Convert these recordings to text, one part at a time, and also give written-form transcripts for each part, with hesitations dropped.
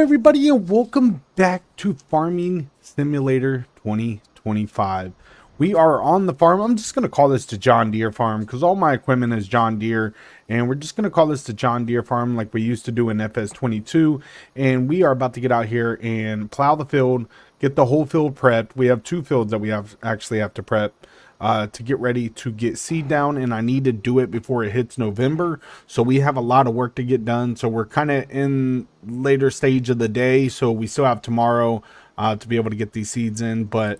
everybody, and welcome back to Farming Simulator 2025. We are on the farm. I'm just going to call this the John Deere farm because all my equipment is John Deere, and we're just going to call this the John Deere farm like we used to do in FS22. And we are about to get out here and plow the field, get the whole field prepped. We have two fields that we actually have to prep to get ready to get seed down, and I need to do it before it hits November. So we have a lot of work to get done. So we're kind of in later stage of the day, so we still have tomorrow to be able to get these seeds in. But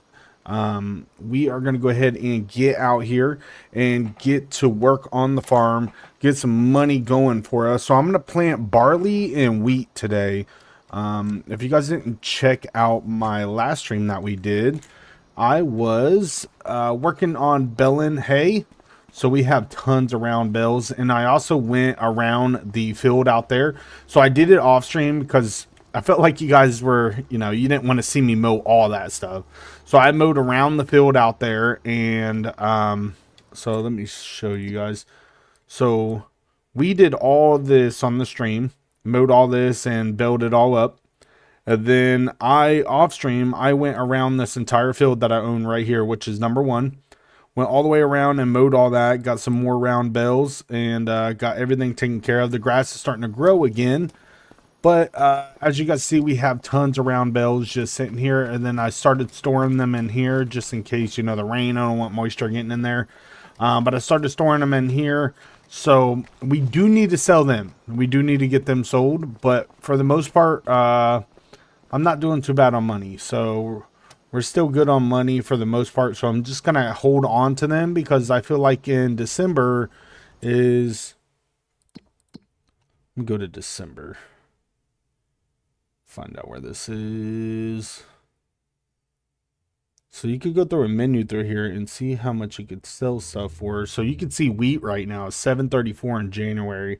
we are going to go ahead and get out here and get to work on the farm, get some money going for us. So I'm going to plant barley and wheat today. If you guys didn't check out my last stream that we did, I was working on baling hay, so we have tons of round bales, and I also went around the field out there. So I did it off stream because I felt like you guys were, you didn't want to see me mow all that stuff. So I mowed around the field out there, and so let me show you guys. So we did all this on the stream, mowed all this and baled it all up. And then off stream, I went around this entire field that I own right here, which is number 1. Went all the way around and mowed all that, got some more round bales, and got everything taken care of. The grass is starting to grow again. But as you guys see, we have tons of round bales just sitting here. And then I started storing them in here just in case, the rain. I don't want moisture getting in there. But I started storing them in here. So we do need to sell them. We do need to get them sold. But for the most part, I'm not doing too bad on money, so we're still good on money for the most part. So I'm just going to hold on to them because I feel like in December is... Let me go to December. Find out where this is. So you could go through a menu through here and see how much you could sell stuff for. So you can see wheat right now is $7.34 in January.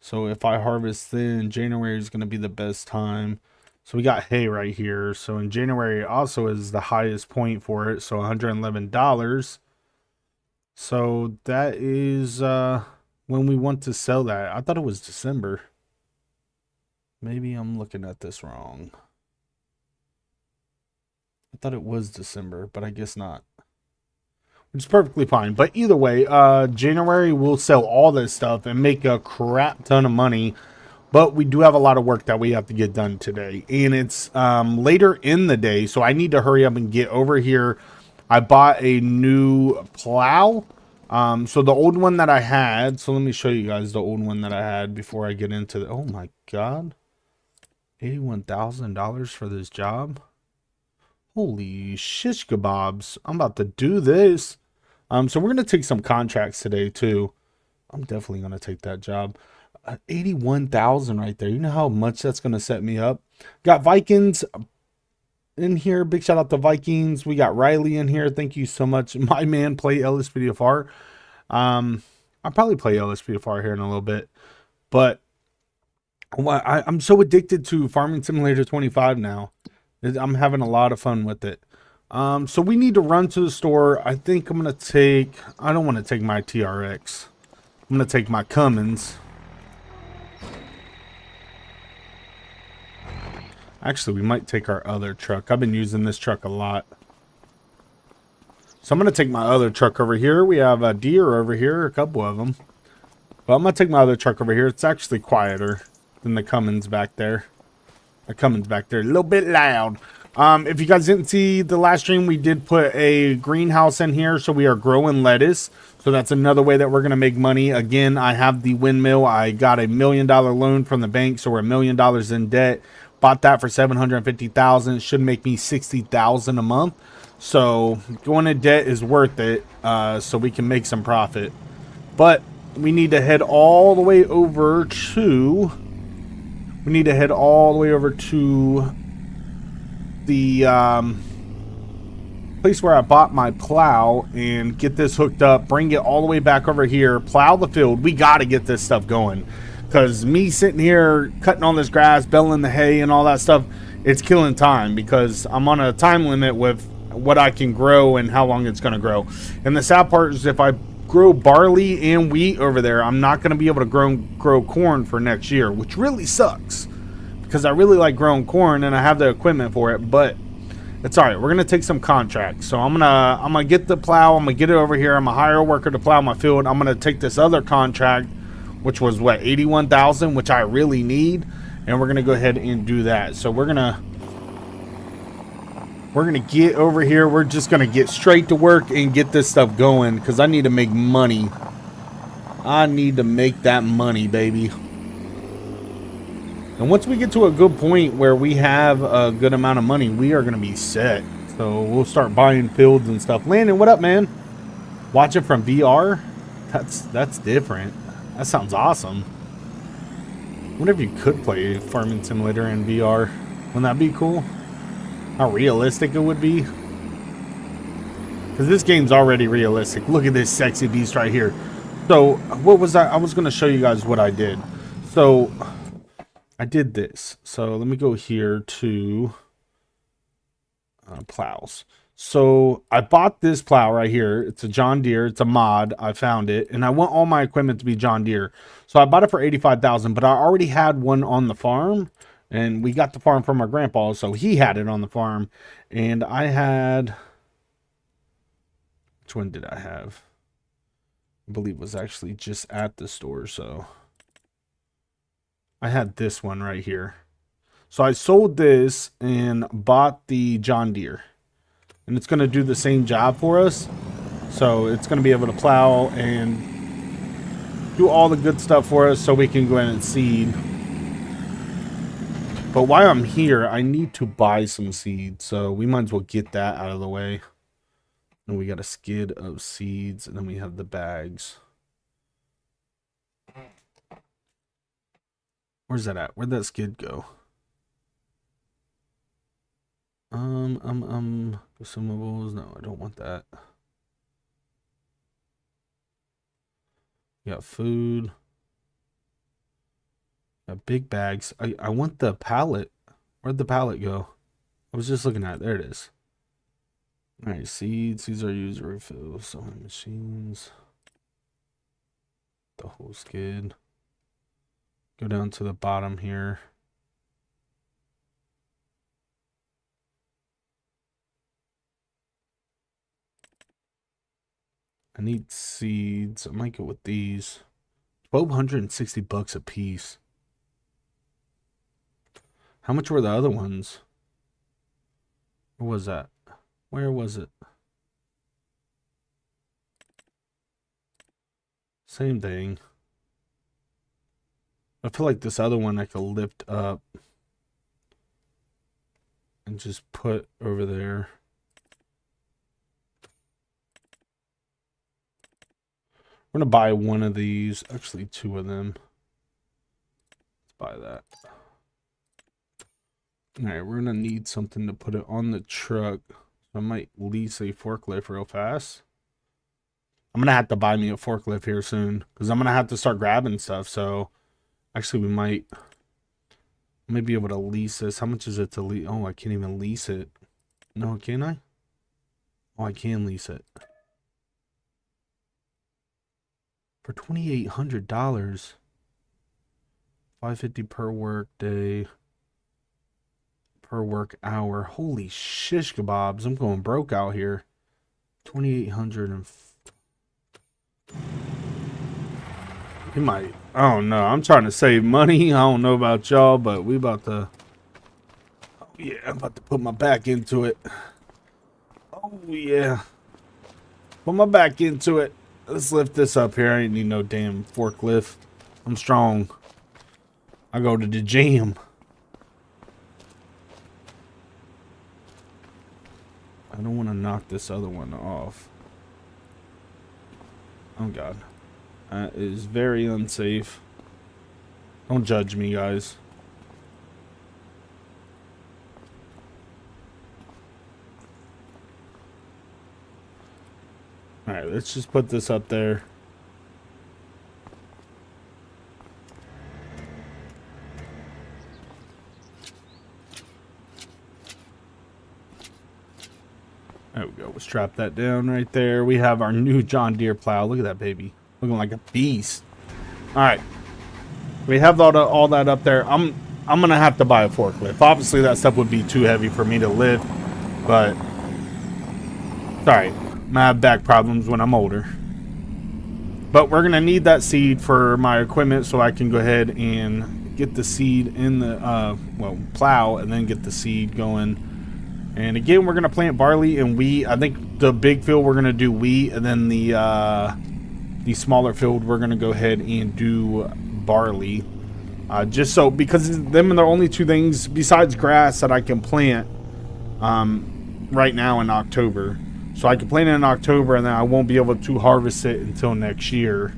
So if I harvest then, January is going to be the best time. So we got hay right here. So in January also is the highest point for it. So $111. So that is when we want to sell that. I thought it was December. Maybe I'm looking at this wrong. I thought it was December, but I guess not. Which is perfectly fine. But either way, January we'll sell all this stuff and make a crap ton of money. But we do have a lot of work that we have to get done today. And it's later in the day, so I need to hurry up and get over here. I bought a new plow. So the old one that I had, so let me show you guys the old one that I had before I get into the... Oh my God. $81,000 for this job. Holy shish kebabs. I'm about to do this. So we're going to take some contracts today too. I'm definitely going to take that job. 81,000 right there. You know how much that's going to set me up. Got Vikings in here. Big shout out to Vikings. We got Riley in here. Thank you so much. My man play LSPDFR. I'll probably play LSPDFR here in a little bit, but I'm so addicted to Farming Simulator 25 now. I'm having a lot of fun with it. So we need to run to the store. I think I'm going to take, I don't want to take my TRX. I'm going to take my Cummins. Actually, we might take our other truck. I've been using this truck a lot. So I'm going to take my other truck over here. We have a Deere over here, a couple of them. But I'm going to take my other truck over here. It's actually quieter than the Cummins back there. The Cummins back there, a little bit loud. If you guys didn't see the last stream, we did put a greenhouse in here. So we are growing lettuce. So that's another way that we're going to make money. Again, I have the windmill. I got $1 million loan from the bank. So we're $1 million in debt. Bought that for $750,000. Should make me $60,000 a month. So going in debt is worth it. So we can make some profit. But we need to head all the way over to. We need to head all the way over to the place where I bought my plow and get this hooked up. Bring it all the way back over here. Plow the field. We got to get this stuff going. Because me sitting here cutting all this grass, baling the hay and all that stuff, it's killing time because I'm on a time limit with what I can grow and how long it's going to grow. And the sad part is if I grow barley and wheat over there, I'm not going to be able to grow corn for next year, which really sucks. because I really like growing corn and I have the equipment for it, but it's all right. We're gonna take some contracts. So I'm gonna get the plow. I'm gonna get it over here. I'm gonna hire a worker to plow my field. I'm gonna take this other contract, which was what, 81,000, which I really need, and we're gonna go ahead and do that. So we're gonna get over here. We're just gonna get straight to work and get this stuff going because I need to make money. I need to make that money, baby. And once we get to a good point where we have a good amount of money, we are going to be set. So we'll start buying fields and stuff. Landon, what up, man? Watch it from VR? That's different. That sounds awesome. What if you could play Farming Simulator in VR? Wouldn't that be cool? How realistic it would be? Because this game's already realistic. Look at this sexy beast right here. So what was that? I was going to show you guys what I did. So I did this. So let me go here to plows. So I bought this plow right here. It's a John Deere. It's a mod. I found it, and I want all my equipment to be John Deere. So I bought it for 85,000, but I already had one on the farm, and we got the farm from our grandpa, so he had it on the farm. And I had, which one did I have? I believe it was actually just at the store. So I had this one right here. So I sold this and bought the John Deere. And it's going to do the same job for us. So it's going to be able to plow and do all the good stuff for us so we can go in and seed. But while I'm here, I need to buy some seed. So we might as well get that out of the way. And we got a skid of seeds, and then we have the bags. Where's that at? Where'd that skid go? Consumables. No, I don't want that. We got food. Got big bags. I want the pallet. Where'd the pallet go? I was just looking at it. There it is. All right, seeds. These are used to refill sewing machines. The whole skid. Go down to the bottom here. I need seeds. I might go with these. $1,260 a piece. How much were the other ones? What was that? Where was it? Same thing. I feel like this other one I could lift up and just put over there. We're gonna buy one of these, actually two of them. Let's buy that. All right, we're gonna need something to put it on the truck. So I might lease a forklift real fast. I'm gonna have to buy me a forklift here soon because I'm gonna have to start grabbing stuff. So actually, we might be able to lease this. How much is it to lease? Oh, I can't even lease it. No, can I? Oh, I can lease it for $2,800. $550 per work day. Per work hour. Holy shish kebabs. I'm going broke out here. 2,800 and he might. I don't know. I'm trying to save money. I don't know about y'all, but we about to. Oh yeah, I'm about to put my back into it. Oh yeah. Put my back into it. Let's lift this up here. I ain't need no damn forklift. I'm strong. I go to the gym. I don't want to knock this other one off. Oh god. That is very unsafe. Don't judge me, guys. Alright, let's just put this up there. There we go. We'll strap that down right there. We have our new John Deere plow. Look at that baby. Looking like a beast. Alright. We have all that up there. I'm gonna have to buy a forklift. Obviously that stuff would be too heavy for me to lift, but sorry, I'm gonna have back problems when I'm older. But we're gonna need that seed for my equipment, so I can go ahead and get the seed in the plow, and then get the seed going. And again, we're gonna plant barley and wheat. I think the big field we're gonna do wheat, and then the smaller field we're gonna go ahead and do barley. Just so, because them are the only two things besides grass that I can plant right now in October. So I can plant it in October, and then I won't be able to harvest it until next year,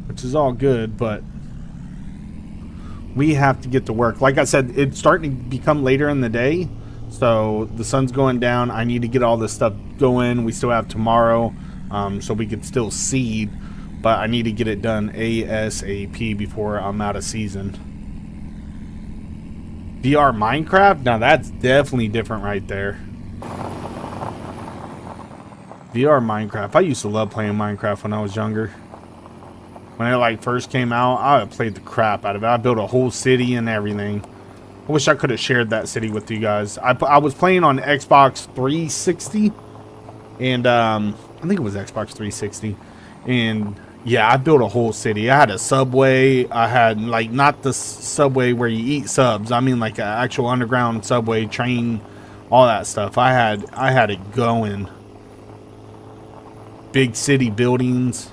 which is all good, but we have to get to work. Like I said, it's starting to become later in the day, so the sun's going down. I need to get all this stuff going. We still have tomorrow, so we could still seed, but I need to get it done ASAP before I'm out of season. VR Minecraft? Now that's definitely different right there. VR Minecraft. I used to love playing Minecraft when I was younger. When it like first came out, I played the crap out of it. I built a whole city and everything. I wish I could have shared that city with you guys. I was playing on Xbox 360, and I think it was Xbox 360, and yeah, I built a whole city. I had a subway. I had, like, not the subway where you eat subs. I mean like an actual underground subway train, all that stuff. I had it going. Big city buildings.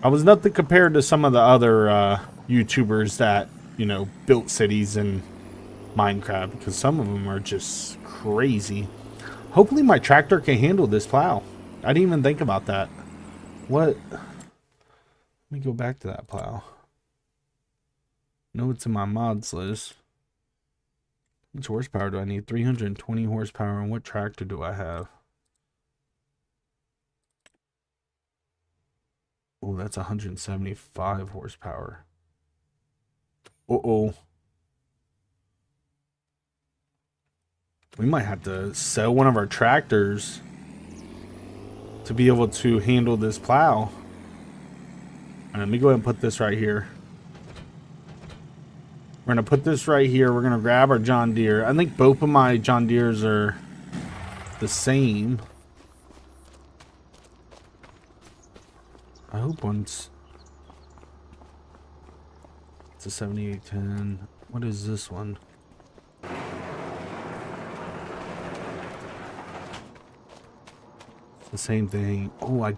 I was nothing compared to some of the other YouTubers that, you know, built cities in Minecraft, because some of them are just crazy. Hopefully my tractor can handle this plow. I didn't even think about that. What? Let me go back to that plow. No, it's in my mods list. How much horsepower do I need? 320 horsepower. And what tractor do I have? Oh, that's 175 horsepower. Uh-oh. We might have to sell one of our tractors to be able to handle this plow. Let me go ahead and put this right here. We're going to put this right here. We're going to grab our John Deere. I think both of my John Deeres are the same. I hope one's... It's a 7810. What is this one? It's the same thing. Oh, I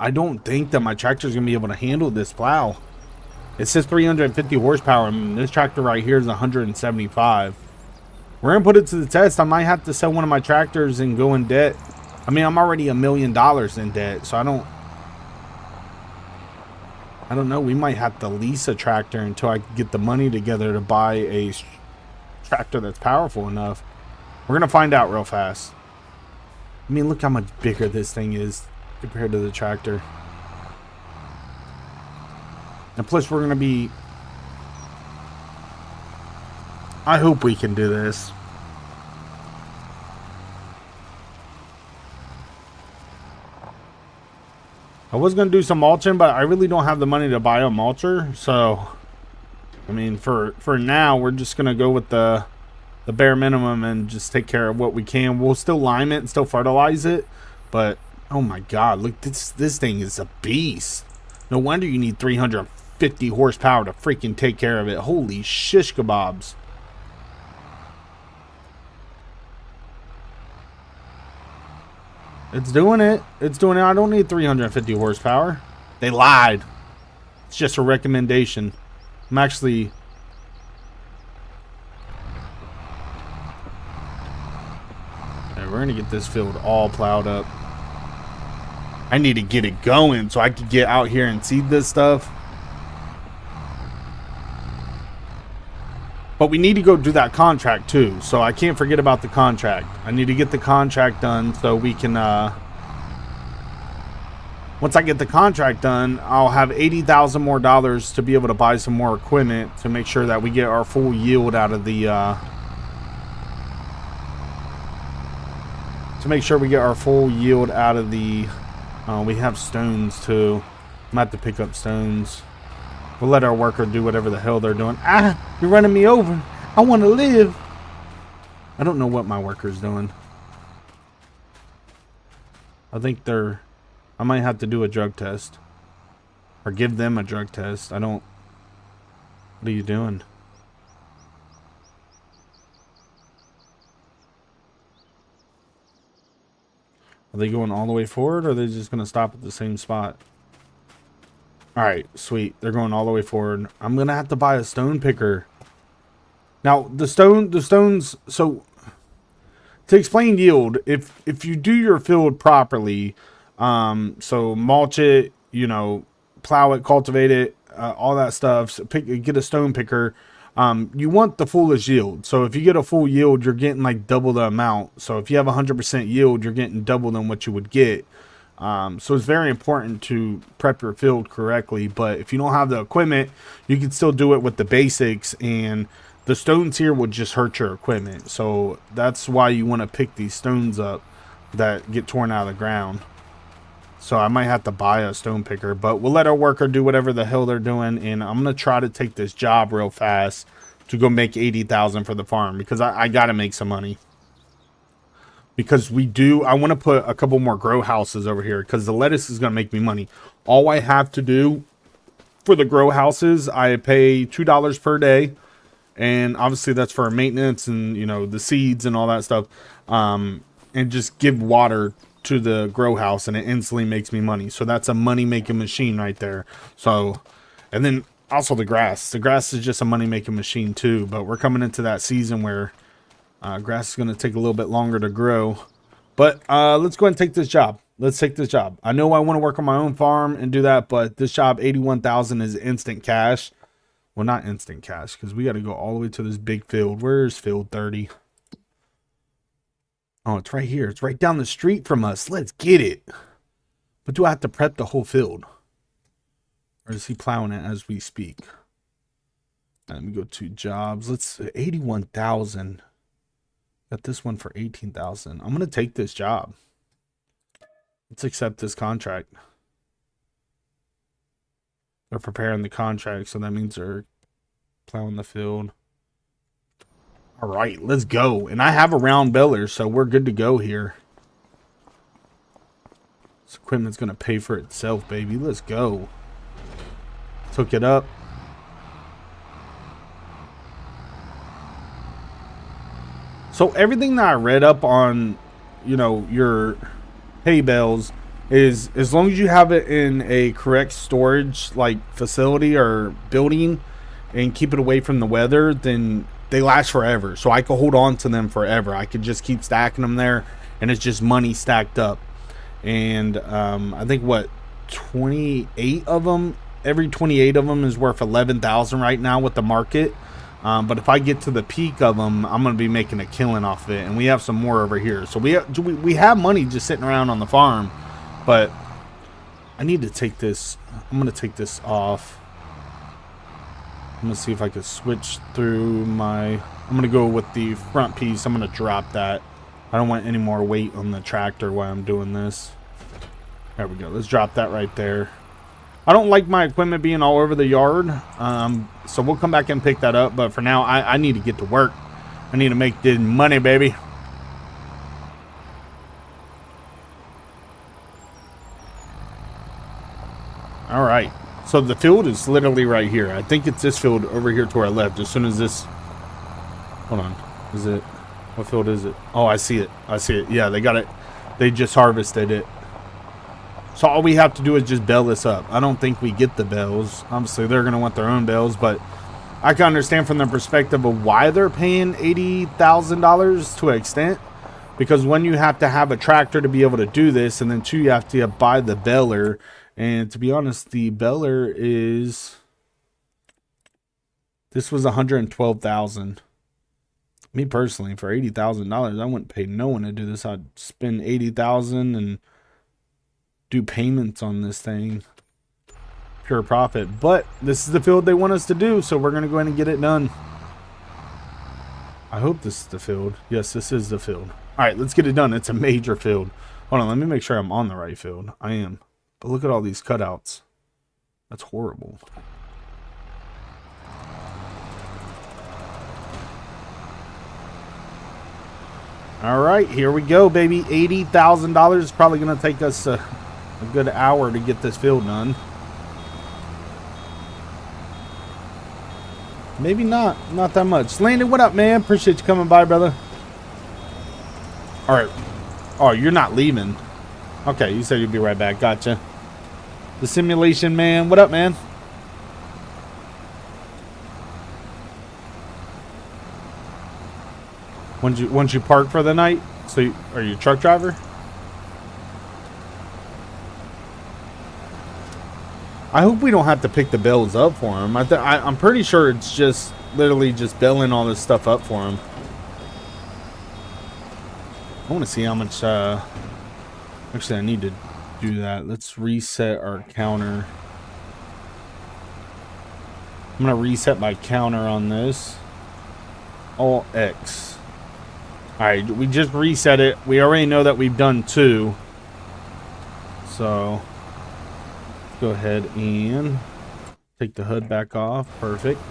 don't think that my tractor's going to be able to handle this plow. It says 350 horsepower, and this tractor right here is 175. We're going to put it to the test. I might have to sell one of my tractors and go in debt. I mean, I'm already $1 million in debt, so I don't know. We might have to lease a tractor until I get the money together to buy a tractor that's powerful enough. We're going to find out real fast. I mean, look how much bigger this thing is compared to the tractor. And plus, we're going to be... I hope we can do this. I was going to do some mulching, but I really don't have the money to buy a mulcher. So, I mean, for now, we're just going to go with the bare minimum and just take care of what we can. We'll still lime it and still fertilize it. But, oh my God, look, this thing is a beast. No wonder you need 350 horsepower to freaking take care of it. Holy shish kebabs. It's doing it. It's doing it. I don't need 350 horsepower. They lied. It's just a recommendation. I'm actually... Okay, we're going to get this field all plowed up. I need to get it going so I can get out here and seed this stuff. But we need to go do that contract too, so I can't forget about the contract. I need to get the contract done so we can, once I get the contract done, I'll have $80,000 more to be able to buy some more equipment to make sure that we get our full yield out of the, we have stones too. I'm gonna have to pick up stones. We'll let our worker do whatever the hell they're doing. Ah, you're running me over. I want to live. I don't know what my worker's doing. I think they're... I might have to do a drug test. Or give them a drug test. I don't... What are you doing? Are they going all the way forward, or are they just going to stop at the same spot? Alright, sweet. They're going all the way forward. I'm going to have to buy a stone picker. Now, the stones... So, to explain yield, if you do your field properly, so mulch it, you know, plow it, cultivate it, all that stuff, so get a stone picker, you want the fullest yield. So if you get a full yield, you're getting like double the amount. So if you have 100% yield, you're getting double than what you would get. So it's very important to prep your field correctly. But if you don't have the equipment, you can still do it with the basics, and the stones here will just hurt your equipment. So that's why you want to pick these stones up that get torn out of the ground. So I might have to buy a stone picker, but we'll let our worker do whatever the hell they're doing. And I'm going to try to take this job real fast to go make 80,000 for the farm, because I got to make some money. Because I want to put a couple more grow houses over here, because the lettuce is going to make me money. All I have to do for the grow houses, I pay $2 per day. And obviously that's for maintenance and, you know, the seeds and all that stuff. And just give water to the grow house, and it instantly makes me money. So that's a money making machine right there. So, and then also the grass is just a money making machine too. But we're coming into that season where grass is going to take a little bit longer to grow. But let's go ahead and take this job. Let's take this job. I know I want to work on my own farm and do that, but this job, 81,000, is instant cash. Well, not instant cash, because we got to go all the way to this big field. Where's field 30? Oh, it's right here. It's right down the street from us. Let's get it. But do I have to prep the whole field? Or is he plowing it as we speak? Let me go to jobs. Let's 81,000. Got this one for 18,000. I'm going to take this job. Let's accept this contract. They're preparing the contract, so that means they're plowing the field. All right, let's go. And I have a round baler, so we're good to go here. This equipment's going to pay for itself, baby. Let's go. Took it up. So everything that I read up on, you know, your hay bales is, as long as you have it in a correct storage like facility or building and keep it away from the weather, then they last forever. So I could hold on to them forever. I could just keep stacking them there, and it's just money stacked up. And I think what, 28 of them, every 28 of them is worth 11,000 right now with the market. But if I get to the peak of them, I'm going to be making a killing off of it. And we have some more over here. So we have money just sitting around on the farm. But I need to take this. I'm going to take this off. I'm going to see if I could switch through my... I'm going to go with the front piece. I'm going to drop that. I don't want any more weight on the tractor while I'm doing this. There we go. Let's drop that right there. I don't like my equipment being all over the yard. So we'll come back and pick that up. But for now, I need to get to work. I need to make this money, baby. All right. So the field is literally right here. I think it's this field over here to our left. As soon as this... Hold on. Is it... What field is it? Oh, I see it. I see it. Yeah, they got it. They just harvested it. So all we have to do is just bale this up. I don't think we get the bales. Obviously, they're going to want their own bales, but I can understand from the perspective of why they're paying $80,000 to an extent. Because one, you have to have a tractor to be able to do this, and then two, you have to buy the baler. And to be honest, the baler is... This was $112,000. Me personally, for $80,000, I wouldn't pay no one to do this. I'd spend $80,000 and do payments on this thing. Pure profit. But this is the field they want us to do, so we're going to go ahead and get it done. I hope this is the field. Yes, this is the field. All right, let's get it done. It's a major field. Hold on, let me make sure I'm on the right field. I am. But look at all these cutouts. That's horrible. All right, here we go, baby. $80,000 is probably going to take us a good hour to get this field done. Maybe not that much. Landon, what up, man? Appreciate you coming by, brother. All right. Oh, you're not leaving. Okay, you said you'd be right back. Gotcha. The simulation man. What up, man? Once you park for the night, so are you a truck driver? I hope we don't have to pick the bills up for him. I'm pretty sure it's just literally just billing all this stuff up for him. I want to see how much. Actually, I need to do that. Let's reset our counter. I'm gonna reset my counter on this. All X. All right, we just reset it. We already know that we've done 2. So go ahead and take the hood back off. Perfect.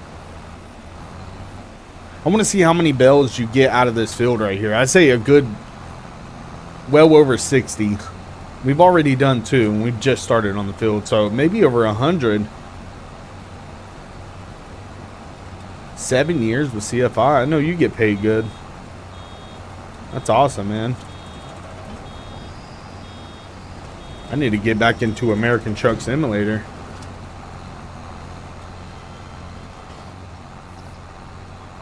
I want to see how many bells you get out of this field right here. I'd say a good, well over 60. We've already done 2, and we've just started on the field, so maybe over 100. 7 years with CFI. I know you get paid good. That's awesome, man. I need to get back into American Truck Simulator.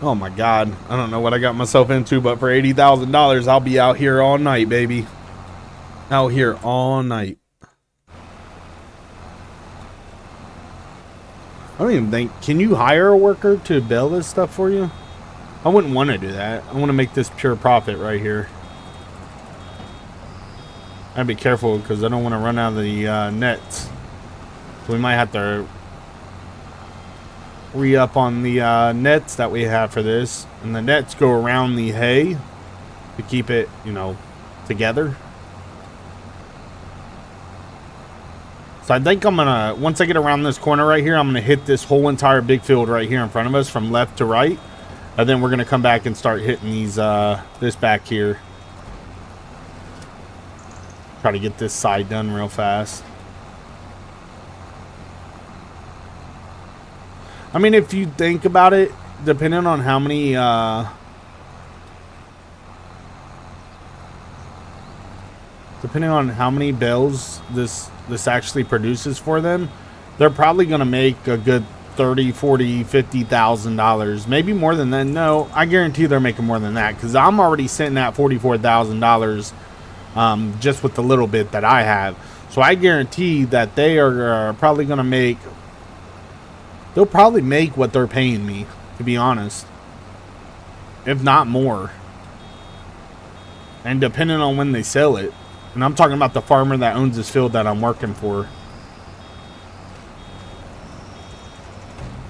Oh my God. I don't know what I got myself into, but for $80,000, I'll be out here all night, baby. Out here all night. I don't even think... Can you hire a worker to build this stuff for you? I wouldn't want to do that. I want to make this pure profit right here. I'd be careful because I don't want to run out of the nets. So we might have to re-up on the nets that we have for this. And the nets go around the hay to keep it, you know, together. So I think I'm gonna, once I get around this corner right here, I'm gonna hit this whole entire big field right here in front of us from left to right. And then we're gonna come back and start hitting these this back here. Try to get this side done real fast. I mean, if you think about it, depending on how many bells this actually produces for them, they're probably gonna make a good $30,000, $40,000, $50,000, maybe more than that. No, I guarantee they're making more than that because I'm already sitting at $44,000 just with the little bit that I have. So I guarantee that they are probably going to make. They'll probably make what they're paying me, to be honest, if not more. And depending on when they sell it, and I'm talking about the farmer that owns this field that I'm working for.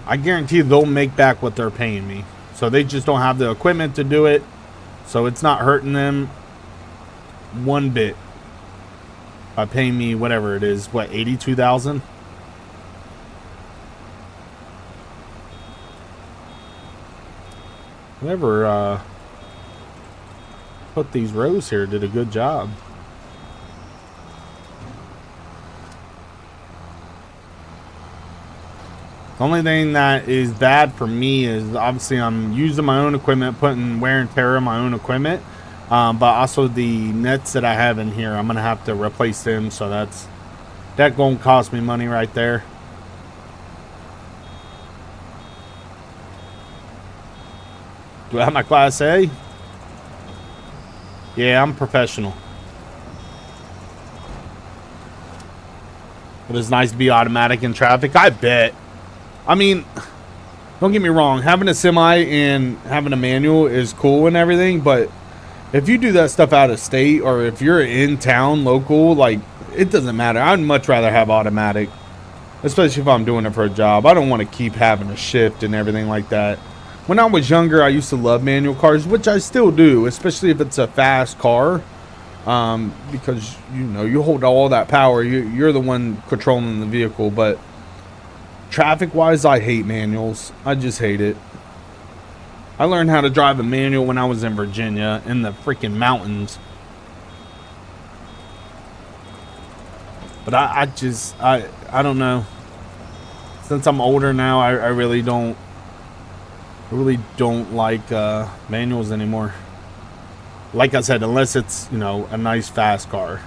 I guarantee they'll make back what they're paying me. So they just don't have the equipment to do it. So it's not hurting them one bit by paying me whatever it is. What, 82,000? Whoever put these rows here did a good job. The only thing that is bad for me is obviously I'm using my own equipment, putting wear and tear on my own equipment. But also the nets that I have in here, I'm going to have to replace them. So that going to cost me money right there. Do I have my Class A? Yeah, I'm professional. But it's nice to be automatic in traffic. I bet. I mean, don't get me wrong. Having a semi and having a manual is cool and everything. But if you do that stuff out of state or if you're in town, local, like, it doesn't matter. I'd much rather have automatic. Especially if I'm doing it for a job. I don't want to keep having a shift and everything like that. When I was younger, I used to love manual cars, which I still do, especially if it's a fast car. Because, you know, you hold all that power. You're the one controlling the vehicle. But traffic-wise, I hate manuals. I just hate it. I learned how to drive a manual when I was in Virginia in the freaking mountains. But I don't know. Since I'm older now, I really don't like manuals anymore. Like I said, unless it's, you know, a nice fast car.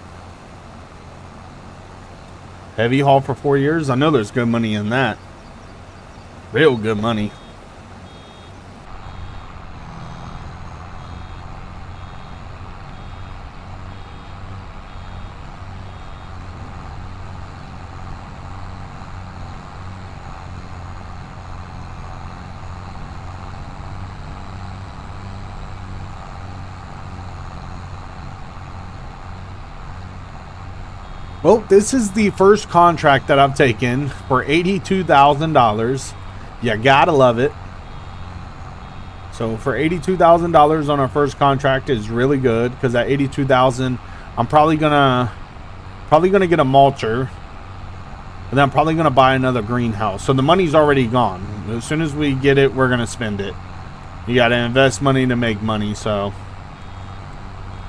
Heavy haul for 4 years. I know there's good money in that. Real good money. Well, this is the first contract that I've taken for $82,000. You gotta love it. So for $82,000 on our first contract is really good, because at $82,000, I'm probably gonna get a mulcher, and then I'm probably gonna buy another greenhouse. So the money's already gone. As soon as we get it, we're gonna spend it. You gotta invest money to make money. So.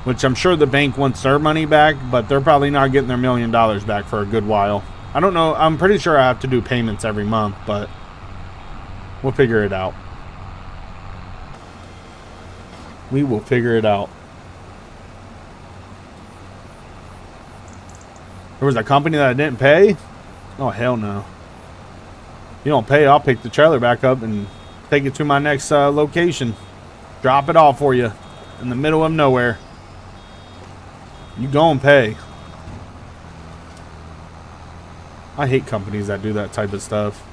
Which I'm sure the bank wants their money back, but they're probably not getting their $1 million back for a good while. I don't know. I'm pretty sure I have to do payments every month, but we'll figure it out. We will figure it out. There was a company that I didn't pay? Oh, hell no. You don't pay, I'll pick the trailer back up and take it to my next location. Drop it off for you in the middle of nowhere. You go and pay. I hate companies that do that type of stuff.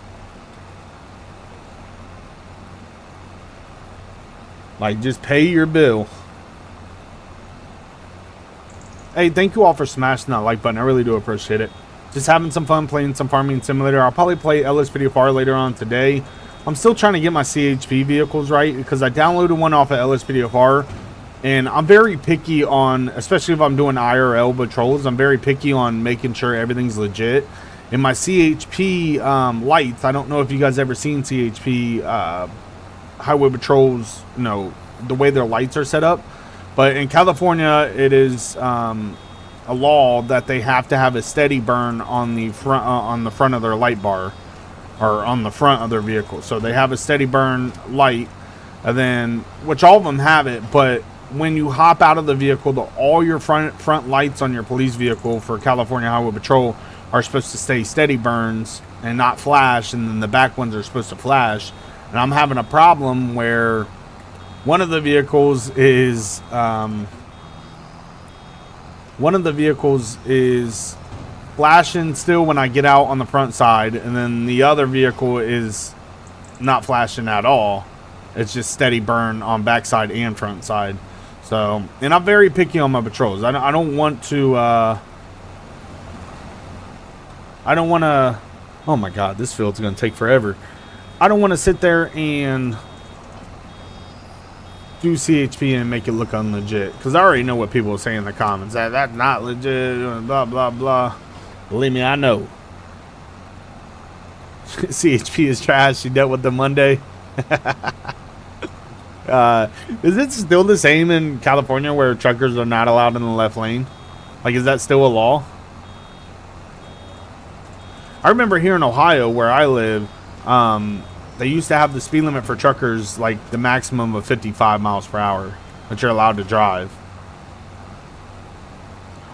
Like, just pay your bill. Hey, thank you all for smashing that like button. I really do appreciate it. Just having some fun playing some farming simulator. I'll probably play LS Video Far later on today. I'm still trying to get my CHP vehicles right, because I downloaded one off of LS Video Far. And I'm very picky on, especially if I'm doing IRL patrols, I'm very picky on making sure everything's legit. In my CHP lights, I don't know if you guys ever seen CHP highway patrols, you know, the way their lights are set up. But in California, it is a law that they have to have a steady burn on the front of their light bar, or on the front of their vehicle. So they have a steady burn light, and then, which all of them have it, but when you hop out of the vehicle, all your front lights on your police vehicle for California Highway Patrol are supposed to stay steady burns and not flash, and then the back ones are supposed to flash. And I'm having a problem where one of the vehicles is flashing still when I get out on the front side, and then the other vehicle is not flashing at all. It's just steady burn on backside and front side. So, and I'm very picky on my patrols. I don't want to, oh my God, this field's going to take forever. I don't want to sit there and do CHP and make it look unlegit, because I already know what people will say in the comments. That's not legit, blah, blah, blah. Believe me, I know. CHP is trash. You dealt with them Monday. Is it still the same in California where truckers are not allowed in the left lane? Like, is that still a law? I remember here in Ohio where I live, they used to have the speed limit for truckers, like the maximum of 55 miles per hour that you're allowed to drive.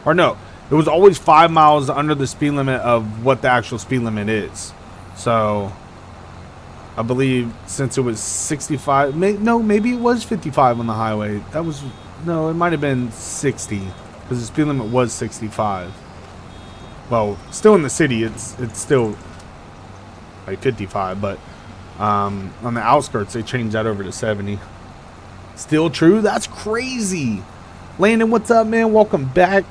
Or no, it was always 5 miles under the speed limit of what the actual speed limit is. So I believe since it was 65, maybe it was 55 on the highway. No, it might have been 60, because the speed limit was 65. Well, still in the city, it's still like 55, but on the outskirts, they changed that over to 70. Still true? That's crazy. Landon, what's up, man? Welcome back.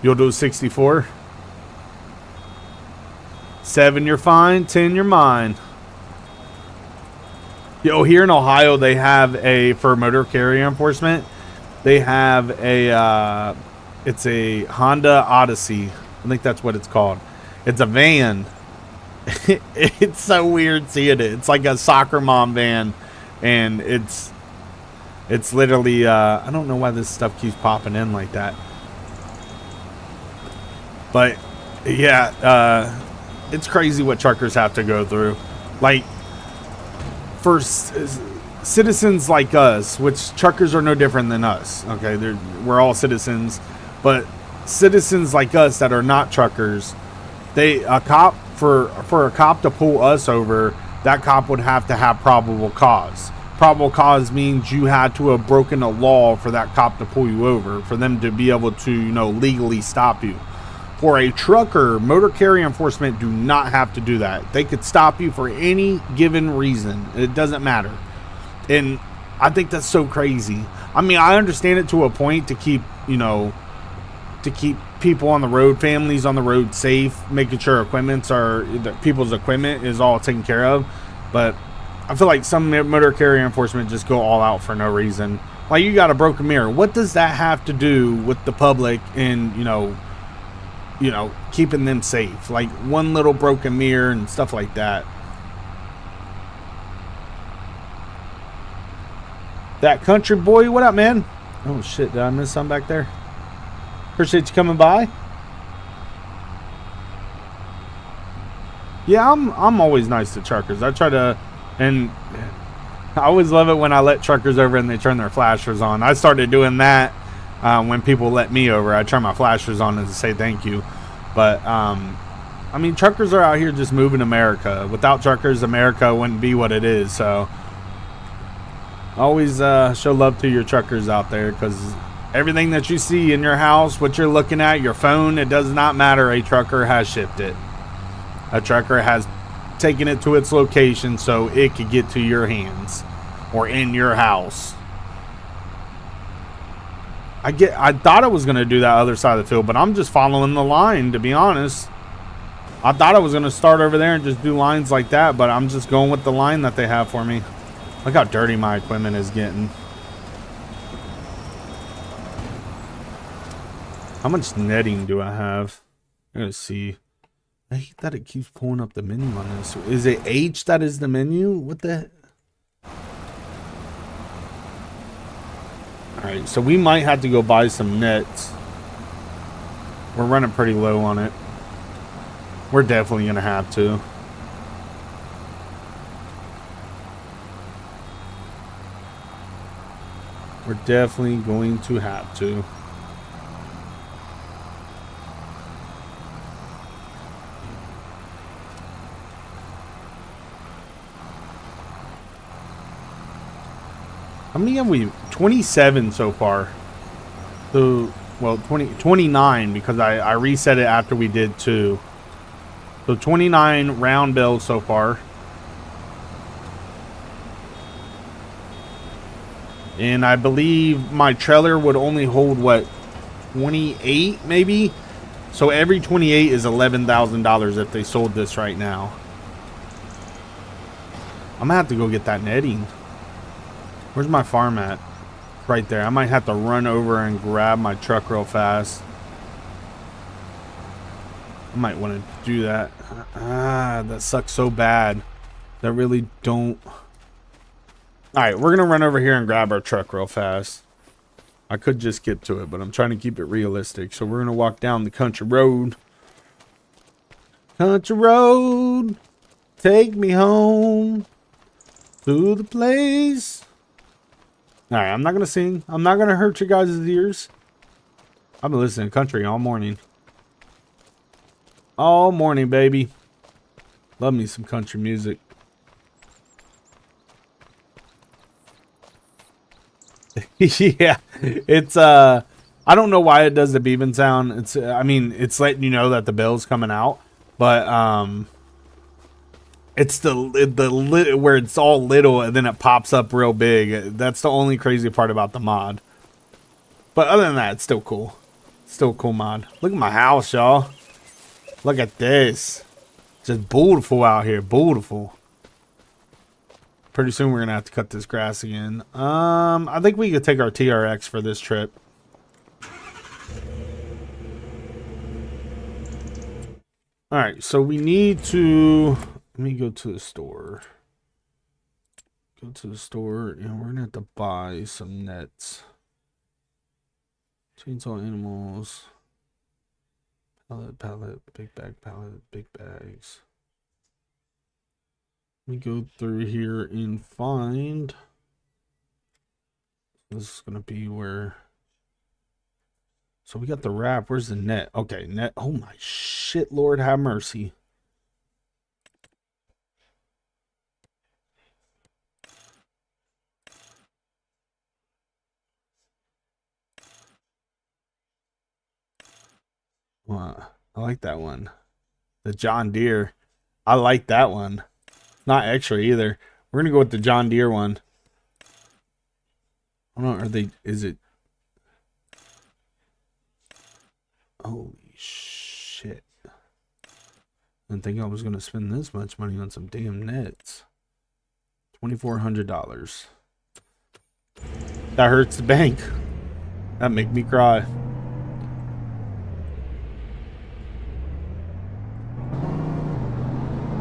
You'll do 64. 7, you're fine. 10, you're mine. Yo, here in Ohio, they have for motor carrier enforcement, they have it's a Honda Odyssey. I think that's what it's called. It's a van, It's so weird seeing it. It's like a soccer mom van, and it's literally I don't know why this stuff keeps popping in like that. But yeah, it's crazy what truckers have to go through. Like for citizens like us, which truckers are no different than us. Okay, we're all citizens, but citizens like us that are not truckers, a cop for a cop to pull us over, that cop would have to have probable cause. Probable cause means you had to have broken a law for that cop to pull you over, for them to be able to, legally stop you. For a trucker, motor carrier enforcement do not have to do that. They could stop you for any given reason. It doesn't matter. And I think that's so crazy. I mean, I understand it to a point to keep, to keep people on the road, families on the road safe, making sure people's equipment is all taken care of. But I feel like some motor carrier enforcement just go all out for no reason. Like, you got a broken mirror. What does that have to do with the public and, keeping them safe? Like one little broken mirror and stuff like that. That country boy, what up, man? Oh shit, did I miss something back there? Appreciate you coming by. Yeah, I'm always nice to truckers. I try to, and I always love it when I let truckers over and they turn their flashers on. I started doing that when people let me over. I turn my flashers on and say thank you. But I mean, truckers are out here just moving America. Without truckers, America wouldn't be what it is. So always show love to your truckers out there, because everything that you see in your house, what you're looking at, your phone, it does not matter. A trucker has shipped it. A trucker has taken it to its location so it could get to your hands or in your house. I thought I was going to do that other side of the field, but I'm just following the line, to be honest. I thought I was going to start over there and just do lines like that, but I'm just going with the line that they have for me. Look how dirty my equipment is getting. How much netting do I have? I'm going to see. I hate that it keeps pulling up the menu on this. Is it H that is the menu? What the? Alright, so we might have to go buy some nets. We're running pretty low on it. We're definitely going to have to. We're definitely going to have to. How many have we? 27 so far. So, well, 29 because I reset it after we did 2. So 29 round bills so far. And I believe my trailer would only hold, what, 28 maybe? So every 28 is $11,000 if they sold this right now. I'm gonna have to go get that netting. Where's my farm at? Right there. I might have to run over and grab my truck real fast. I might want to do that. That sucks so bad. That really don't. Alright, we're going to run over here and grab our truck real fast. I could just get to it, but I'm trying to keep it realistic. So we're going to walk down the country road. Country road, take me home to the place. Alright, I'm not going to sing. I'm not going to hurt your guys' ears. I've been listening to country all morning. All morning, baby. Love me some country music. Yeah, it's I don't know why it does the beeping sound. It's I mean, it's letting you know that the bill's coming out, but it's the where it's all little and then it pops up real big. That's the only crazy part about the mod. But other than that, it's still cool. Still a cool mod. Look at my house, y'all. Look at this. Just beautiful out here. Beautiful. Pretty soon we're gonna have to cut this grass again. I think we could take our TRX for this trip. All right, so we need to, let me go to the store. Go to the store, and we're gonna have to buy some nets. Chainsaw animals. Pallet, big bag pallet, big bags. Let me go through here and find. This is gonna be where. So we got the wrap. Where's the net? Okay, net. Oh my shit, Lord have mercy. I like that one. The John Deere. I like that one. Not extra either. We're gonna go with the John Deere one. I don't know, are they, is it? Holy shit. I didn't think I was gonna spend this much money on some damn nets. $2,400. That hurts the bank. That make me cry.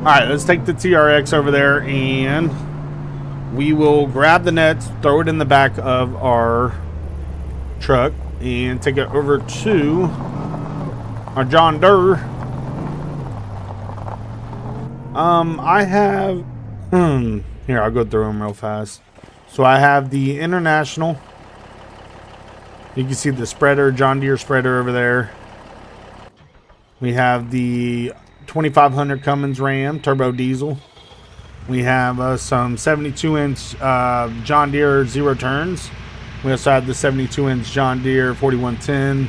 Alright, let's take the TRX over there and we will grab the nets, throw it in the back of our truck, and take it over to our John Deere. I have, here, I'll go through them real fast. So I have the International. You can see the spreader, John Deere spreader over there. We have the 2500 Cummins Ram turbo diesel. We have some 72-inch John Deere zero turns. We also have the 72-inch John Deere 4110.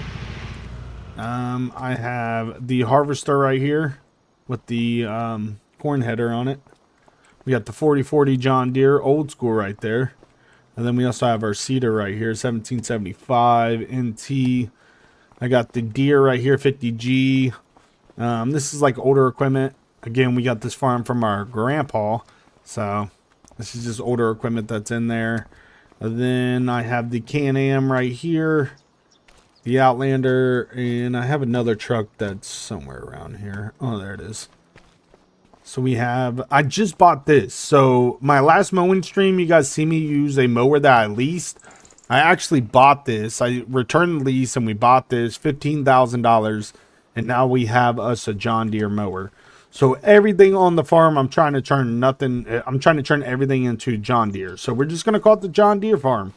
I have the harvester right here with the corn header on it. We got the 4040 John Deere old school right there. And then we also have our seeder right here, 1775 NT. I got the Deere right here, 50G. This is like older equipment. Again, we got this farm from our grandpa, so this is just older equipment that's in there. And then I have the Can-Am right here, the Outlander, and I have another truck that's somewhere around here. Oh, there it is. So we have, I just bought this. So my last mowing stream, you guys see me use a mower that I leased. I actually bought this. I returned the lease and we bought this $15,000. And now we have us a John Deere mower. So everything on the farm, I'm trying to turn everything into John Deere. So we're just going to call it the John Deere farm.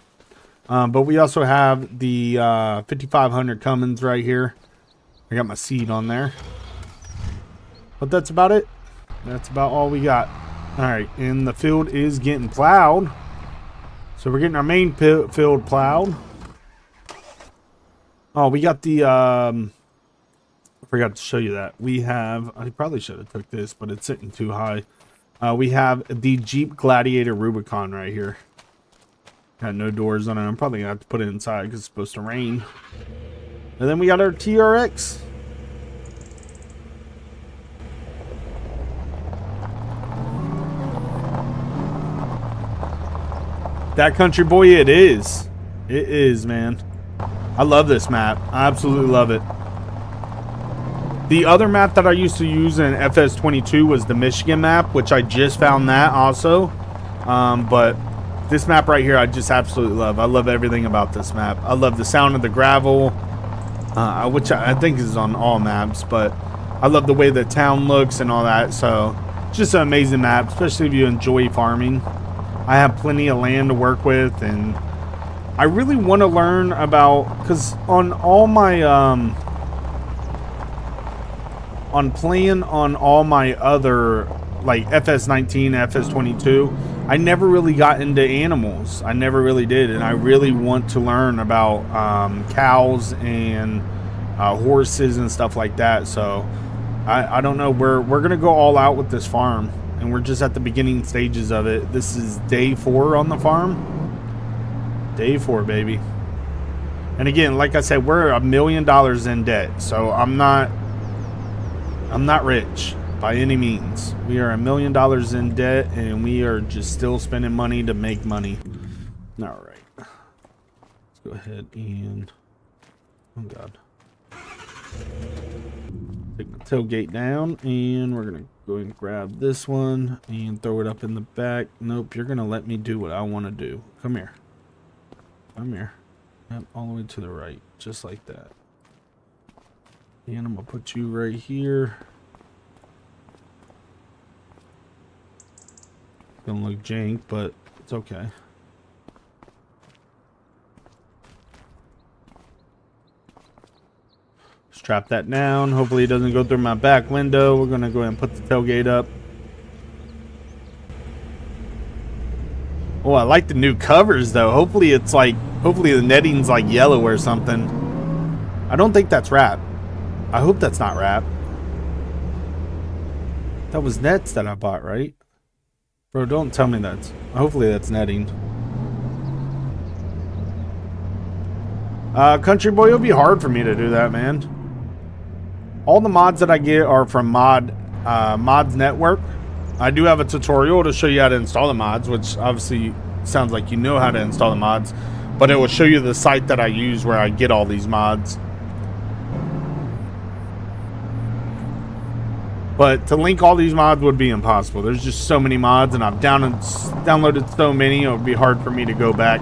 But we also have the 5500 Cummins right here. I got my seed on there. But that's about it. That's about all we got. All right, and the field is getting plowed. So we're getting our main field plowed. Oh, we got the... I forgot to show you that. We have... I probably should have took this, but it's sitting too high. We have the Jeep Gladiator Rubicon right here. Got no doors on it. I'm probably going to have to put it inside because it's supposed to rain. And then we got our TRX. That country boy, it is. It is, man. I love this map. I absolutely love it. The other map that I used to use in FS22 was the Michigan map, which I just found that also. But this map right here, I just absolutely love. I love everything about this map. I love the sound of the gravel, which I think is on all maps. But I love the way the town looks and all that. So just an amazing map, especially if you enjoy farming. I have plenty of land to work with, and I really want to learn about, because on all my on playing on all my other like FS19, FS22, I never really got into animals. I never really did, and I really want to learn about cows and horses and stuff like that. So I don't know. We're gonna go all out with this farm. And we're just at the beginning stages of it. This is day 4 on the farm. Day 4, baby. And again, like I said, we're $1 million in debt. So I'm not rich by any means. We are $1 million in debt, and we are just still spending money to make money. All right. Let's go ahead and, oh God. Take the tailgate down, and we're gonna go and grab this one and throw it up in the back. Nope, you're gonna let me do what I want to do. Come here. Come here. Yep, all the way to the right, just like that. And I'm gonna put you right here. Gonna look jank, but it's okay. Strap that down. Hopefully it doesn't go through my back window. We're gonna go ahead and put the tailgate up. Oh, I like the new covers though. Hopefully the netting's like yellow or something. I don't think that's wrap. I hope that's not wrap. That was nets that I bought, right? Bro, don't tell me that's... Hopefully that's netting. Country boy, it'll be hard for me to do that, man. All the mods that I get are from Mods Network. I do have a tutorial to show you how to install the mods, which obviously sounds like you know how to install the mods, but it will show you the site that I use where I get all these mods. But to link all these mods would be impossible. There's just so many mods, and I've downloaded so many, it would be hard for me to go back.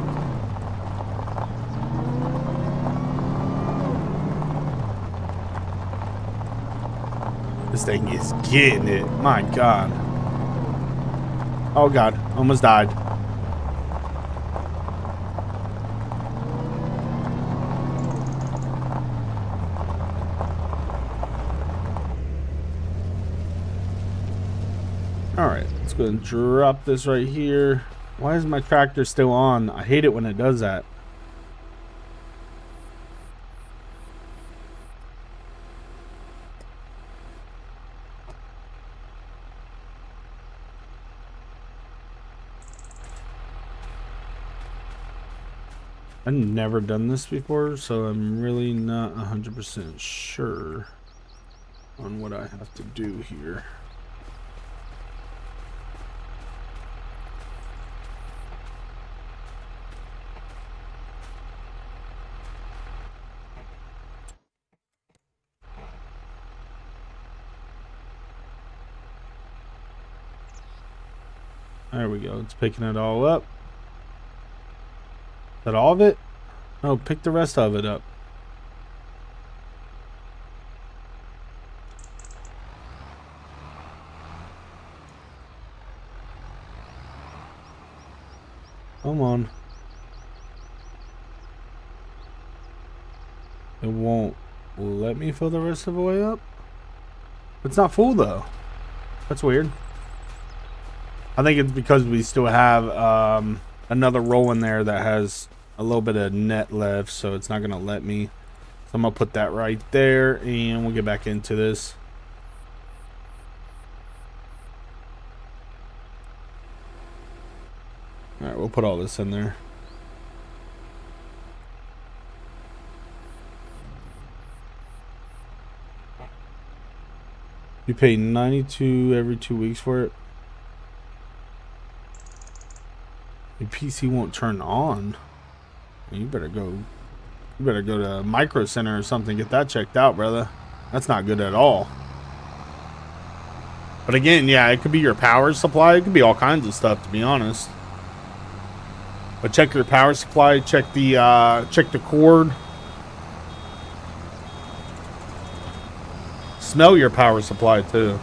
This thing is getting it. My God. Oh God, almost died. Alright, let's go and drop this right here. Why is my tractor still on? I hate it when it does that. I've never done this before, so I'm really not 100% sure on what I have to do here. There we go. It's picking it all up. Is that all of it? Oh, pick the rest of it up. Come on. It won't let me fill the rest of the way up? It's not full though. That's weird. I think it's because we still have another roll in there that has a little bit of net left, so it's not gonna let me. So I'm gonna put that right there, and we'll get back into this. All right, we'll put all this in there. You pay $92 every 2 weeks for it. Your PC won't turn on. You better go to Micro Center or something, get that checked out, brother. That's not good at all. But again, yeah, it could be your power supply. It could be all kinds of stuff, to be honest. But check your power supply, check the cord. Smell your power supply too.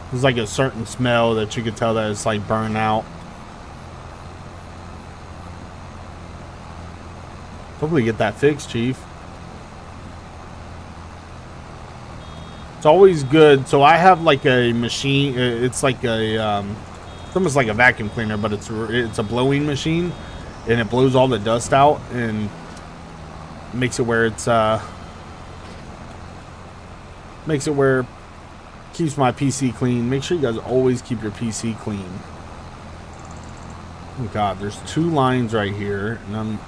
There's like a certain smell that you could tell that it's like burned out. Hopefully get that fixed, Chief. It's always good. So I have like a machine. It's like a it's almost like a vacuum cleaner, but it's a blowing machine, and it blows all the dust out and makes it where it's keeps my PC clean. Make sure you guys always keep your PC clean. Oh God, there's 2 lines right here, and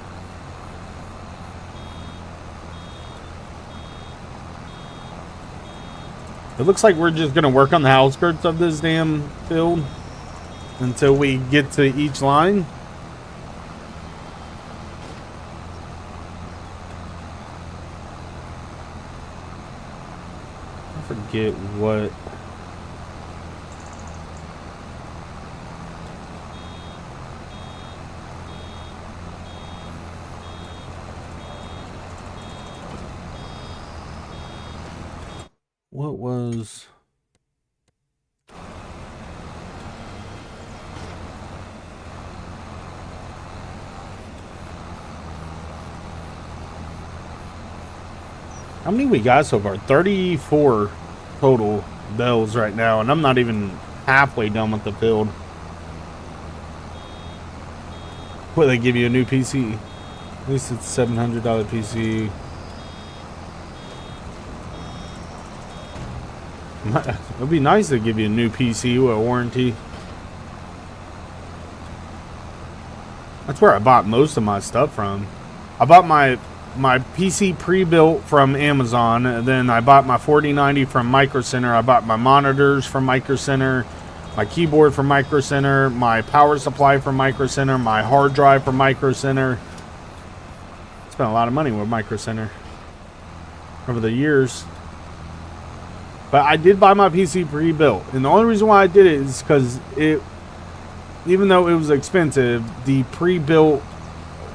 it looks like we're just gonna work on the outskirts of this damn field until we get to each line. forget what. What was... How many we got so far? 34 total bells right now, and I'm not even halfway done with the field. What, they give you a new PC? At least it's $700 PC. It'd be nice to give you a new PC with a warranty. That's where I bought most of my stuff from. I bought my PC pre-built from Amazon, and then I bought my 4090 from Micro Center. I bought my monitors from Micro Center, my keyboard from Micro Center, my power supply from Micro Center, my hard drive from Micro Center. Spent a lot of money with Micro Center over the years. But I did buy my PC pre-built, and the only reason why I did it is because it, even though it was expensive, the pre-built,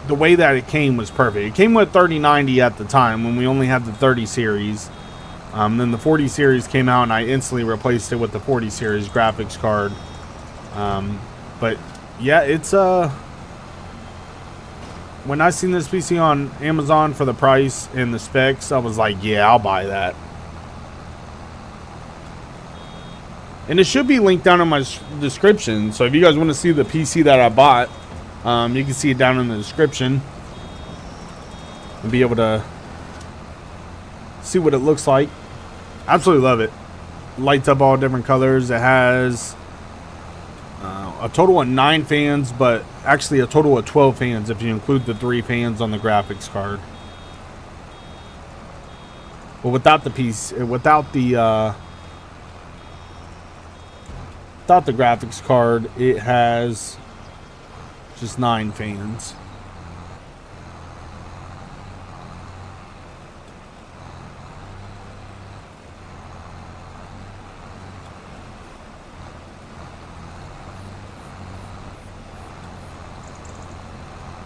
the way that it came was perfect. It came with 3090 at the time when we only had the 30 series. Then the 40 series came out, and I instantly replaced it with the 40 series graphics card. But yeah, it's when I seen this PC on Amazon for the price and the specs, I was like, yeah, I'll buy that. And it should be linked down in my description. So if you guys want to see the PC that I bought, you can see it down in the description and be able to see what it looks like. Absolutely love it. Lights up all different colors. It has a total of 9 fans, but actually a total of 12 fans if you include the 3 fans on the graphics card. But without the PC, without the graphics card, it has just 9 fans.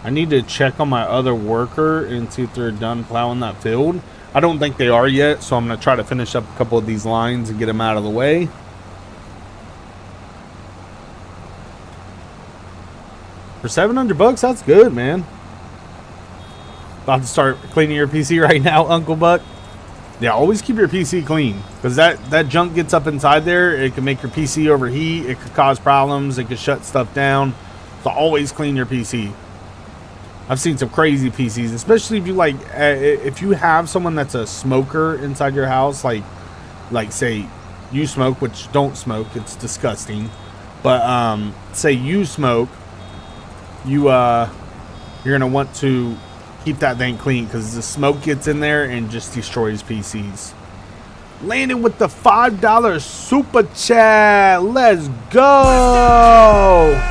I need to check on my other worker and see if they're done plowing that field. I don't think they are yet, so I'm going to try to finish up a couple of these lines and get them out of the way. For $700, that's good, man. About to start cleaning your PC right now, Uncle Buck. Yeah, always keep your PC clean, because that junk gets up inside there. It can make your PC overheat. It could cause problems. It could shut stuff down. So always clean your PC. I've seen some crazy PCs, especially if you like, if you have someone that's a smoker inside your house, like say you smoke, which don't smoke, it's disgusting. But say you smoke, you're gonna want to keep that thing clean, because the smoke gets in there and just destroys PCs. Landing with the $5 super chat. Let's go.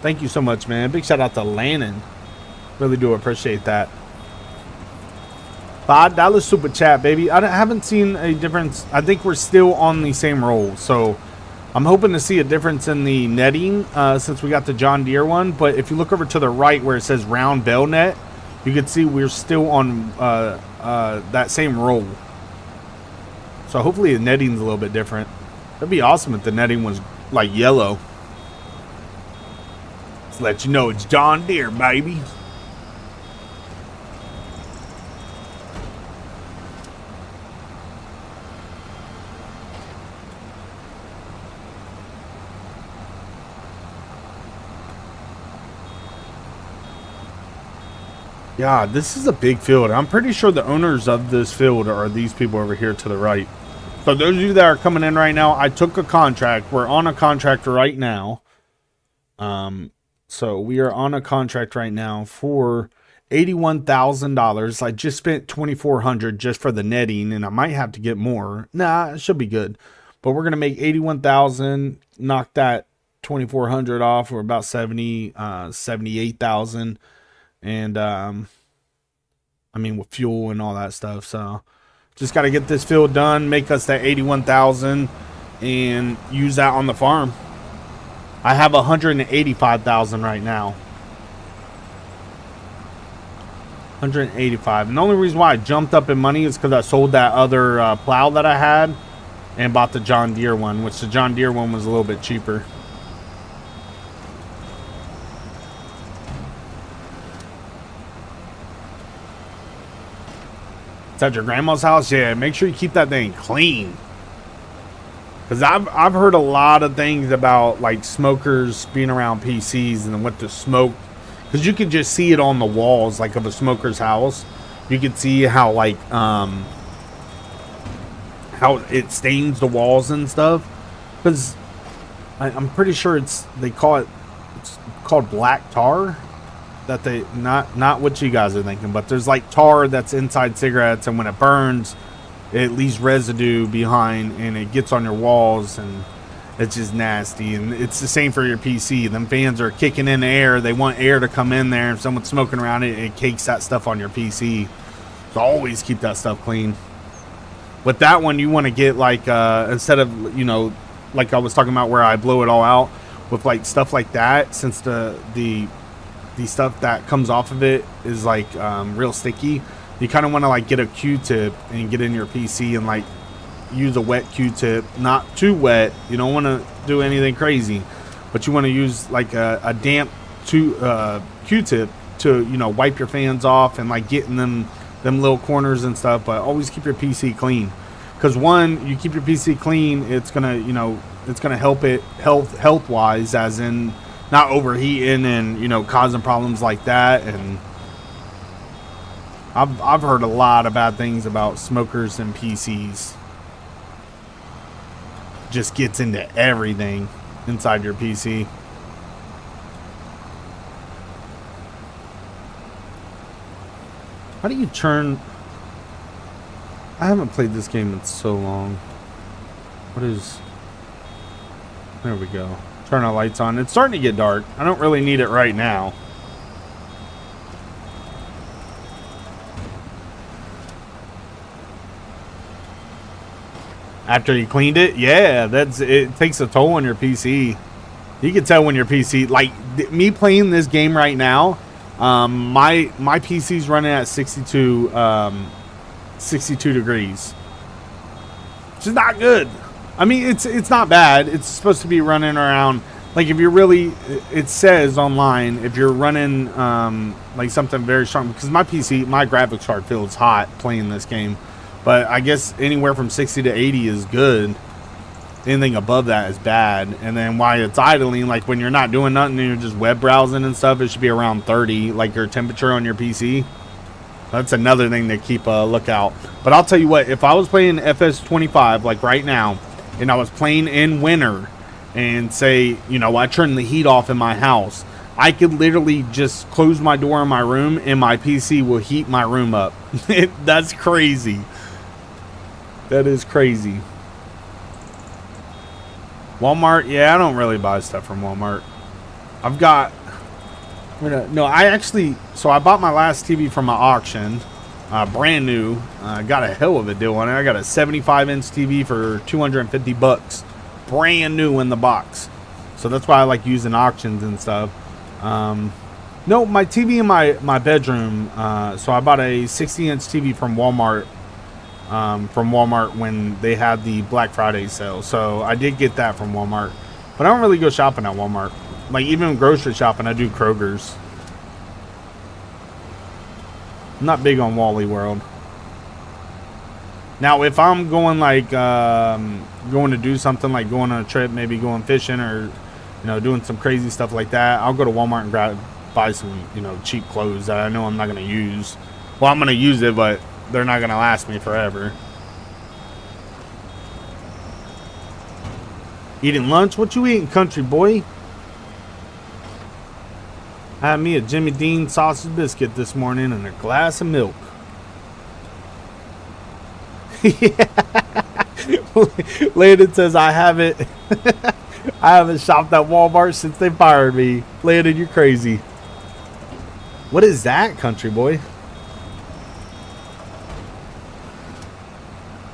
Thank you so much, man. Big shout out to Lannon. Really do appreciate that. $5 super chat, baby. I haven't seen a difference. I think we're still on the same roll, so I'm hoping to see a difference in the netting since we got the John Deere one. But if you look over to the right where it says round bell net, you can see we're still on that same roll. So hopefully the netting's a little bit different. That'd be awesome if the netting was like yellow. Let's let you know it's John Deere, baby. Yeah, this is a big field. I'm pretty sure the owners of this field are these people over here to the right. So those of you that are coming in right now, I took a contract. We're on a contract right now. So we are on a contract right now for $81,000. I just spent $2,400 just for the netting, and I might have to get more. Nah, it should be good. But we're gonna make $81,000. Knock that $2,400 off. We're about $78,000. And I mean, with fuel and all that stuff. So Just got to get this field done, make us that 81,000, and use that on the farm. I have 185,000 right now. 185. And the only reason why I jumped up in money is because I sold that other plow that I had and bought the John Deere one, which the John Deere one was a little bit cheaper. It's at your grandma's house? Yeah, make sure you keep that thing clean. Because I've heard a lot of things about like smokers being around PCs and what the smoke, because you can just see it on the walls like of a smoker's house. You can see how like how it stains the walls and stuff. Because I'm pretty sure it's called black tar. That they not what you guys are thinking, but there's like tar that's inside cigarettes, and when it burns, it leaves residue behind and it gets on your walls, and it's just nasty. And it's the same for your PC. Them fans are kicking in the air. They want air to come in there. If someone's smoking around it, it cakes that stuff on your PC. So always keep that stuff clean. With that one, you want to get like, instead of, you know, like I was talking about where I blow it all out, with like stuff like that, since the stuff that comes off of it is like real sticky, you kind of want to like get a Q-tip and get in your PC and like use a wet Q-tip, not too wet. You don't want to do anything crazy, but you want to use like a damp Q-tip to, you know, wipe your fans off and like get in them little corners and stuff. But always keep your PC clean, because one, you keep your PC clean, it's gonna, you know, it's gonna help it health wise, as in not overheating and, you know, causing problems like that. And I've heard a lot of bad things about smokers and PCs. Just gets into everything inside your PC. How do you turn? I haven't played this game in so long. What is? There we go. Turn our lights on. It's starting to get dark. I don't really need it right now. After you cleaned it, yeah, it takes a toll on your PC. You can tell when your PC, like me playing this game right now, my PC's running at 62 degrees, which is not good. I mean, it's not bad. It's supposed to be running around, like, if you're really, it says online, if you're running like something very strong, because my PC, my graphics card feels hot playing this game. But I guess anywhere from 60 to 80 is good. Anything above that is bad. And then while it's idling, like when you're not doing nothing and you're just web browsing and stuff, it should be around 30, like your temperature on your PC. That's another thing to keep a lookout. But I'll tell you what, if I was playing FS25 like right now, and I was playing in winter, and say, you know, I turned the heat off in my house, I could literally just close my door in my room and my PC will heat my room up. That's crazy. That is crazy. Walmart, yeah, I don't really buy stuff from Walmart. I've got, no, I actually, so I bought my last TV from an auction, brand new. Got a hell of a deal on it. I got a 75-inch TV for 250 bucks, brand new in the box. So that's why I like using auctions and stuff. No, my TV in my bedroom, so I bought a 60-inch TV from Walmart. When they had the Black Friday sale. So I did get that from Walmart. But I don't really go shopping at Walmart. Like, even grocery shopping, I do Kroger's. I'm not big on Wally World. Now, if I'm going, like, going to do something, like going on a trip, maybe going fishing or, you know, doing some crazy stuff like that, I'll go to Walmart and buy some, you know, cheap clothes that I know I'm not going to use. Well, I'm going to use it, but they're not going to last me forever. Eating lunch? What you eating, country boy? I had me a Jimmy Dean sausage biscuit this morning and a glass of milk. Landon says I haven't shopped at Walmart since they fired me. Landon, you're crazy. What is that, country boy?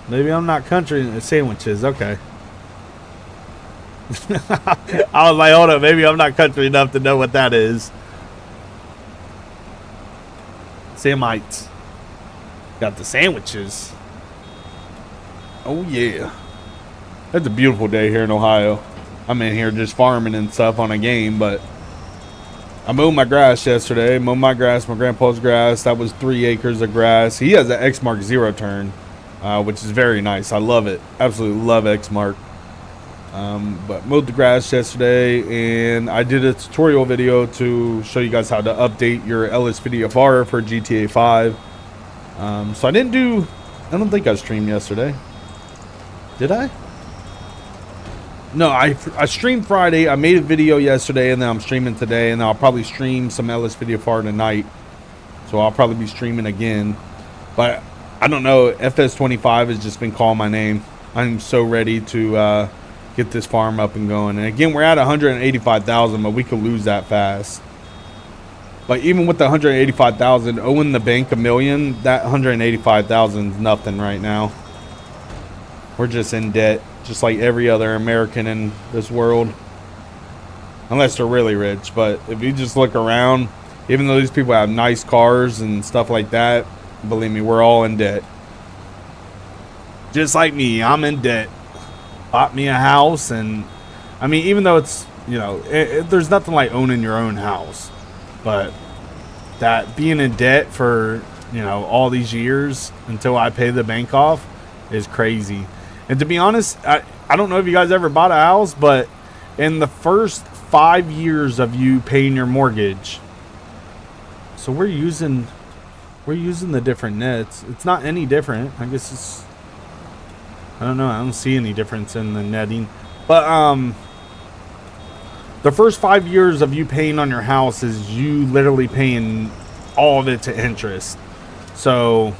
Maybe I'm not country sandwiches. Okay. I was like, hold up. Maybe I'm not country enough to know what that is. Samites. Got the sandwiches. Oh, yeah. It's a beautiful day here in Ohio. I'm in here just farming and stuff on a game, but I mowed my grass yesterday. Mowed my grass, my grandpa's grass. That was 3 acres of grass. He has an Exmark 0 turn, which is very nice. I love it. Absolutely love Exmark. But mowed the grass yesterday, and I did a tutorial video to show you guys how to update your LS VDFR for GTA 5. So I don't think I streamed yesterday. Did I? No, I streamed Friday. I made a video yesterday, and then I'm streaming today, and then I'll probably stream some LS VDFR tonight. So I'll probably be streaming again. But I don't know. FS25 has just been calling my name. I'm so ready to get this farm up and going. And again, we're at 185,000, but we could lose that fast. But even with the 185,000, owing the bank $1 million, that 185,000 is nothing right now. We're just in debt, just like every other American in this world, unless they're really rich. But if you just look around, even though these people have nice cars and stuff like that, believe me, we're all in debt. Just like me, I'm in debt. Bought me a house, and I mean, even though it's, you know, there's nothing like owning your own house, but that being in debt for, you know, all these years until I pay the bank off is crazy. And to be honest, I don't know if you guys ever bought a house, but in the first 5 years of you paying your mortgage, so we're using the different nets. It's not any different. I guess it's, I don't know. I don't see any difference in the netting. But the first 5 years of you paying on your house is you literally paying all of it to interest. So,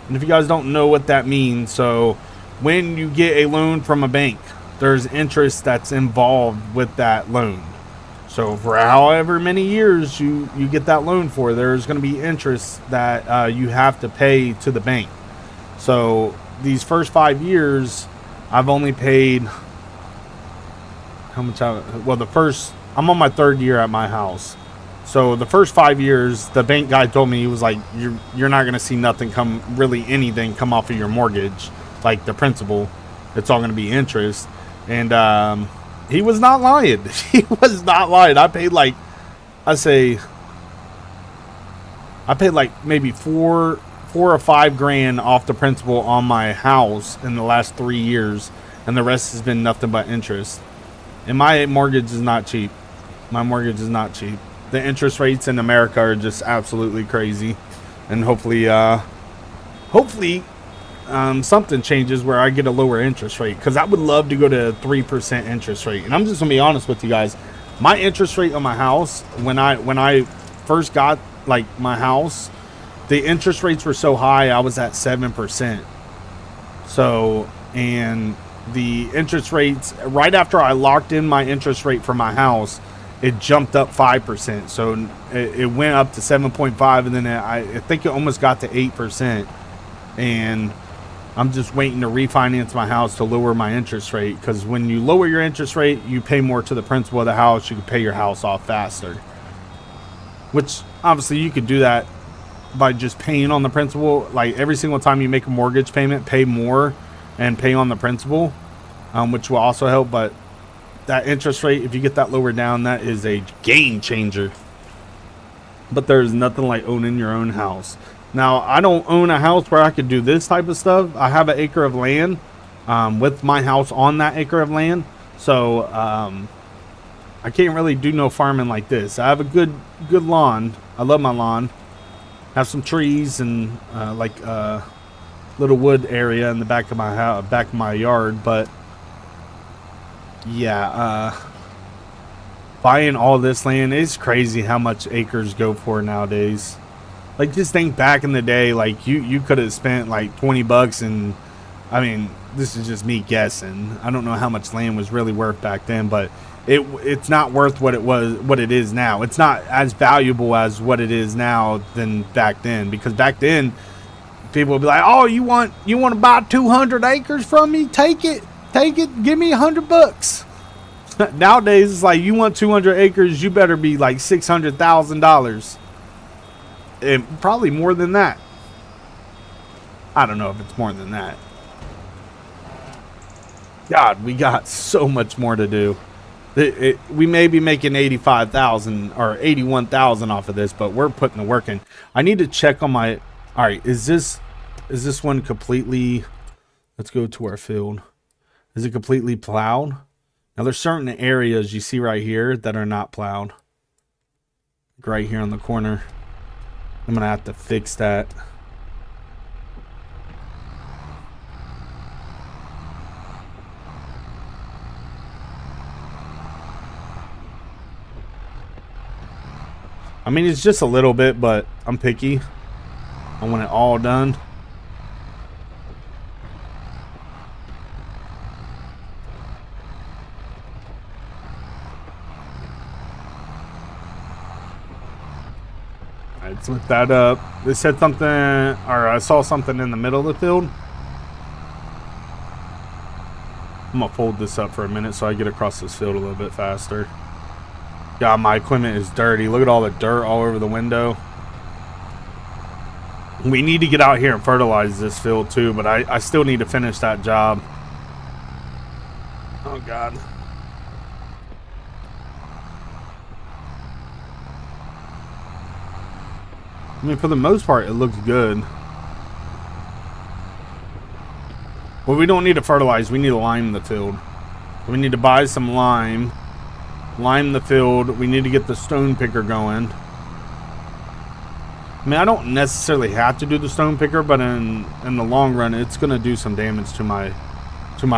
and if you guys don't know what that means, so when you get a loan from a bank, there's interest that's involved with that loan. So for however many years you get that loan for, there's going to be interest that you have to pay to the bank. So these first 5 years, I've only paid how much? I'm on my 3rd year at my house. So the first 5 years, the bank guy told me, he was like, you're not going to see nothing anything come off of your mortgage, like the principal. It's all going to be interest. And he was not lying. He was not lying. I paid like maybe four or 5 grand off the principal on my house in the last 3 years, and the rest has been nothing but interest. And my mortgage is not cheap. My mortgage is not cheap. The interest rates in America are just absolutely crazy, and hopefully something changes where I get a lower interest rate, because I would love to go to 3% interest rate. And I'm just gonna be honest with you guys, my interest rate on my house, when I first got like my house, the interest rates were so high, I was at 7%. So, and the interest rates right after I locked in my interest rate for my house, it jumped up 5%. So it went up to 7.5, and then I think it almost got to 8%. And I'm just waiting to refinance my house to lower my interest rate, because when you lower your interest rate, you pay more to the principal of the house. You can pay your house off faster, which obviously you could do that by just paying on the principal. Like every single time you make a mortgage payment, pay more and pay on the principal, which will also help. But that interest rate, if you get that lower down, that is a game changer. But there's nothing like owning your own house. Now, I don't own a house where I could do this type of stuff. I have an acre of land with my house on that acre of land. So I can't really do no farming like this. I have a good lawn. I love my lawn. Have some trees and like little wood area in the back of my house, back of my yard. But yeah, buying all this land is crazy how much acres go for nowadays. Like, just think back in the day, like you could have spent like $20, and I mean, this is just me guessing. I don't know how much land was really worth back then, but it's not worth what it is now. It's not as valuable as what it is now than back then, because back then People will be like, "Oh, you want to buy 200 acres from me? Take it, give me $100." Nowadays, it's like, you want 200 acres, you better be like $600,000, and probably more than that. I don't know if it's more than that. God, we got so much more to do. We may be making 85,000 or 81,000 off of this, but we're putting the work in. I need to check on my. All right, is this one completely? Let's go to our field. Is it completely plowed? Now there's certain areas you see right here that are not plowed. Like right here on the corner. I'm gonna have to fix that. I mean, it's just a little bit, but I'm picky. I want it all done. Alright, let's look that up. They said something, or I saw something in the middle of the field. I'm gonna fold this up for a minute so I get across this field a little bit faster. God, my equipment is dirty. Look at all the dirt all over the window. We need to get out here and fertilize this field too, but I still need to finish that job. Oh, God. I mean, for the most part, it looks good. Well, we don't need to fertilize. We need to lime the field. We need to buy some lime. Lime the field. We need to get the stone picker going. I mean, I don't necessarily have to do the stone picker, but in the long run, it's going to do some damage to my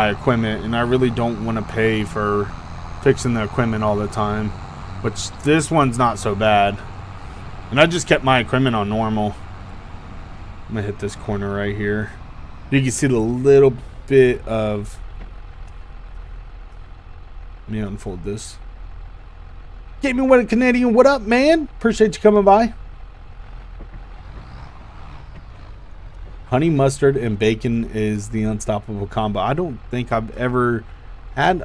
equipment, and I really don't want to pay for fixing the equipment all the time. Which this one's not so bad, and I just kept my equipment on normal. I'm gonna hit this corner right here. You can see the little bit of. Let me unfold this. Get me what a Canadian. What up, man? Appreciate you coming by. Honey mustard and bacon is the unstoppable combo. I don't think I've ever had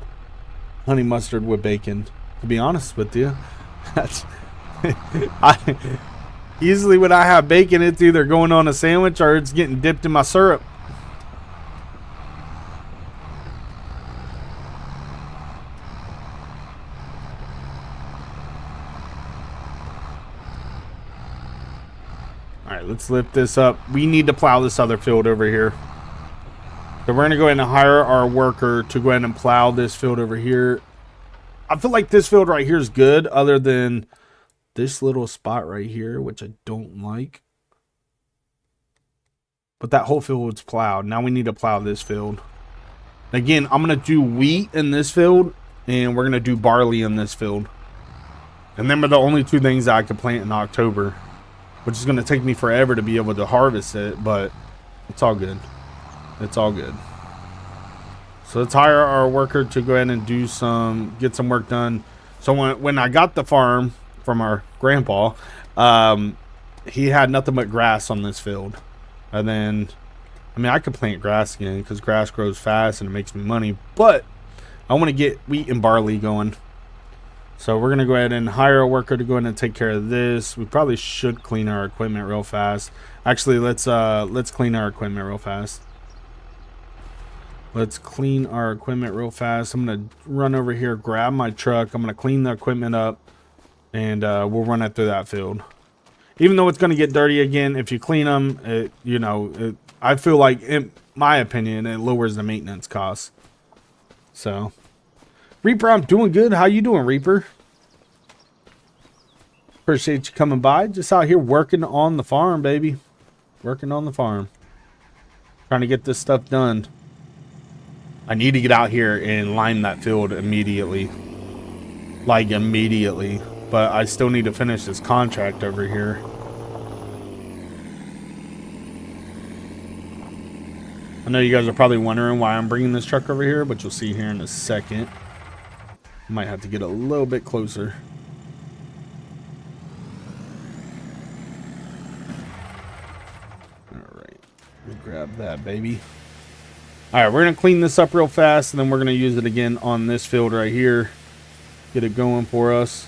honey mustard with bacon, to be honest with you. Usually when I have bacon, it's either going on a sandwich or it's getting dipped in my syrup. Alright, let's lift this up. We need to plow this other field over here. So we're going to go ahead and hire our worker to go ahead and plow this field over here. I feel like this field right here is good, other than this little spot right here, which I don't like. But that whole field is plowed. Now we need to plow this field. Again, I'm going to do wheat in this field, and we're going to do barley in this field. And them are the only two things that I could plant in October, which is going to take me forever to be able to harvest it, but it's all good. It's all good. So let's hire our worker to go ahead and get some work done. So when I got the farm from our grandpa, he had nothing but grass on this field. And then, I mean, I could plant grass again because grass grows fast and it makes me money, but I want to get wheat and barley going. So we're going to go ahead and hire a worker to go ahead and take care of this. We probably should clean our equipment real fast. Actually, let's clean our equipment real fast. Let's clean our equipment real fast. I'm going to run over here, grab my truck. I'm going to clean the equipment up, and we'll run it through that field. Even though it's going to get dirty again, if you clean them, I feel like, in my opinion, it lowers the maintenance costs. So, Reaper, I'm doing good. How you doing, Reaper? Appreciate you coming by. Just out here working on the farm, baby. Working on the farm. Trying to get this stuff done. I need to get out here and lime that field immediately. Like, immediately. But I still need to finish this contract over here. I know you guys are probably wondering why I'm bringing this truck over here, but you'll see here in a second. Might have to get a little bit closer. Alright. Grab that, baby. All right, we're going to clean this up real fast, and then we're going to use it again on this field right here. Get it going for us.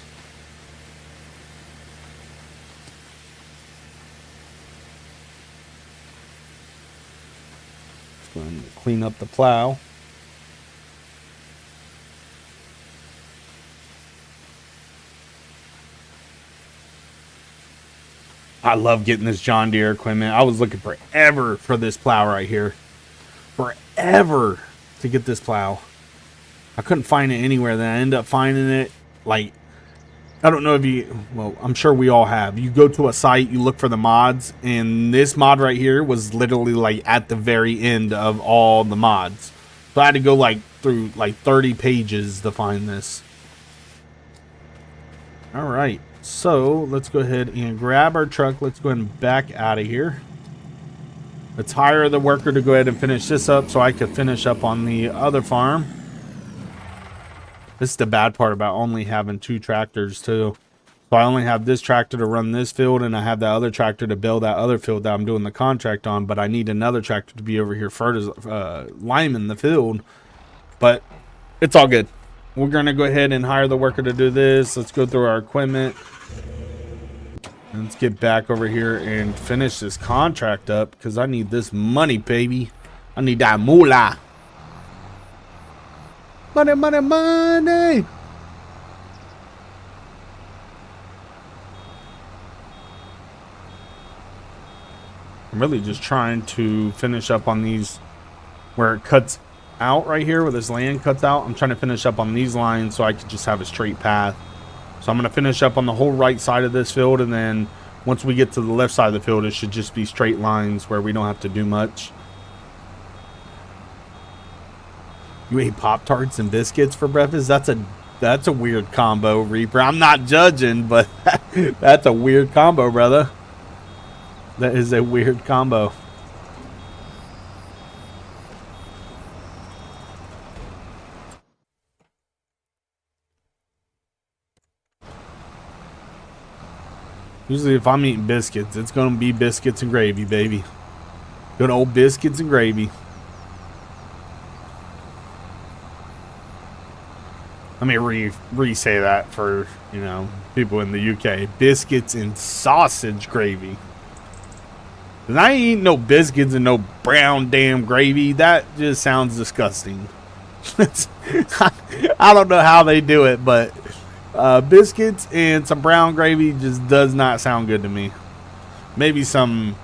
Just going to clean up the plow. I love getting this John Deere equipment. I was looking forever for this plow right here. Forever to get this plow. I couldn't find it anywhere. Then I ended up finding it. Like, I don't know if you, well, I'm sure we all have. You go to a site, you look for the mods, and this mod right here was literally like at the very end of all the mods. So I had to go like through like 30 pages to find this. All right. So let's go ahead and grab our truck. Let's go ahead and back out of here. Let's hire the worker to go ahead and finish this up so I could finish up on the other farm. This is the bad part about only having 2 tractors too. So I only have this tractor to run this field, and I have that other tractor to build that other field that I'm doing the contract on, but I need another tractor to be over here liming the field. But it's all good. We're going to go ahead and hire the worker to do this. Let's go through our equipment. Let's get back over here and finish this contract up because I need this money, baby. I need that moolah. Money, money, money. I'm really just trying to finish up on these where it cuts out right here, where this land cuts out. I'm trying to finish up on these lines so I could just have a straight path. So I'm going to finish up on the whole right side of this field, and then once we get to the left side of the field, it should just be straight lines where we don't have to do much. You ate Pop-Tarts and biscuits for breakfast? That's a weird combo, Reaper. I'm not judging, but that's a weird combo, brother. That is a weird combo. Usually if I'm eating biscuits, it's going to be biscuits and gravy, baby. Good old biscuits and gravy. Let me re-say that for, you know, people in the UK. Biscuits and sausage gravy. And I ain't eating no biscuits and no brown damn gravy. That just sounds disgusting. I don't know how they do it, but biscuits and some brown gravy just does not sound good to me. Maybe some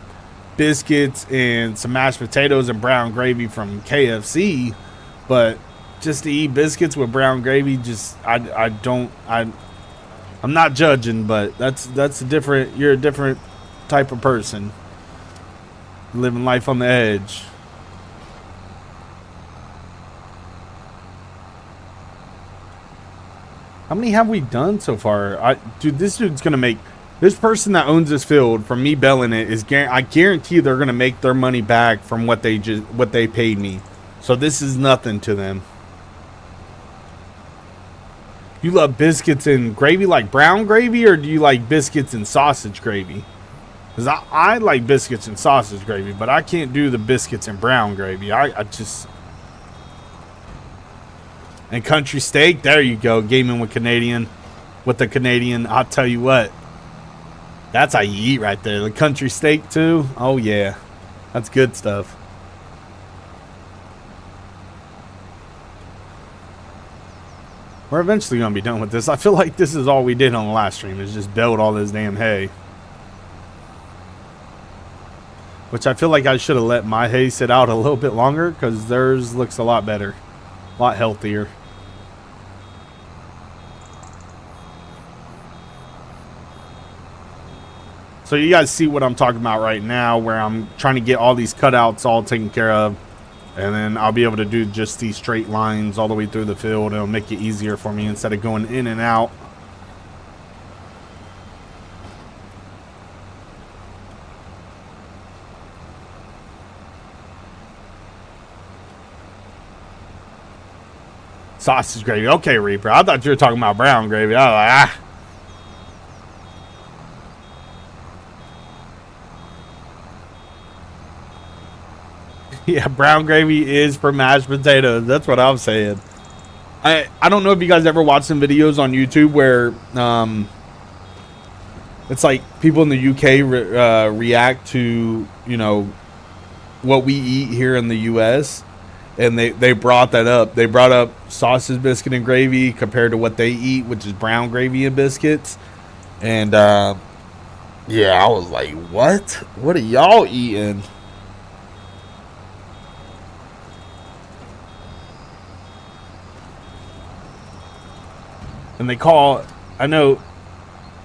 biscuits and some mashed potatoes and brown gravy from KFC, but just to eat biscuits with brown gravy, just I'm not judging, but that's a different, you're a different type of person living life on the edge. How many have we done so far? Dude, this dude's gonna make, this person that owns this field from me belling it is, I guarantee they're gonna make their money back from what they paid me. So this is nothing to them. You love biscuits and gravy like brown gravy, or do you like biscuits and sausage gravy? Because I like biscuits and sausage gravy, but I can't do the biscuits and brown gravy. I just... And country steak, there you go. Gaming with Canadian. With the Canadian, I'll tell you what. That's how you eat right there. The country steak too. Oh yeah. That's good stuff. We're eventually going to be done with this. I feel like this is all we did on the last stream, is just build all this damn hay. Which I feel like I should have let my hay sit out a little bit longer, because theirs looks a lot better. A lot healthier. So you guys see what I'm talking about right now, where I'm trying to get all these cutouts all taken care of. And then I'll be able to do just these straight lines all the way through the field. It'll make it easier for me instead of going in and out. Sausage gravy. Okay, Reaper. I thought you were talking about brown gravy. I was like, ah. Yeah, brown gravy is for mashed potatoes. That's what I'm saying. I don't know if you guys ever watched some videos on YouTube where it's like people in the UK react to, you know, what we eat here in the US, and they brought that up. They brought up sausage, biscuit, and gravy compared to what they eat, which is brown gravy and biscuits. And yeah, I was like, what? What are y'all eating? And they call, I know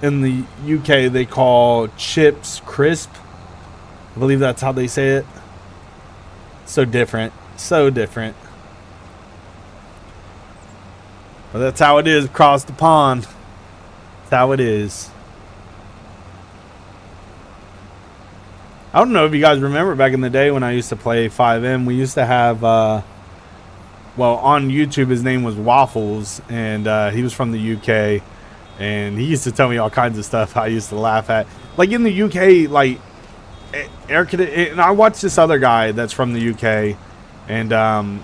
in the UK they call chips crisp. I believe that's how they say it. So different. So different. But that's how it is across the pond. That's how it is. I don't know if you guys remember back in the day when I used to play 5M, we used to have, well, on YouTube, his name was Waffles, and he was from the UK, and he used to tell me all kinds of stuff I used to laugh at. Like, in the UK, like, and I watched this other guy that's from the UK, and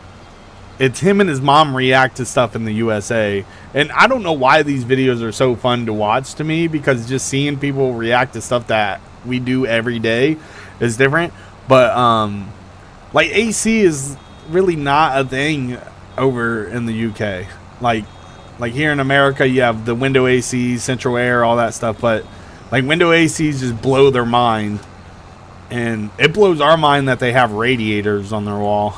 it's him and his mom react to stuff in the USA. And I don't know why these videos are so fun to watch to me, because just seeing people react to stuff that we do every day is different. But like, AC is really not a thing over in the UK. Like here in America, you have the window ACs, central air, all that stuff, but like, window ACs just blow their mind. And it blows our mind that they have radiators on their wall.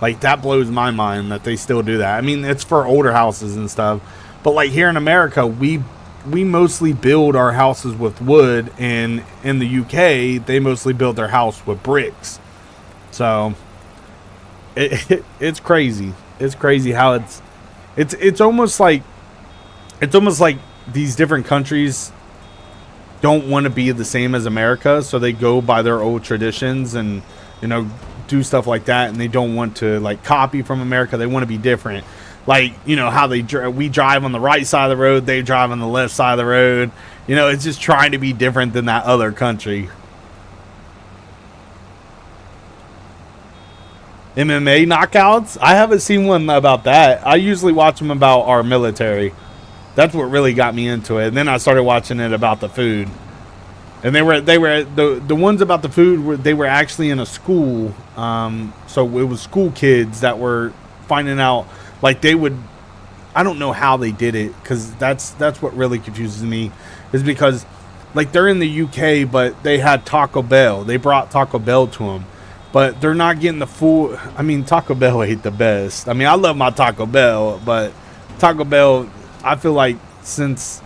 Like, that blows my mind that they still do that. I mean, it's for older houses and stuff, but like, here in America, we mostly build our houses with wood, and in the UK, they mostly build their house with bricks. So it's crazy. It's crazy how it's almost like these different countries don't want to be the same as America, so they go by their old traditions and, you know, do stuff like that, and they don't want to like copy from America. They want to be different. Like, you know, how we drive on the right side of the road, they drive on the left side of the road. You know, it's just trying to be different than that other country. MMA knockouts? I haven't seen one about that. I usually watch them about our military. That's what really got me into it. And then I started watching it about the food. And they were the ones about the food, they were actually in a school. So it was school kids that were finding out, like, they would, I don't know how they did it, because that's what really confuses me, is because, like, they're in the UK, but they had Taco Bell. They brought Taco Bell to them, but they're not getting the full. I mean, Taco Bell ain't the best. I mean, I love my Taco Bell, but Taco Bell, I feel like since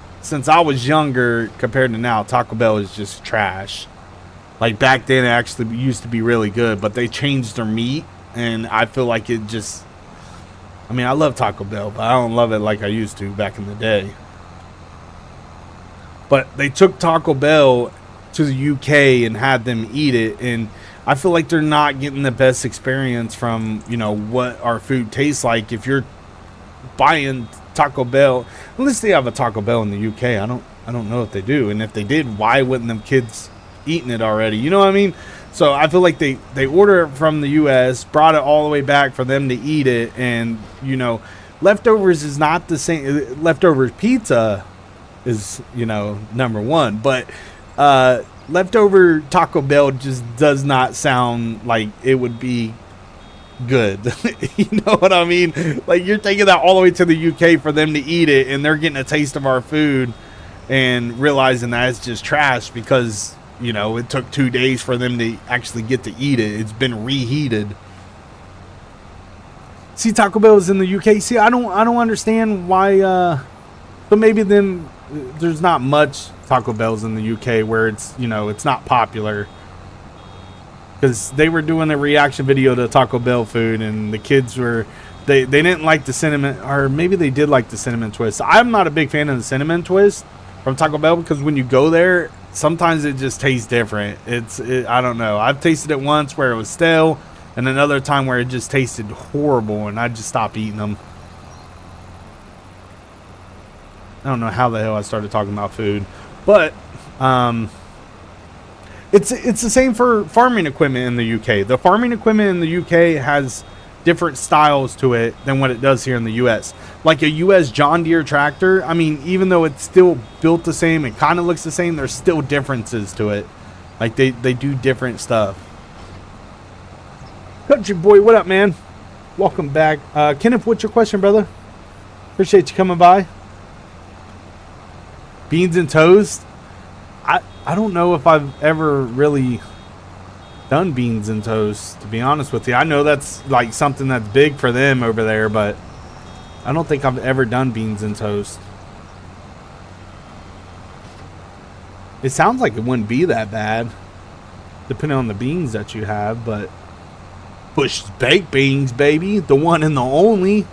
I was younger compared to now, Taco Bell is just trash. Like, back then it actually used to be really good, but they changed their meat, and I feel like it just, I mean, I love Taco Bell, but I don't love it like I used to back in the day. But they took Taco Bell to the UK and had them eat it, and I feel like they're not getting the best experience from, you know, what our food tastes like. If you're buying Taco Bell, unless they have a Taco Bell in the UK, I don't know if they do, and if they did, why wouldn't them kids eating it already? You know what I mean? So I feel like they order it from the US, brought it all the way back for them to eat it, and, you know, leftovers is not the same. Leftovers pizza is, you know, number one, but leftover Taco Bell just does not sound like it would be good. You know what I mean? Like, you're taking that all the way to the UK for them to eat it, and they're getting a taste of our food and realizing that it's just trash because, you know, it took 2 days for them to actually get to eat it. It's been reheated. See, Taco Bell is in the UK. See, I don't understand why, but maybe then there's not much Taco Bells in the UK where it's, you know, it's not popular. Because they were doing a reaction video to Taco Bell food, and the kids were, they didn't like the cinnamon, or maybe they did like the cinnamon twist. I'm not a big fan of the cinnamon twist from Taco Bell, because when you go there, sometimes it just tastes different. I don't know. I've tasted it once where it was stale, and another time where it just tasted horrible, and I just stopped eating them. I don't know how the hell I started talking about food, but It's the same for farming equipment in the UK. The farming equipment in the UK has different styles to it than what it does here in the US. Like a US John Deere tractor, I mean, even though it's still built the same, it kind of looks the same, there's still differences to it. Like they do different stuff. Country boy, what up, man? Welcome back. Kenneth, what's your question, brother? Appreciate you coming by. Beans and toast? I don't know if I've ever really done beans and toast, to be honest with you. I know that's like something that's big for them over there, but I don't think I've ever done beans and toast. It sounds like it wouldn't be that bad, depending on the beans that you have, but Bush's baked beans, baby, the one and the only.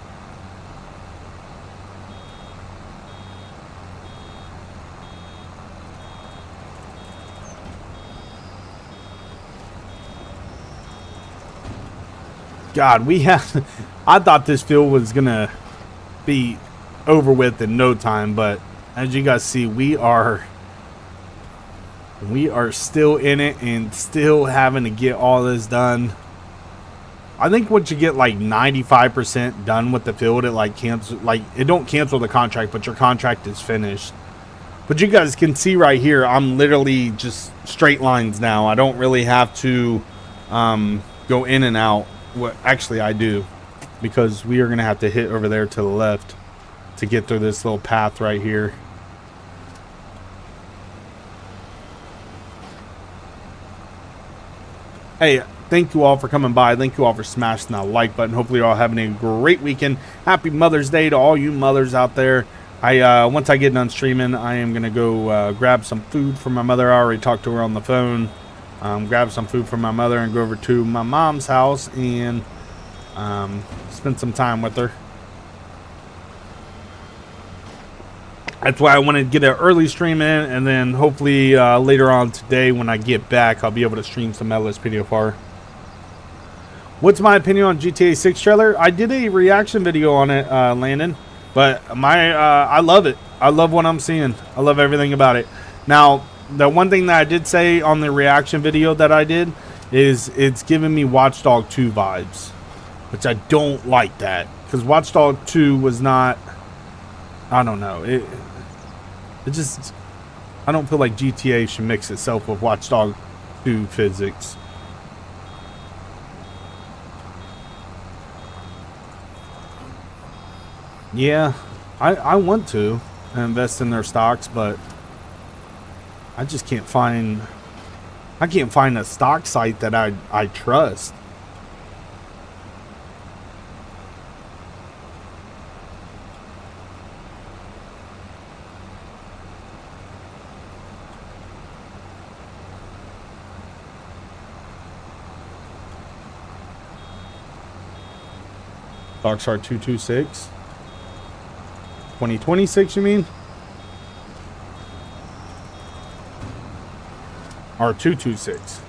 God, we have. I thought this field was gonna be over with in no time, but as you guys see, we are still in it and still having to get all this done. I think once you get like 95% done with the field, it like cancel, like it don't cancel the contract, but your contract is finished. But you guys can see right here, I'm literally just straight lines now. I don't really have to go in and out. What actually I do, because we are gonna have to hit over there to the left to get through this little path right here. Hey, thank you all for coming by. Thank you all for smashing that like button. Hopefully you're all having a great weekend. Happy Mother's Day to all you mothers out there. Once I get done streaming, I am gonna go grab some food for my mother. I already talked to her on the phone. Grab some food from my mother and go over to my mom's house and spend some time with her. That's why I wanted to get an early stream in, and then hopefully later on today when I get back, I'll be able to stream some LSPDFR. What's my opinion on GTA 6 trailer? I did a reaction video on it, Landon, but I love it. I love what I'm seeing. I love everything about it. Now, the one thing that I did say on the reaction video that I did is it's giving me Watch Dog 2 vibes, which I don't like that, because Watch Dog 2 was not, I don't know, it just, I don't feel like GTA should mix itself with Watch Dog 2 physics. Yeah, I want to invest in their stocks, but I just can't find a stock site that I trust. Dockstar 226. 2026, you mean? Or 226.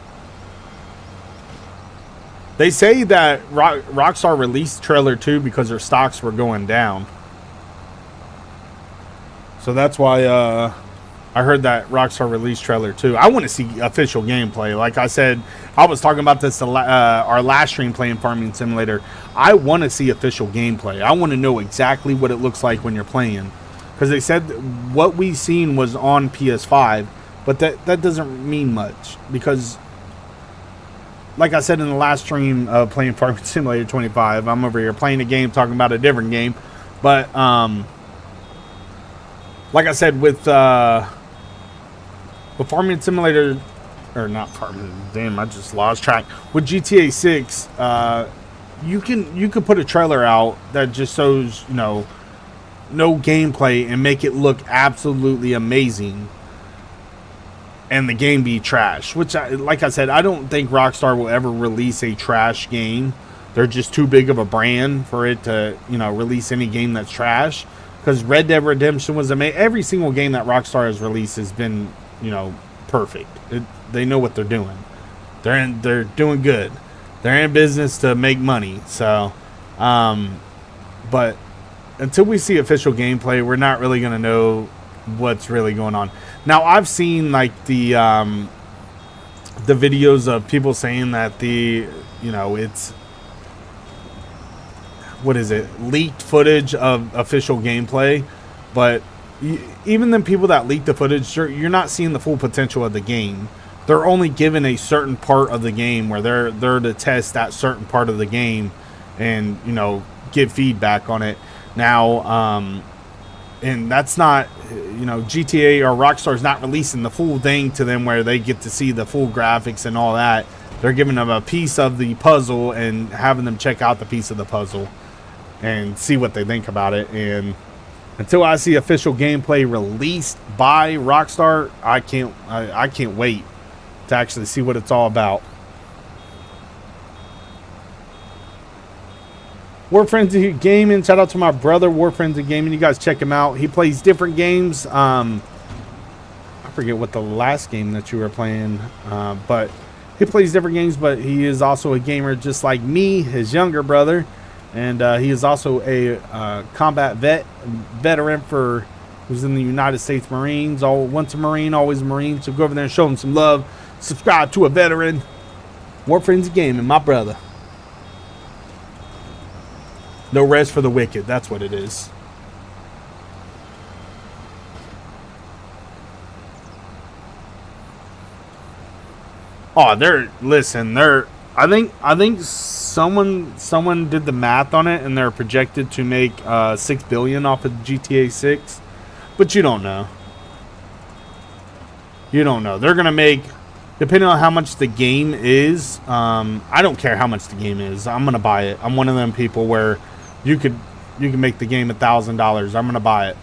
They say that Rockstar released trailer 2 because their stocks were going down. So that's why I heard that Rockstar released trailer 2. I want to see official gameplay. Like I said, I was talking about this our last stream playing Farming Simulator. I want to see official gameplay. I want to know exactly what it looks like when you're playing. Because they said what we seen was on PS5. But that doesn't mean much, because like I said in the last stream of playing Farming Simulator 25, I'm over here playing a game talking about a different game. But like I said with Farming Simulator, or not Farming, damn, I just lost track. With GTA 6, you can put a trailer out that just shows, you know, no gameplay and make it look absolutely amazing, and the game be trash. Which, like I said, I don't think Rockstar will ever release a trash game. They're just too big of a brand for it to, you know, release any game that's trash. Because Red Dead Redemption was amazing. Every single game that Rockstar has released has been, you know, perfect. They know what they're doing. They're doing good. They're in business to make money. So, but until we see official gameplay, we're not really going to know what's really going on. Now, I've seen like the the videos of people saying that it's, what is it, leaked footage of official gameplay, but even the people that leak the footage, you're not seeing the full potential of the game. They're only given a certain part of the game where they're to test that certain part of the game and give feedback on it. Now, and that's not, GTA or Rockstar's not releasing the full thing to them where they get to see the full graphics and all that. They're giving them a piece of the puzzle and having them check out the piece of the puzzle and see what they think about it. And until I see official gameplay released by Rockstar, I can't wait to actually see what it's all about. War Frenzy Gaming, shout out to my brother War Frenzy Gaming. You guys check him out. He plays different games. I forget what the last game that you were playing, but he plays different games. But he is also a gamer just like me, his younger brother, and he is also a combat veteran for who's in the United States Marines. Once a Marine, always a Marine. So go over there and show him some love. Subscribe to a veteran. War Frenzy Gaming, my brother. No rest for the wicked. That's what it is. Oh, I think someone did the math on it, and they're projected to make $6 billion off of GTA 6. But you don't know. You don't know. They're gonna make, depending on how much the game is. I don't care how much the game is. I'm gonna buy it. I'm one of them people where you can make the game $1,000. I'm gonna buy it.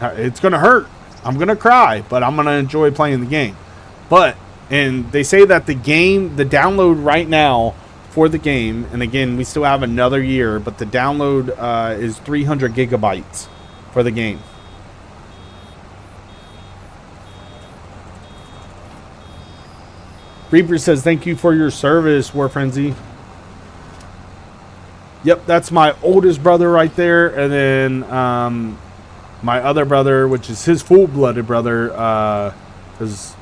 It's gonna hurt. I'm gonna cry, but I'm gonna enjoy playing the game. And they say that the download right now for the game, and again, we still have another year, but the download is 300 gigabytes for the game. Reaper says, thank you for your service, War Frenzy. Yep, that's my oldest brother right there. And then my other brother, which is his full-blooded brother, because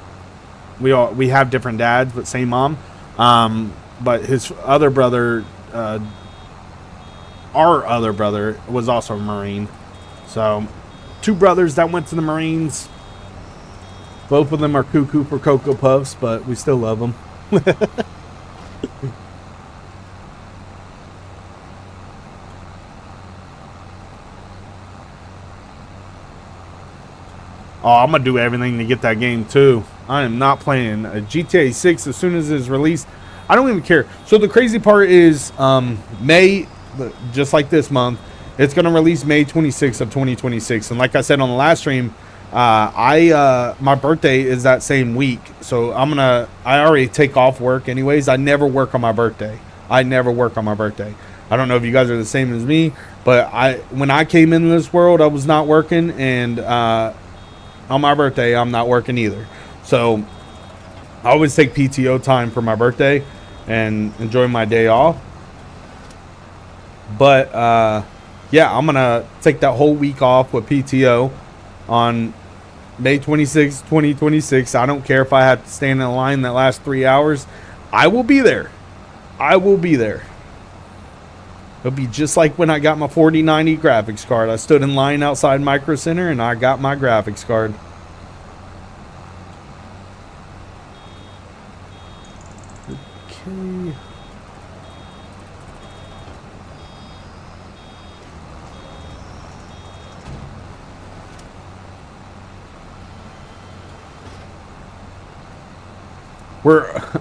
we have different dads, but same mom. But his other brother, our other brother, was also a Marine. So, 2 brothers that went to the Marines. Both of them are cuckoo for Cocoa Puffs, but we still love them. Oh, I'm going to do everything to get that game, too. I am not playing GTA 6 as soon as it is released. I don't even care. So the crazy part is May, just like this month, it's going to release May 26th of 2026. And like I said on the last stream, my birthday is that same week. So I already take off work anyways. I never work on my birthday. I don't know if you guys are the same as me, but when I came into this world, I was not working, and on my birthday, I'm not working either. So I always take PTO time for my birthday and enjoy my day off. But yeah, I'm gonna take that whole week off with PTO on May 26, 2026. I don't care if I have to stand in a line that lasts 3 hours. I will be there. It'll be just like when I got my 4090 graphics card. I stood in line outside Micro Center and I got my graphics card. Okay.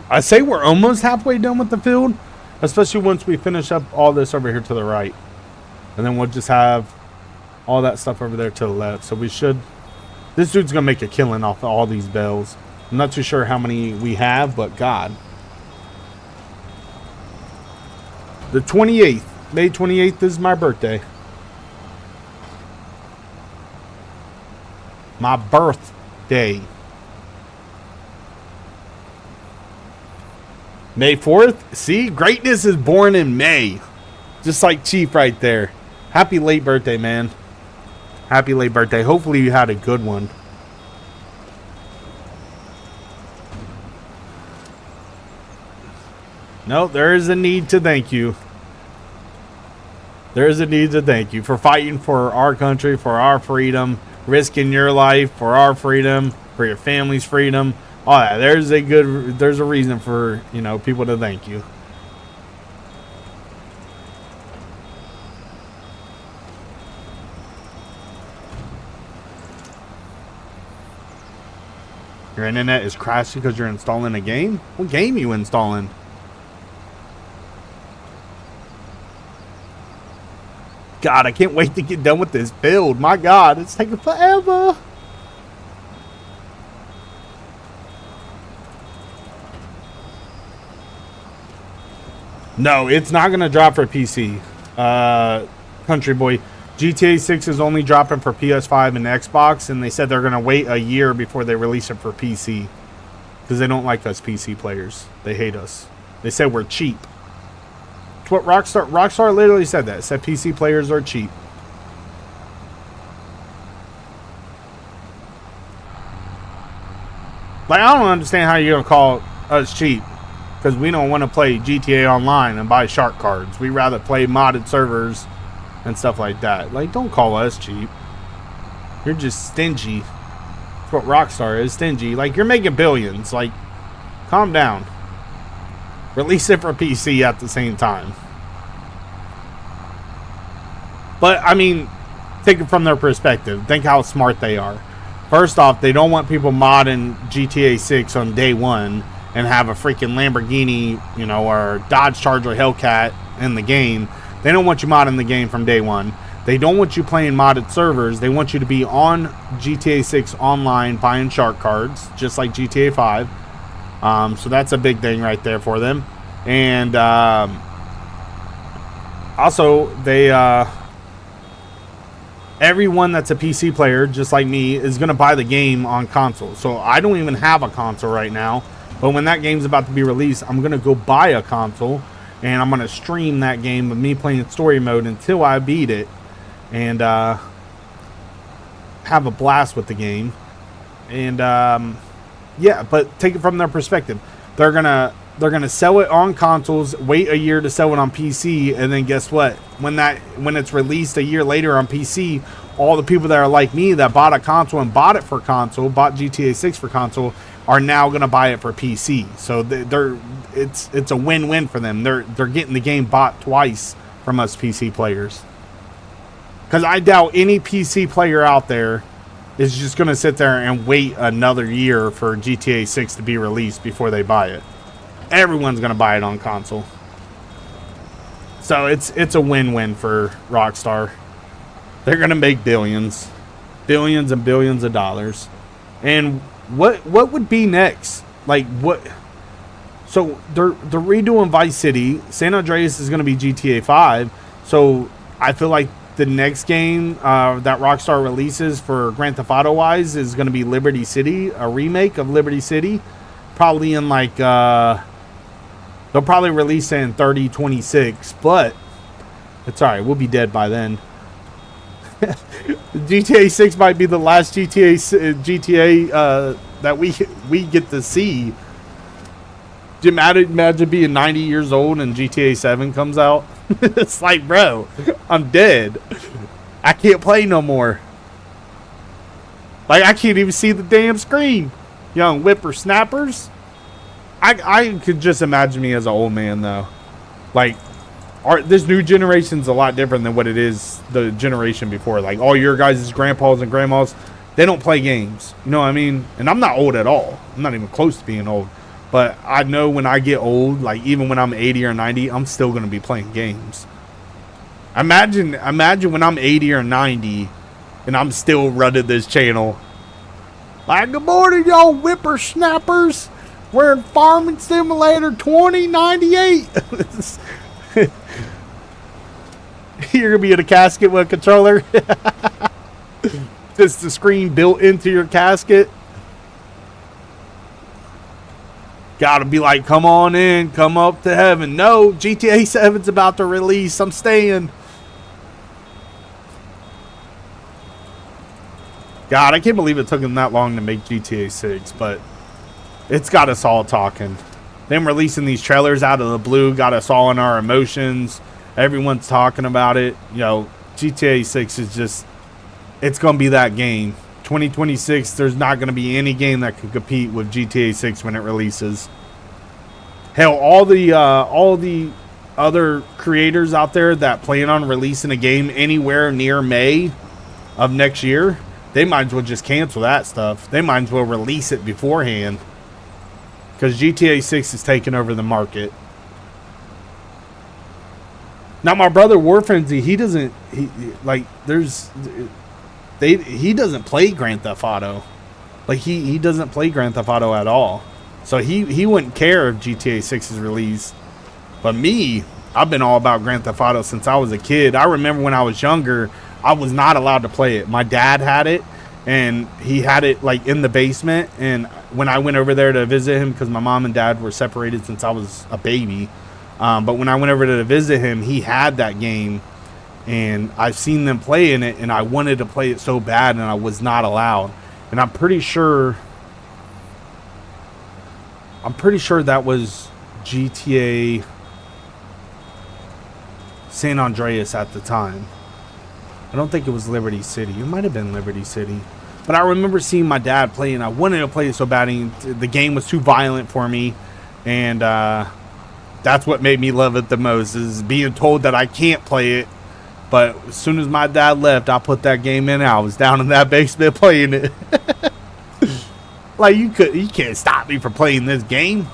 I say we're almost halfway done with the field, especially once we finish up all this over here to the right. And then we'll just have all that stuff over there to the left. So we should, this dude's going to make a killing off of all these bells. I'm not too sure how many we have, but God. The 28th, May 28th is my birthday. My birthday. May 4th? See? Greatness is born in May. Just like Chief right there. Happy late birthday, man. Happy late birthday. Hopefully you had a good one. No, there is a need to thank you. There is a need to thank you for fighting for our country, for our freedom, risking your life for our freedom, for your family's freedom. All that. There's a reason for, you know, people to thank you. Your internet is crashing because you're installing a game? What game are you installing? God, I can't wait to get done with this build. My God, it's taking forever. No, it's not going to drop for PC. Country boy. GTA 6 is only dropping for PS5 and Xbox, and they said they're going to wait a year before they release it for PC. Because they don't like us PC players. They hate us. They said we're cheap. It's what Rockstar literally said that. It said PC players are cheap. Like, I don't understand how you're going to call us cheap. Because we don't want to play GTA Online and buy shark cards. We rather play modded servers and stuff like that. Like, don't call us cheap. You're just stingy. That's what Rockstar is, stingy. Like, you're making billions. Like, calm down. Release it for PC at the same time. But, I mean, take it from their perspective. Think how smart they are. First off, they don't want people modding GTA 6 on day one and have a freaking Lamborghini, you know, or Dodge Charger Hellcat in the game. They don't want you modding the game from day one. They don't want you playing modded servers. They want you to be on GTA 6 online buying shark cards, just like GTA 5. So that's a big thing right there for them. And also, they everyone that's a PC player, just like me, is going to buy the game on console. So I don't even have a console right now. But when that game's about to be released, I'm going to go buy a console. And I'm going to stream that game with me playing story mode until I beat it. And have a blast with the game. And yeah, but take it from their perspective. They're gonna sell it on consoles, wait a year to sell it on PC, and then guess what? When it's released a year later on PC, all the people that are like me that bought a console and bought it for console, bought GTA 6 for console, are now gonna buy it for PC. So it's a win-win for them. They're getting the game bought twice from us PC players. Because I doubt any PC player out there is just gonna sit there and wait another year for GTA 6 to be released before they buy it. Everyone's gonna buy it on console. So it's a win-win for Rockstar. They're gonna make billions and billions of dollars. And what would be next? Like what? So they're redoing Vice City. San Andreas is gonna be GTA 5. So I feel like the next game that Rockstar releases for Grand Theft Auto wise is gonna be Liberty City, a remake of Liberty City, probably in like they'll probably release it in 3026, but it's alright, we'll be dead by then. GTA 6 might be the last GTA that we get to see. Do you imagine being 90 years old and GTA 7 comes out? It's like, bro, I'm dead. I can't play no more. Like, I can't even see the damn screen. Young whippersnappers. I could just imagine me as an old man, though. Like, this new generation's a lot different than what it is the generation before. Like, all your guys' grandpas and grandmas, they don't play games. You know what I mean? And I'm not old at all. I'm not even close to being old. But I know when I get old, like, even when I'm 80 or 90, I'm still going to be playing games. Imagine when I'm 80 or 90 and I'm still running this channel. Like, good morning, y'all whippersnappers. We're in Farming Simulator 2098. You're going to be in a casket with a controller. Just the screen built into your casket. Gotta be like, come on in, come up to heaven. No, GTA 7's about to release. I'm staying. God, I can't believe it took them that long to make GTA 6, but it's got us all talking. them releasing these trailers out of the blue got us all in our emotions. Everyone's talking about it. You know, GTA 6 is just, it's going to be that game. 2026, there's not going to be any game that can compete with GTA 6 when it releases. Hell, all the other creators out there that plan on releasing a game anywhere near May of next year, they might as well just cancel that stuff. They might as well release it beforehand, because GTA 6 is taking over the market. Now, my brother War Frenzy, he doesn't play Grand Theft Auto. Like, he doesn't play Grand Theft Auto at all. So he wouldn't care if GTA 6 is released. But me, I've been all about Grand Theft Auto since I was a kid. I remember when I was younger, I was not allowed to play it. My dad had it, and he had it like in the basement. And when I went over there to visit him, because my mom and dad were separated since I was a baby, but when I went over to visit him, he had that game, and I've seen them play in it, and I wanted to play it so bad, and I was not allowed. And I'm pretty sure that was GTA San Andreas at the time. I don't think it was Liberty City. It might have been Liberty City. But I remember seeing my dad play, and I wanted to play it so bad, and the game was too violent for me. And that's what made me love it the most, is being told that I can't play it. But as soon as my dad left, I put that game in, and I was down in that basement playing it. Like, you can't stop me from playing this game.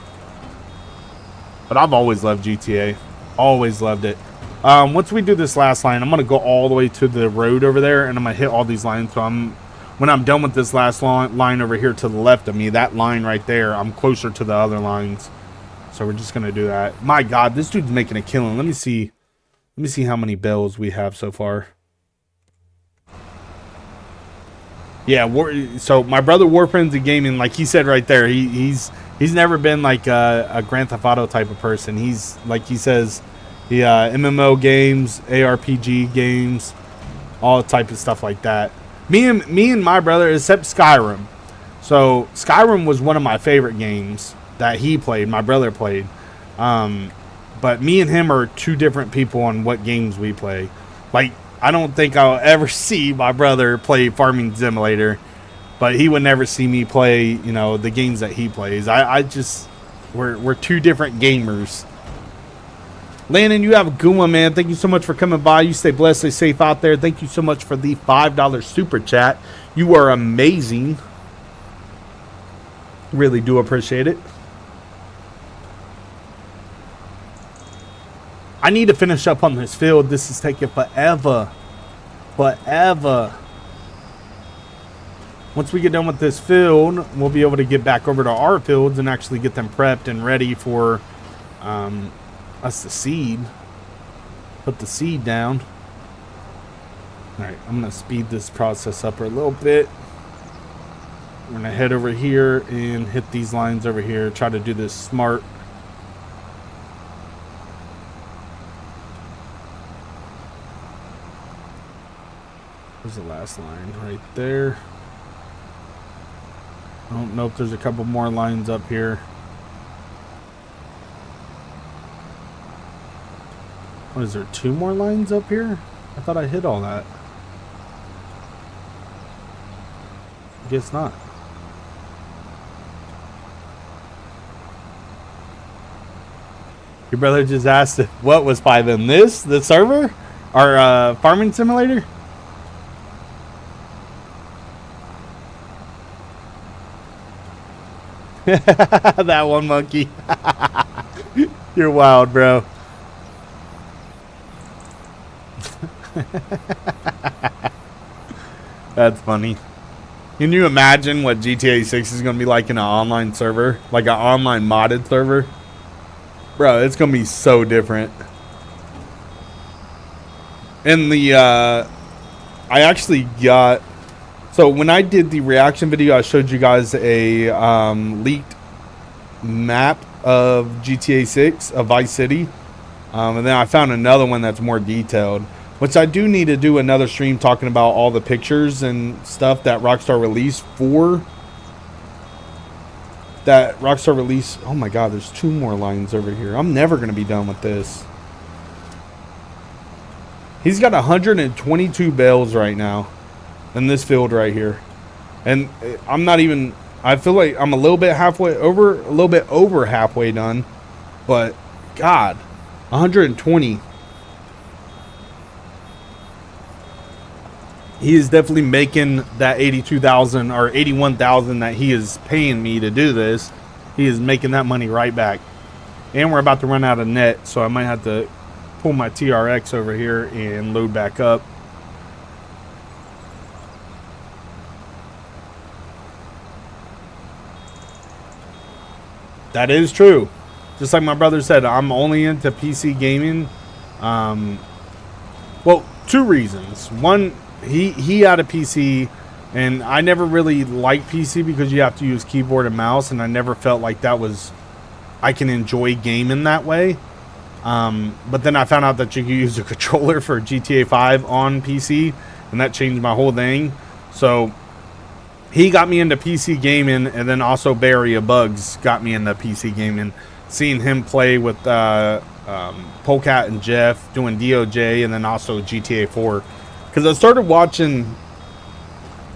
But I've always loved GTA. Always loved it. Once we do this last line, I'm going to go all the way to the road over there, and I'm going to hit all these lines. So when I'm done with this last line over here to the left of me, that line right there, I'm closer to the other lines. So we're just going to do that. My God, this dude's making a killing. Let me see how many bells we have so far. Yeah, so my brother War Frenzy Gaming, like he said right there, he's never been like a Grand Theft Auto type of person. He's, like he says, the MMO games, ARPG games, all type of stuff like that. Me and my brother, except Skyrim. So Skyrim was one of my favorite games that he played, my brother played. But me and him are two different people on what games we play. Like, I don't think I'll ever see my brother play Farming Simulator, but he would never see me play, you know, the games that he plays. We're two different gamers. Landon, you have a good one, man. Thank you so much for coming by. You stay blessed, stay safe out there. Thank you so much for the $5 super chat. You are amazing. Really do appreciate it. I need to finish up on this field. This is taking forever. Forever. Once we get done with this field, we'll be able to get back over to our fields and actually get them prepped and ready for us to seed. Put the seed down. Alright, I'm going to speed this process up a little bit. We're going to head over here and hit these lines over here. Try to do this smart. There's the last line right there. I don't know if there's a couple more lines up here. What is there, 2 more lines up here? I thought I hit all that. I guess not. Your brother just asked if what was 5 in this, the server? Our farming simulator? That one monkey. You're wild, bro. That's funny. Can you imagine what GTA 6 is going to be like in an online server? Like an online modded server? Bro, it's going to be so different. And I actually got... So when I did the reaction video, I showed you guys a leaked map of GTA 6, of Vice City. And then I found another one that's more detailed. Which I do need to do another stream talking about all the pictures and stuff that Rockstar released for that Rockstar release. Oh my god, there's 2 more lines over here. I'm never going to be done with this. He's got 122 bales right now in this field right here. And I'm not even, I feel like I'm a little bit over halfway done. But god, 120. He is definitely making that 82,000 or 81,000 that he is paying me to do this. He is making that money right back. And we're about to run out of net, so I might have to pull my TRX over here and load back up. That is true. Just like my brother said, I'm only into PC gaming. Well, 2 reasons. One, he had a PC, and I never really liked PC because you have to use keyboard and mouse, and I never felt like that was, I can enjoy gaming that way. But then I found out that you could use a controller for GTA 5 on PC, and that changed my whole thing. So he got me into PC gaming, and then also Barry of Bugs got me into PC gaming. Seeing him play with Polecat and Jeff doing DOJ, and then also GTA 4. Because I started watching,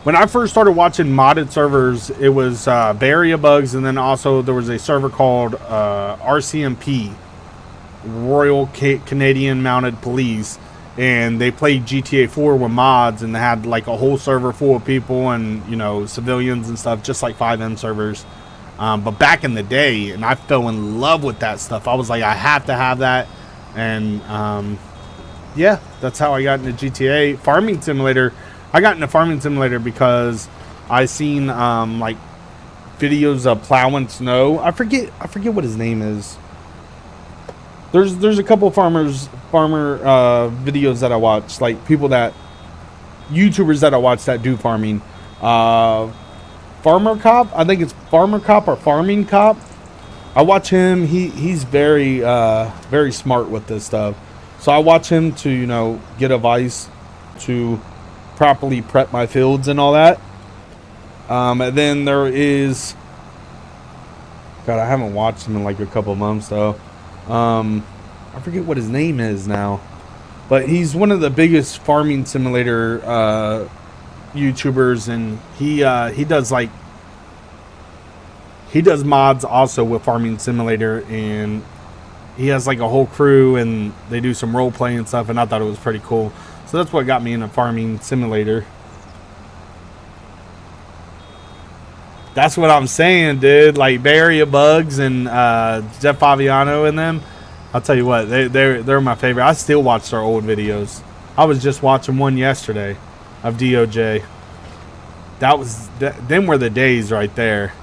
when I first started watching modded servers, it was Barry of Bugs, and then also there was a server called RCMP, Royal Canadian Mounted Police, and they played GTA 4 with mods, and they had like a whole server full of people and, you know, civilians and stuff, just like 5M servers. But back in the day, and I fell in love with that stuff. I was like, I have to have that. And yeah, that's how I got into GTA. Farming Simulator, I got into Farming Simulator because I seen like videos of plowing snow. I forget what his name is. There's a couple farmer videos that I watch, like YouTubers that I watch that do farming. Farmer Cop, I think it's Farmer Cop or Farming Cop. I watch him. He's very very smart with this stuff. So I watch him to, you know, get advice to properly prep my fields and all that. And then there is, God, I haven't watched him in like a couple months though. I forget what his name is now, but he's one of the biggest farming simulator YouTubers, and he does mods also with Farming Simulator, and he has like a whole crew, and they do some role play and stuff, and I thought it was pretty cool. So that's what got me into Farming Simulator. That's what I'm saying, dude. Like Barry of Bugs and Jeff Faviano and them. I'll tell you what, they're my favorite. I still watch their old videos. I was just watching one yesterday of DOJ. Them were the days right there.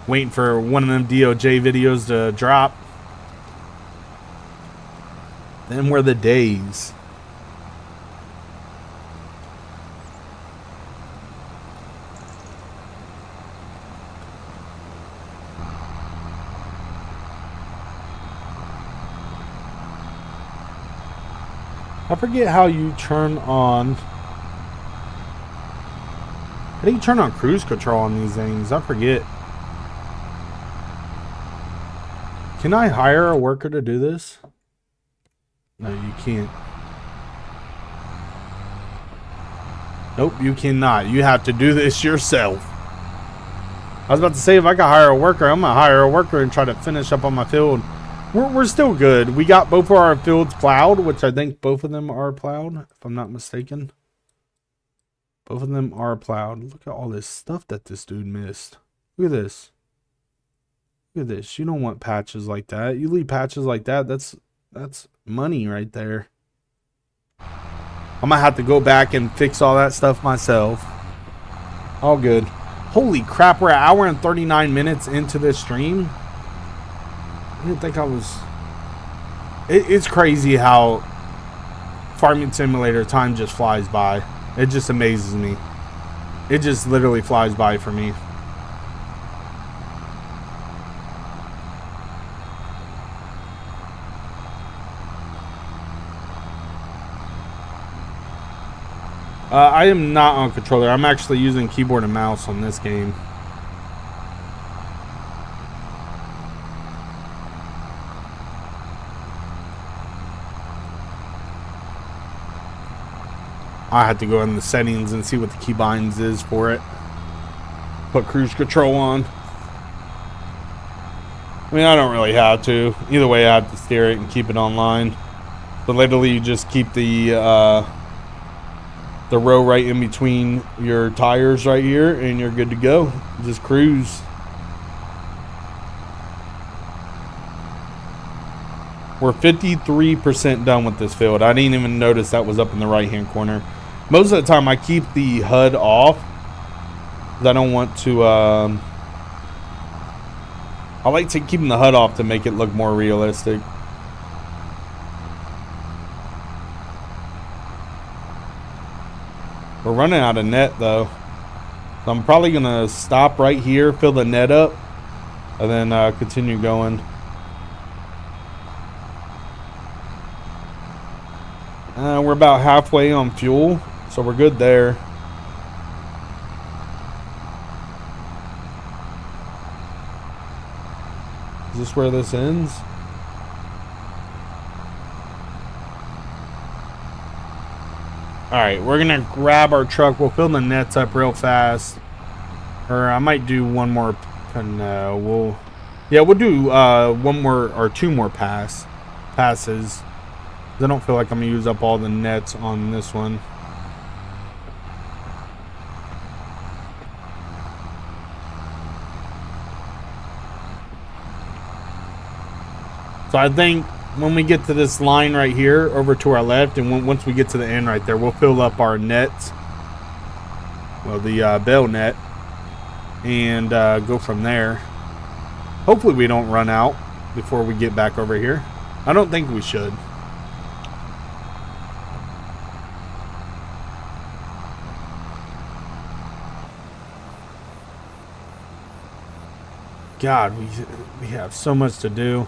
Waiting for one of them DOJ videos to drop. Them were the days. I forget how you turn on. How do you turn on cruise control on these things? I forget. Can I hire a worker to do this? No, you can't. Nope, you cannot. You have to do this yourself. I was about to say, if I could hire a worker, I'm going to hire a worker and try to finish up on my field. We're still good. We got both of our fields plowed, which I think both of them are plowed, if I'm not mistaken. Both of them are plowed. Look at all this stuff that this dude missed. Look at this. Look at this. You don't want patches like that. You leave patches like that, that's money right there. I'm gonna have to go back and fix all that stuff myself. All good. Holy crap, we're an hour and 39 minutes into this stream. I didn't think I was... It's crazy how Farming Simulator time just flies by. It just amazes me. It just literally flies by for me. I am not on controller. I'm actually using keyboard and mouse on this game. I had to go in the settings and see what the keybinds is for it. Put cruise control on. I mean, I don't really have to. Either way, I have to steer it and keep it online. But literally, you just keep the row right in between your tires right here, and you're good to go. Just cruise. We're 53% done with this field. I didn't even notice that was up in the right-hand corner. Most of the time, I keep the HUD off because I don't want to. I like to keep the HUD off to make it look more realistic. We're running out of net though, so I'm probably gonna stop right here, fill the net up, and then continue going. We're about halfway on fuel, so we're good there. Is this where this ends? Alright, we're gonna grab our truck. We'll fill the nets up real fast. Or I might do one more. No, we'll do one more or two more passes. I don't feel like I'm gonna use up all the nets on this one. So I think when we get to this line right here over to our left, and once we get to the end right there, we'll fill up our nets, well, the bale net, and go from there. Hopefully we don't run out before we get back over here. I don't think we should. God, we have so much to do.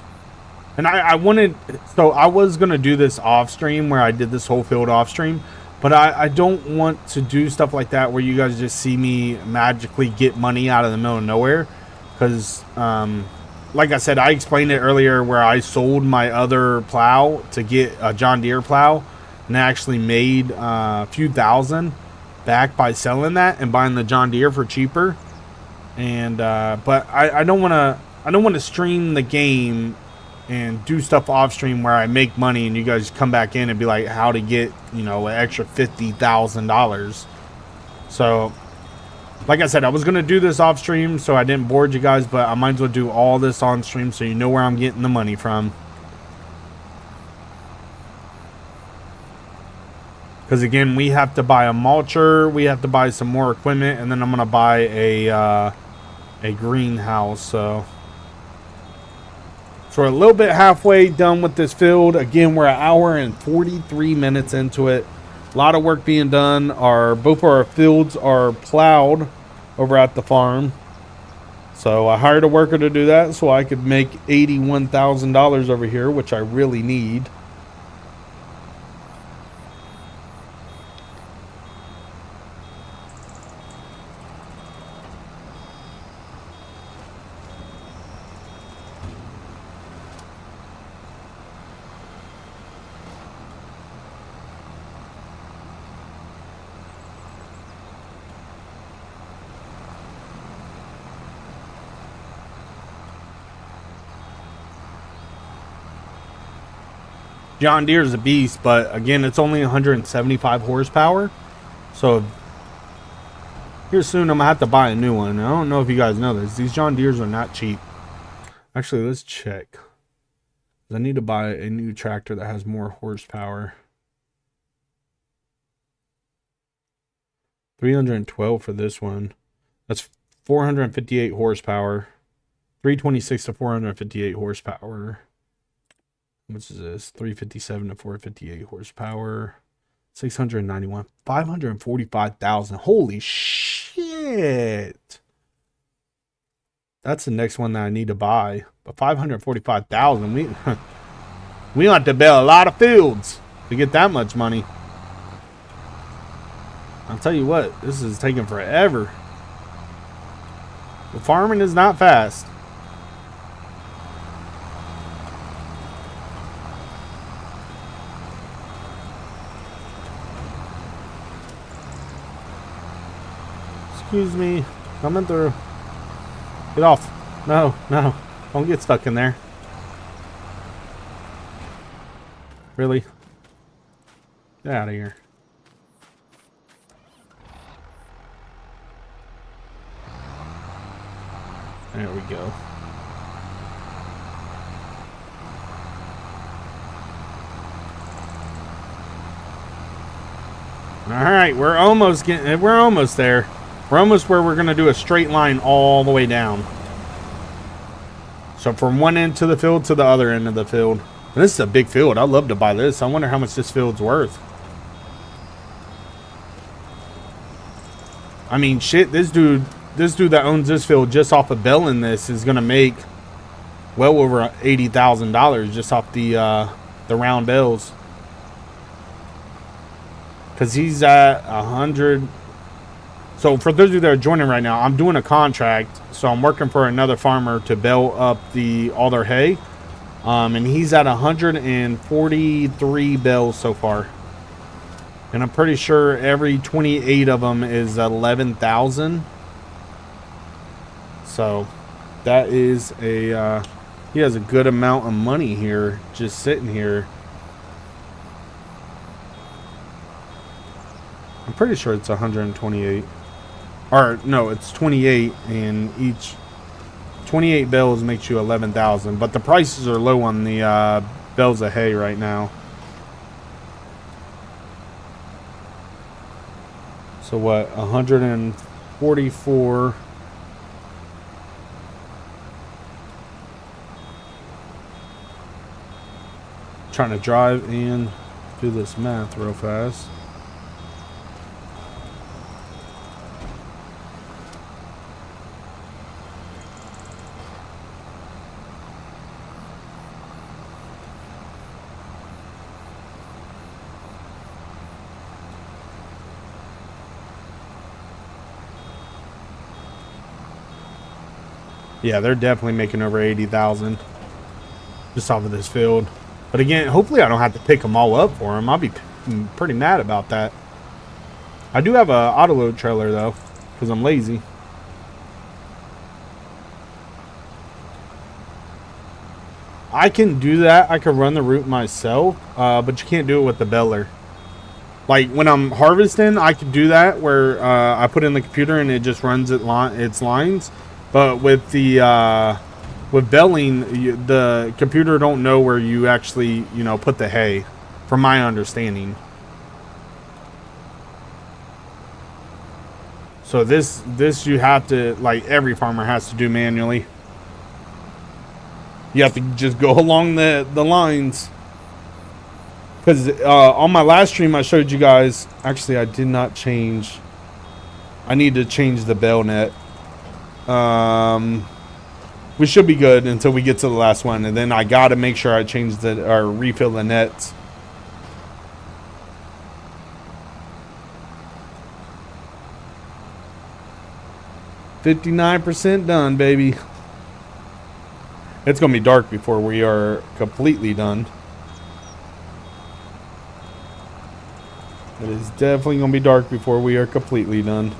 And I wanted, so I was going to do this off stream where I did this whole field off stream, but I don't want to do stuff like that where you guys just see me magically get money out of the middle of nowhere. Because, like I said, I explained it earlier where I sold my other plow to get a John Deere plow, and I actually made a few thousand back by selling that and buying the John Deere for cheaper. And but I don't want to stream the game and do stuff off stream where I make money and you guys come back in and be like, how to get, you know, an extra $50,000. So like I said, I was going to do this off stream so I didn't board you guys, but I might as well do all this on stream so you know where I'm getting the money from. Because again, we have to buy a mulcher, we have to buy some more equipment, and then I'm going to buy a greenhouse. So we're a little bit halfway done with this field. Again, we're an hour and 43 minutes into it. A lot of work being done. Both of our fields are plowed over at the farm. So I hired a worker to do that so I could make $81,000 over here, which I really need. John Deere is a beast, but again, it's only 175 horsepower. So here soon, I'm gonna have to buy a new one. I don't know if you guys know this. These John Deeres are not cheap. Actually, let's check. I need to buy a new tractor that has more horsepower. 312 for this one. That's 458 horsepower. 326 to 458 horsepower. Which is this? 357 to 458 horsepower. 691. 545,000. Holy shit. That's the next one that I need to buy. But 545,000. We have to build a lot of fields to get that much money. I'll tell you what, this is taking forever. The farming is not fast. Excuse me. Coming through. Get off. No, no. Don't get stuck in there. Really? Get out of here. There we go. All right, we're almost there. We're almost where we're going to do a straight line all the way down. So from one end to the field to the other end of the field. And this is a big field. I'd love to buy this. I wonder how much this field's worth. I mean, shit, this dude that owns this field just off of Baling this is going to make well over $80,000 just off the round bells. Because he's at 100. So for those of you that are joining right now, I'm doing a contract. So I'm working for another farmer to bale up all their hay. And he's at 143 bales so far. And I'm pretty sure every 28 of them is 11,000. So that is he has a good amount of money here just sitting here. I'm pretty sure it's 128. Or no, it's 28, and each 28 bales makes you 11,000. But the prices are low on the bales of hay right now. So what? 144. Trying to drive and do this math real fast. Yeah, they're definitely making over 80,000 just off of this field. But again, hopefully I don't have to pick them all up for them. I'll be pretty mad about that. I do have a auto load trailer though, because I'm lazy. I can do that. I can run the route myself, but you can't do it with the baler. Like when I'm harvesting, I can do that where I put in the computer and it just runs its lines. But with the with baling, the computer don't know where you actually, put the hay, from my understanding. So this you have to, like every farmer has to do manually. You have to just go along the lines. Because on my last stream I showed you guys, actually I did not change. I need to change the bale net. We should be good until we get to the last one, and then I gotta make sure I change or refill the nets. %59 done, baby. It's gonna be dark before we are completely done. It is definitely gonna be dark before we are completely done.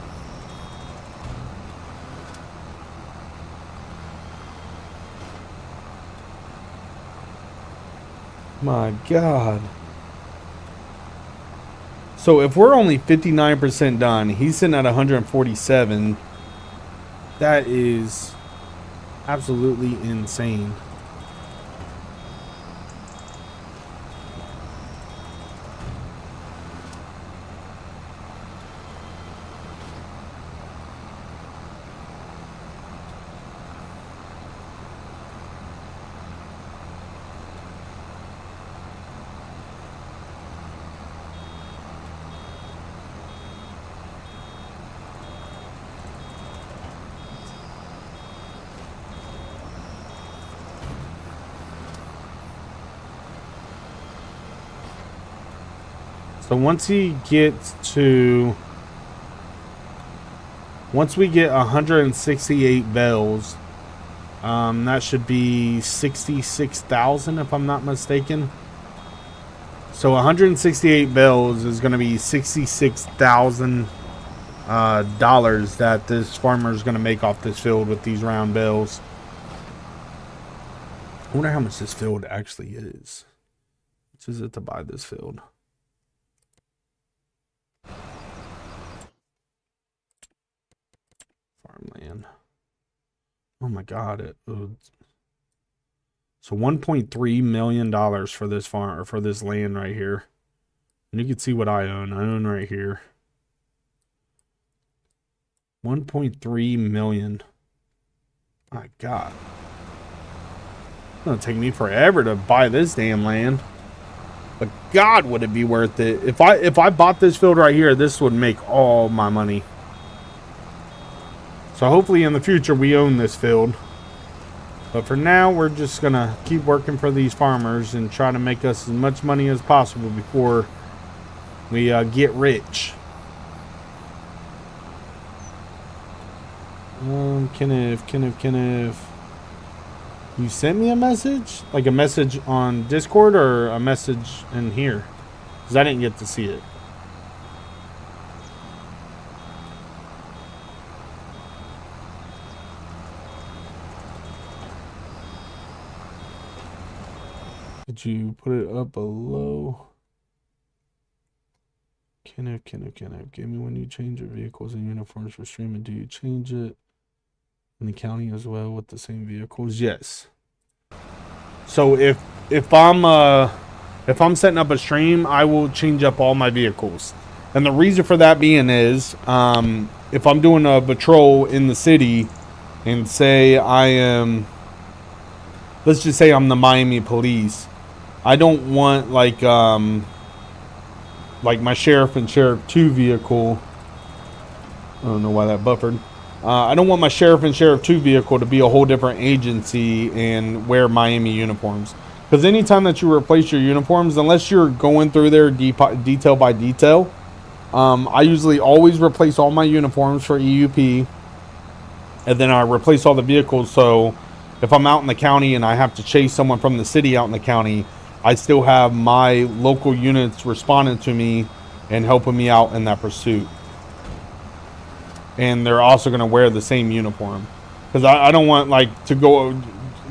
My God. So if we're only 59% done, he's sitting at 147. That is absolutely insane. So once we get 168 bales, that should be 66,000 if I'm not mistaken. So 168 bales is going to be 66,000 dollars that this farmer is going to make off this field with these round bales. I wonder how much this field actually is. How much is it to buy this field? Farmland. Oh my god, so $1.3 million for this farm, or for this land right here. And you can see what I own right here. 1.3 million. My god. It's gonna take me forever to buy this damn land. But god, would it be worth it. If I bought this field right here, this would make all my money. So hopefully in the future we own this field. But for now, we're just gonna keep working for these farmers and try to make us as much money as possible before we get rich. Kenneth. You sent me a message? Like a message on Discord or a message in here? Because I didn't get to see it. Did you put it up below? Kenneth. Give me when you change your vehicles and uniforms for streaming. Do you change it in the county as well with the same vehicles? Yes. So if I'm setting up a stream, I will change up all my vehicles. And the reason for that being is, if I'm doing a patrol in the city, and say I am, let's just say I'm the Miami police, I don't want like my Sheriff and Sheriff 2 vehicle. I don't know why that buffered. I don't want my Sheriff and Sheriff 2 vehicle to be a whole different agency and wear Miami uniforms. Because anytime that you replace your uniforms, unless you're going through there detail by detail, I usually always replace all my uniforms for EUP. And then I replace all the vehicles. So if I'm out in the county and I have to chase someone from the city out in the county, I still have my local units responding to me and helping me out in that pursuit. And they're also going to wear the same uniform. Because I don't want like to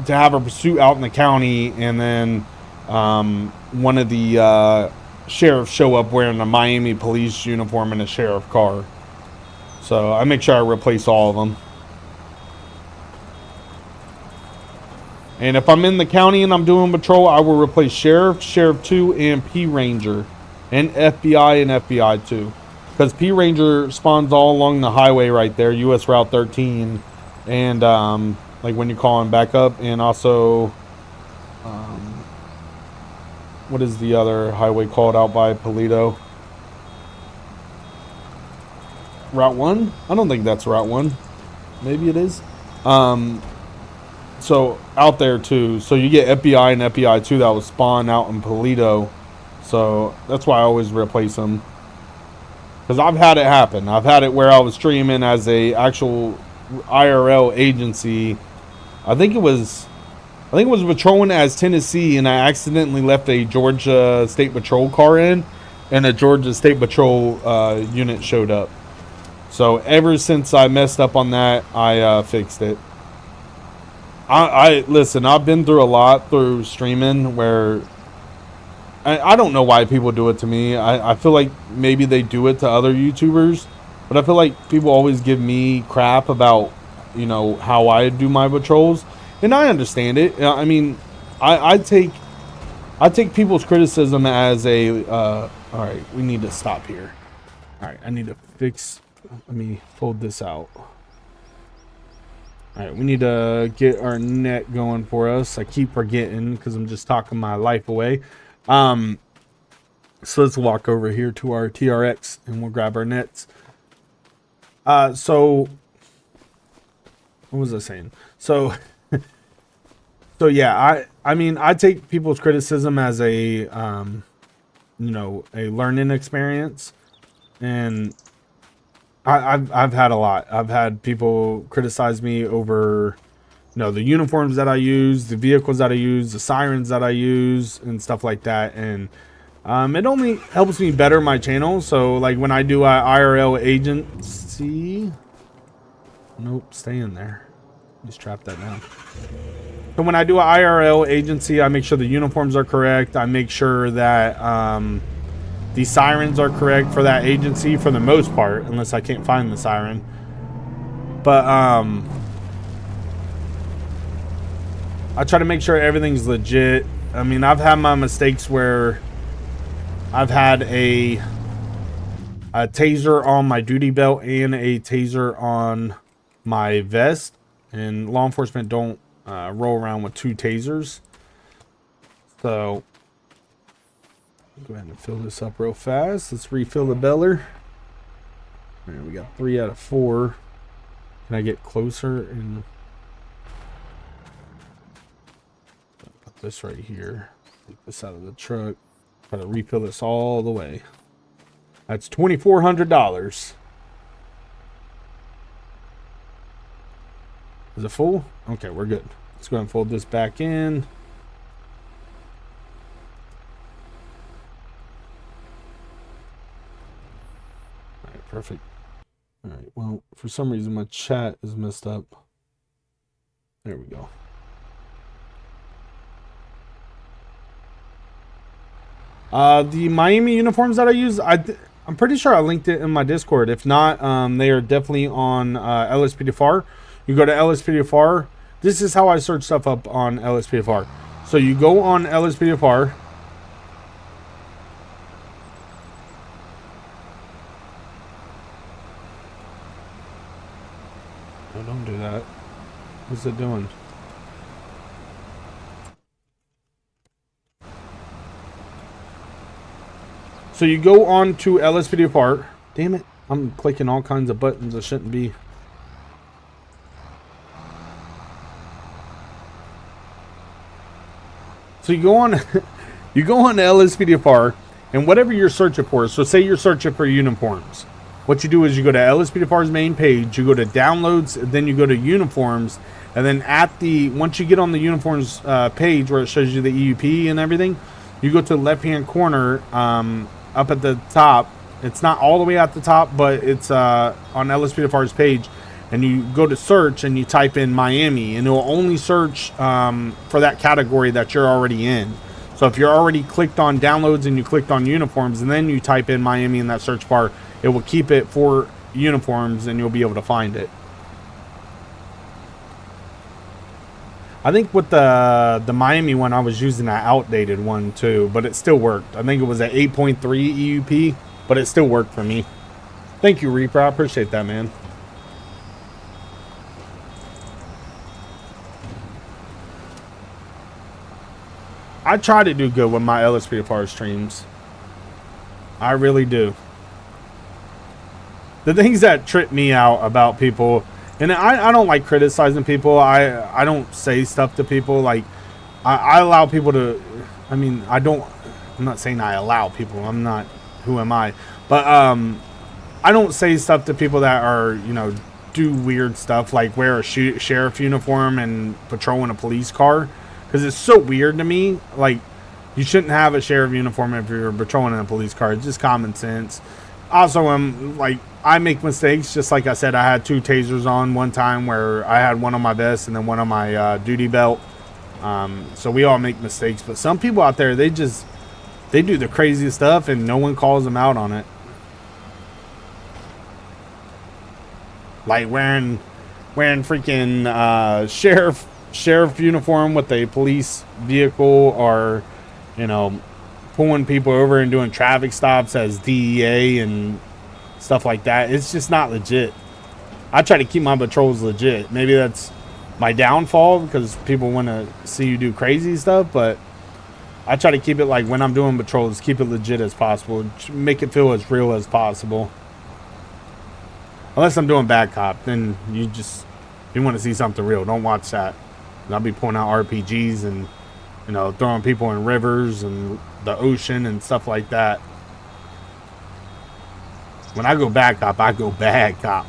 have a pursuit out in the county and then one of the sheriffs show up wearing a Miami police uniform in a sheriff car. So I make sure I replace all of them. And if I'm in the county and I'm doing patrol, I will replace Sheriff, Sheriff 2, and P Ranger. And FBI and FBI 2. Because P Ranger spawns all along the highway right there, US Route 13. And like when you're calling back up. And also, what is the other highway called out by Polito? Route 1? I don't think that's Route 1. Maybe it is. So out there too. So you get FBI and FBI 2 that was spawned out in Polito. So that's why I always replace them. Because I've had it happen. I've had it where I was streaming as a actual IRL agency. I think it was patrolling as Tennessee, and I accidentally left a Georgia State Patrol car in, and a Georgia State Patrol unit showed up. So ever since I messed up on that, I fixed it. Listen, I've been through a lot through streaming where I don't know why people do it to me. I feel like maybe they do it to other YouTubers, but I feel like people always give me crap about, you know, how I do my patrols, and I understand it. I mean, I take people's criticism as a all right, we need to stop here. All right, I need to fix. Let me fold this out. All right, we need to get our net going for us. I keep forgetting because I'm just talking my life away. So let's walk over here to our TRX and we'll grab our nets. So what was I saying? So yeah, I mean, I take people's criticism as a, you know, a learning experience, and I've had a lot. I've had people criticize me over, you know, the uniforms that I use, the vehicles that I use, the sirens that I use, and stuff like that. And It only helps me better my channel. So like when I do a IRL agency, nope, stay in there. Just trap that down. So when I do an IRL agency, I make sure the uniforms are correct. I make sure that the sirens are correct for that agency for the most part, unless I can't find the siren. But I try to make sure everything's legit. I mean, I've had my mistakes where I've had a taser on my duty belt and a taser on my vest, and law enforcement don't roll around with 2 tasers. So go ahead and fill this up real fast. Let's refill the beller. All right, we got 3 out of 4. Can I get closer and put this right here? Take this out of the truck. Try to refill this all the way. That's $2,400. Is it full? Okay, we're good. Let's go ahead and fold this back in. All right, perfect. All right, well, for some reason my chat is messed up. There we go. The Miami uniforms that I use, I'm pretty sure I linked it in my Discord. If not, they are definitely on LSPDFR. You go to LSPDFR. This is how I search stuff up on LSPDFR. So you go on LSPDFR. Oh, don't do that. What's it doing? So you go on to LSPDFR. Damn it. I'm clicking all kinds of buttons I shouldn't be. So you go on you go on to LSPDFR, and whatever you're searching for, so say you're searching for uniforms. What you do is you go to LSPDFR's main page, you go to downloads, and then you go to uniforms, and then once you get on the uniforms page where it shows you the EUP and everything, you go to the left hand corner up at the top. It's not all the way at the top, but it's on LSPDFR's page, and you go to search and you type in Miami, and it will only search for that category that you're already in. So if you're already clicked on downloads and you clicked on uniforms and then you type in Miami in that search bar, it will keep it for uniforms and you'll be able to find it. I think with the Miami one, I was using an outdated one too, but it still worked. I think it was an 8.3 EUP, but it still worked for me. Thank you, Reaper. I appreciate that, man. I try to do good with my LSPDFR streams. I really do. The things that trip me out about people, and I don't like criticizing people. I don't say stuff to people. Like, I allow people to, I mean, I'm not saying I allow people. I'm not, who am I? But I don't say stuff to people that are, you know, do weird stuff like wear a sheriff uniform and patrol in a police car. Because it's so weird to me. Like, you shouldn't have a sheriff uniform if you're patrolling in a police car. It's just common sense. Also, like, I make mistakes. Just like I said, I had 2 tasers on one time where I had one on my vest and then one on my duty belt. So we all make mistakes. But some people out there, they do the craziest stuff and no one calls them out on it. Like wearing freaking sheriff uniform with a police vehicle, or, you know, pulling people over and doing traffic stops as DEA and stuff like that. It's just not legit. I try to keep my patrols legit. Maybe that's my downfall because people want to see you do crazy stuff, but I try to keep it like when I'm doing patrols, keep it legit as possible, make it feel as real as possible. Unless I'm doing bad cop, then you want to see something real, don't watch that. I'll be pulling out RPGs and, you know, throwing people in rivers and the ocean and stuff like that. When I go bad cop, I go bad cop.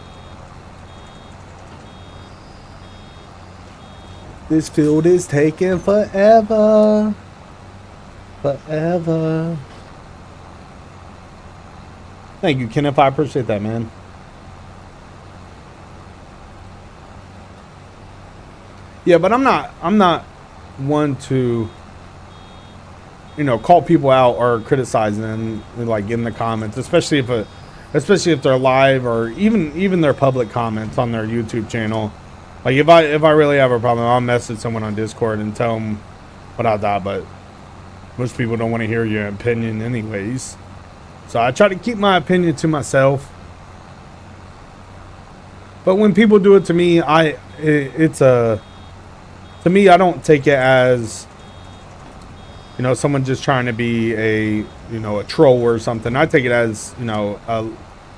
This field is taking forever. Forever. Thank you, Kenneth. I appreciate that, man. Yeah, but I'm not one to, call people out or criticize them like in the comments, especially if they're live or even their public comments on their YouTube channel. Like if I really have a problem, I'll message someone on Discord and tell them what I thought. But most people don't want to hear your opinion anyways. So I try to keep my opinion to myself. But when people do it to me, to me, I don't take it as, someone just trying to be a troll or something. I take it as, a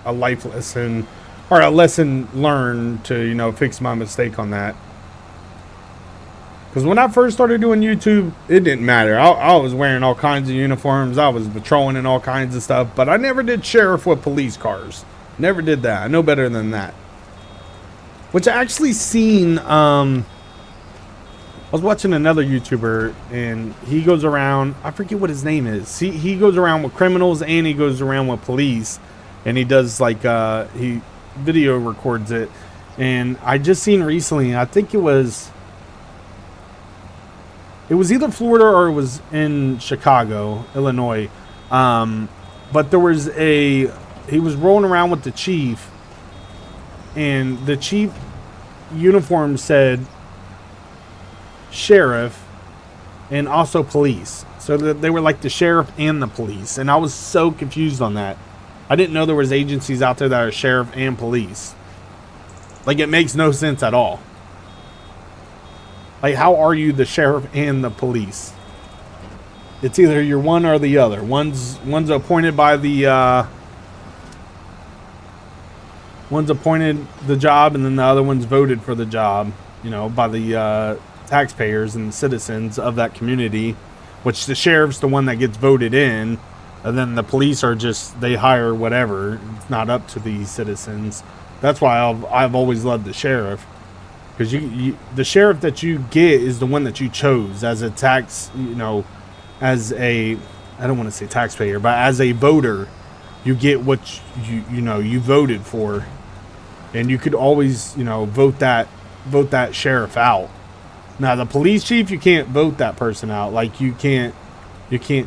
life lesson or a lesson learned to, fix my mistake on that. Because when I first started doing YouTube, it didn't matter. I was wearing all kinds of uniforms. I was patrolling and all kinds of stuff. But I never did sheriff with police cars. Never did that. I know better than that. Which I actually seen, I was watching another YouTuber, and he goes around, I forget what his name is. He goes around with criminals, and he goes around with police. And he does, like, he video records it. And I just seen recently, I think it was either Florida or it was in Chicago, Illinois. But there was he was rolling around with the chief, and the chief uniform said sheriff and also police. So that they were like the sheriff and the police. And I was so confused on that. I didn't know there was agencies out there that are sheriff and police. Like, it makes no sense at all. Like, how are you the sheriff and the police? It's either you're one or the other. One's appointed by the one's appointed the job, and then the other one's voted for the job, by the taxpayers and citizens of that community, which the sheriff's the one that gets voted in, and then the police are just, they hire whatever. It's not up to the citizens. That's why I've always loved the sheriff. Because the sheriff that you get is the one that you chose as a tax, as a, I don't want to say taxpayer, but as a voter, you get what you voted for, and you could always vote that sheriff out. Now the police chief, you can't vote that person out. Like you can't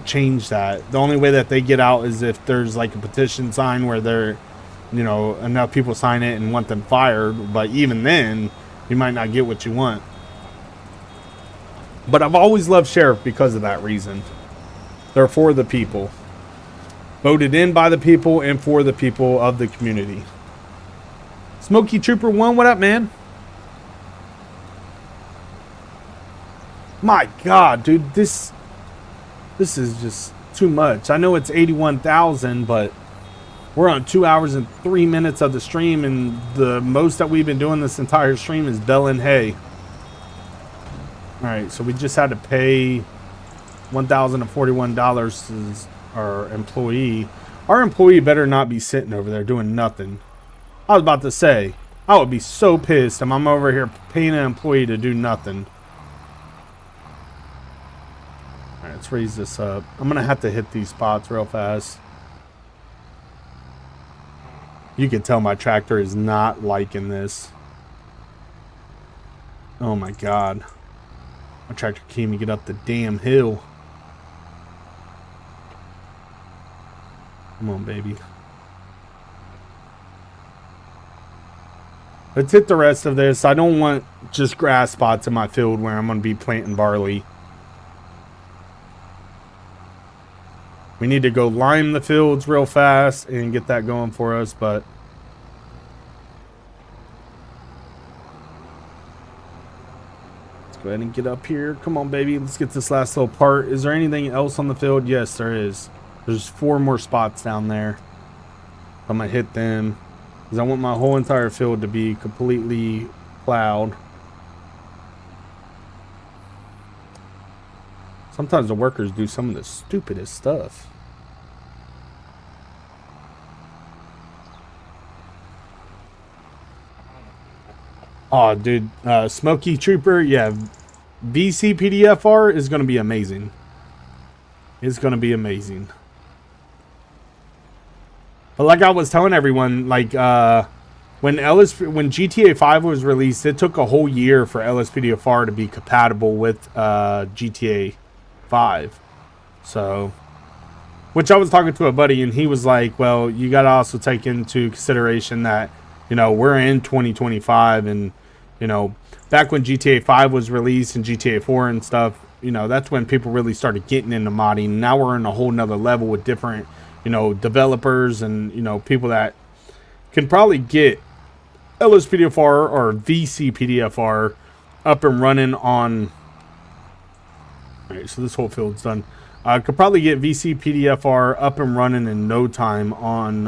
change that. The only way that they get out is if there's like a petition signed where they're, enough people sign it and want them fired. But even then, you might not get what you want. But I've always loved sheriff because of that reason. They're for the people. Voted in by the people and for the people of the community. Smoky Trooper 1, what up, man? My God, dude, this is just too much. I know it's 81,000, but we're on 2 hours and 3 minutes of the stream, and the most that we've been doing this entire stream is baling hay. All right, so we just had to pay $1,041 to our employee. Our employee better not be sitting over there doing nothing. I was about to say, I would be so pissed if I'm over here paying an employee to do nothing. All right, let's raise this up. I'm going to have to hit these spots real fast. You can tell my tractor is not liking this. Oh my God. My tractor can't even get up the damn hill. Come on, baby. Let's hit the rest of this. I don't want just grass spots in my field where I'm going to be planting barley. We need to go lime the fields real fast and get that going for us, but let's go ahead and get up here. Come on, baby. Let's get this last little part. Is there anything else on the field? Yes, there is. There's 4 more spots down there. I'm going to hit them because I want my whole entire field to be completely plowed. Sometimes the workers do some of the stupidest stuff. Oh, dude. Smoky Trooper, yeah. VC PDFR is going to be amazing. It's going to be amazing. But like I was telling everyone, like when GTA 5 was released, it took a whole year for LSPDFR to be compatible with GTA 5. So, which I was talking to a buddy, and he was like, well, you got to also take into consideration that, you know, we're in 2025, and, you know, back when GTA 5 was released and GTA 4 and stuff, you know, that's when people really started getting into modding. Now we're in a whole nother level with different, you know, developers and, you know, people that can probably get LSPDFR or VCPDFR up and running on. All right, so this whole field's done. Could probably get VCPDFR up and running in no time on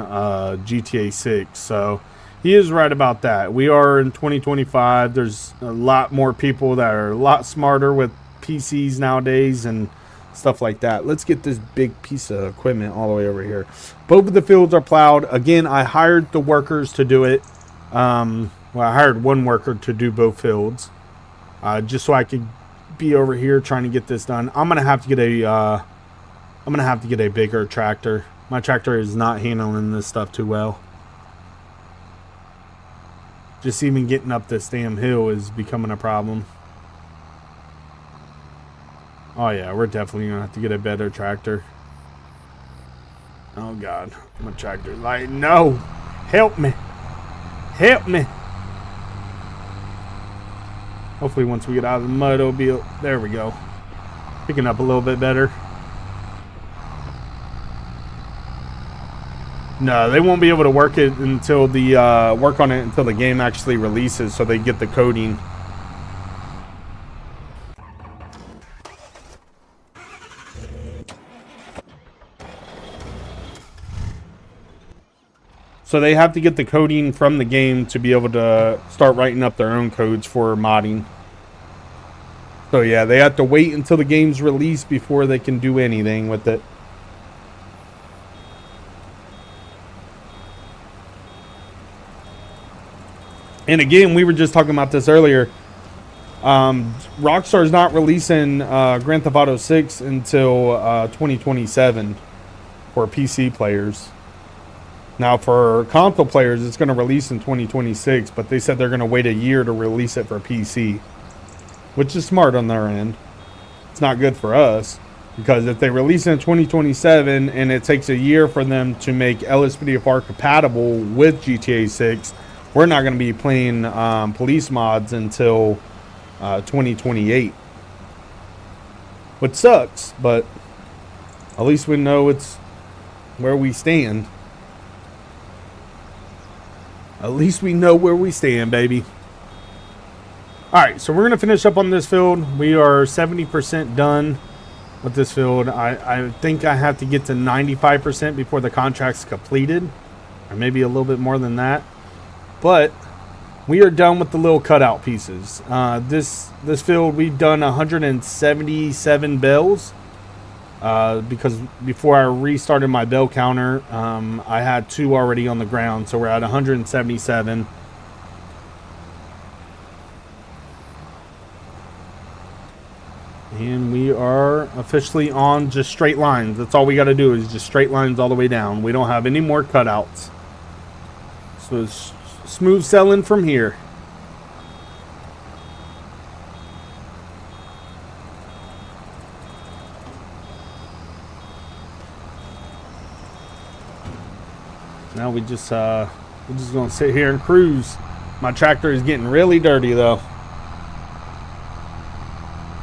GTA 6. So he is right about that. We are in 2025. There's a lot more people that are a lot smarter with PCs nowadays and stuff like that. Let's get this big piece of equipment all the way over here. Both of the fields are plowed. Again, I hired the workers to do it. Well, I hired one worker to do both fields, just so I could be over here trying to get this done. I'm gonna have to get a bigger tractor. My tractor is not handling this stuff too well. Just even getting up this damn hill is becoming a problem. Oh yeah, we're definitely gonna have to get a better tractor. Oh god, my tractor, like, no, help me, help me. Hopefully once we get out of the mud, it'll be, there we go, picking up a little bit better. No, they won't be able to work it until the work on it until the game actually releases, so they get the coding. So they have to get the coding from the game to be able to start writing up their own codes for modding. So yeah, they have to wait until the game's released before they can do anything with it. And again, we were just talking about this earlier. Rockstar's not releasing Grand Theft Auto 6 until 2027 for PC players. Now, for console players, it's going to release in 2026, but they said they're going to wait a year to release it for PC, which is smart on their end. It's not good for us, because if they release it in 2027 and it takes a year for them to make LSPDFR compatible with GTA 6, we're not going to be playing police mods until 2028. Which sucks, but at least we know it's where we stand. At least we know where we stand, baby. Alright, so we're going to finish up on this field. We are 70% done with this field. I think I have to get to 95% before the contract's completed. Or maybe a little bit more than that. But we are done with the little cutout pieces. This field, we've done 177 bales. Because before I restarted my bell counter, I had 2 already on the ground, so we're at 177. And we are officially on just straight lines. That's all we got to do is just straight lines all the way down. We don't have any more cutouts. So it's smooth sailing from here. Now we're just gonna sit here and cruise. My tractor is getting really dirty though,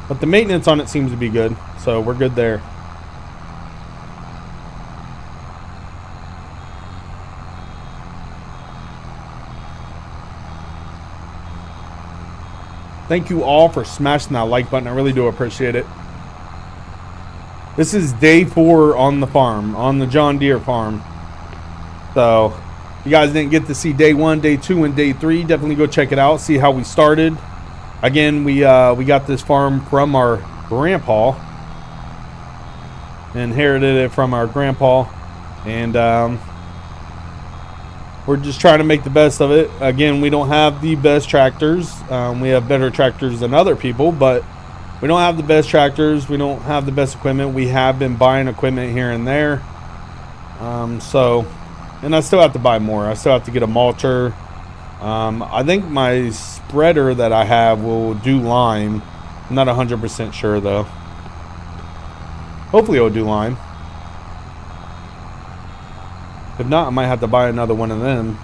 but the maintenance on it seems to be good, so we're good there. Thank you all for smashing that like button. I really do appreciate it. This is day 4 on the farm, on the John Deere farm. So, if you guys didn't get to see day 1, day 2, and day 3, definitely go check it out. See how we started. Again, we got this farm from our grandpa. Inherited it from our grandpa. And we're just trying to make the best of it. Again, we don't have the best tractors. We have better tractors than other people, but we don't have the best tractors. We don't have the best equipment. We have been buying equipment here and there. So And I still have to buy more. I still have to get a mulcher. I think my spreader that I have will do lime. I'm not 100% sure though. Hopefully it'll do lime. If not, I might have to buy another one of them.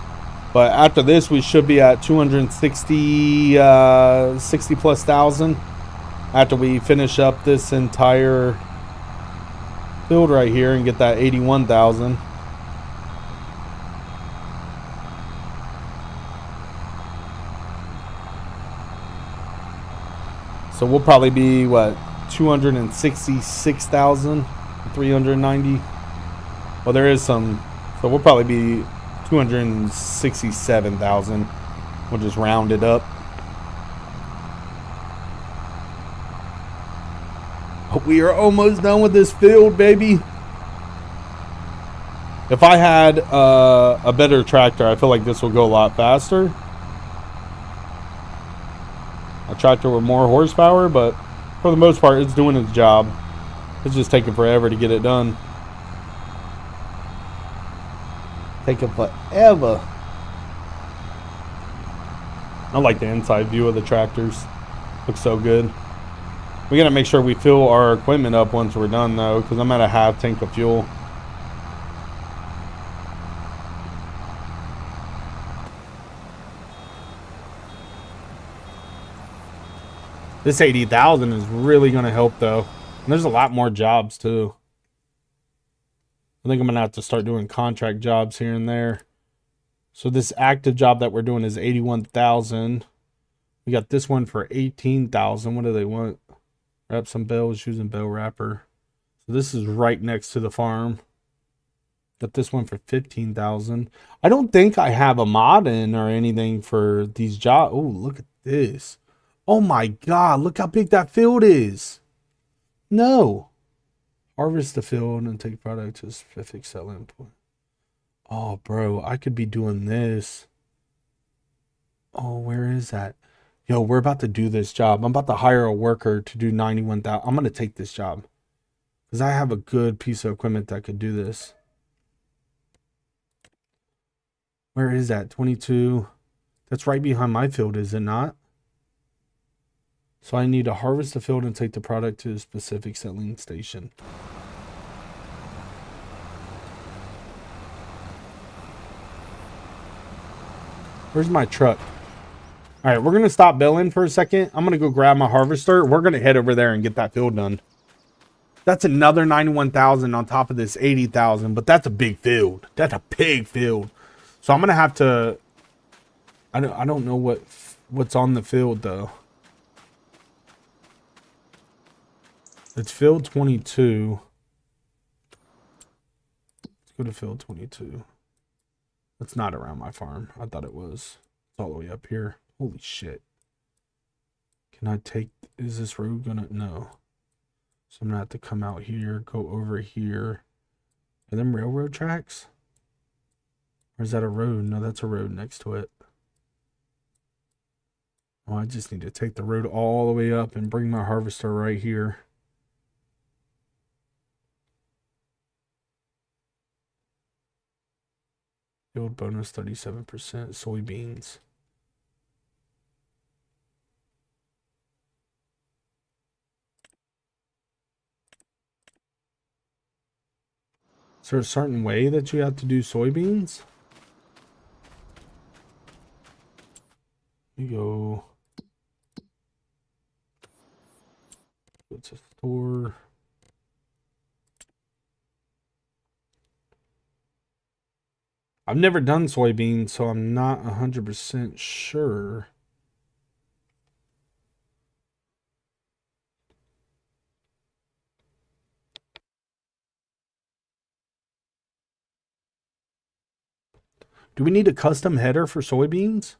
But after this, we should be at 260, 60 plus thousand. After we finish up this entire field right here and get that 81,000. So we'll probably be, what, 266,390. Well, there is some, so we'll probably be 267,000. We'll just round it up. We are almost done with this field, baby. If I had a better tractor, I feel like this will go a lot faster. A tractor with more horsepower, but for the most part, it's doing its job. It's just taking forever to get it done. Taking forever. I like the inside view of the tractors. Looks so good. We gotta make sure we fill our equipment up once we're done though, because I'm at a half tank of fuel. This 80,000 is really gonna help though. And there's a lot more jobs too. I think I'm gonna have to start doing contract jobs here and there. So this active job that we're doing is 81,000. We got this one for 18,000. What do they want? Wrap some bells using bell wrapper. So this is right next to the farm. Got this one for 15,000. I don't think I have a mod in or anything for these jobs. Oh, look at this. Oh my God, look how big that field is. No. Harvest the field and take product to a specific selling point. Oh, bro, I could be doing this. Oh, where is that? Yo, we're about to do this job. I'm about to hire a worker to do 91,000. I'm going to take this job because I have a good piece of equipment that could do this. Where is that? 22. That's right behind my field, is it not? So I need to harvest the field and take the product to a specific selling station. Where's my truck? All right, we're going to stop billing for a second. I'm going to go grab my harvester. We're going to head over there and get that field done. That's another 91,000 on top of this 80,000, but that's a big field. That's a big field. So I'm going to have to, I don't know what's on the field though. It's field 22. Let's go to field 22. That's not around my farm. I thought it was. It's all the way up here. Holy shit. Can I take... Is this road gonna... No. So I'm gonna have to come out here, go over here. Are them railroad tracks? Or is that a road? No, that's a road next to it. Oh, I just need to take the road all the way up and bring my harvester right here. Yield bonus 37%. Soybeans. Is there a certain way that you have to do soybeans? You go to store. I've never done soybeans, so I'm not 100% sure. Do we need a custom header for soybeans?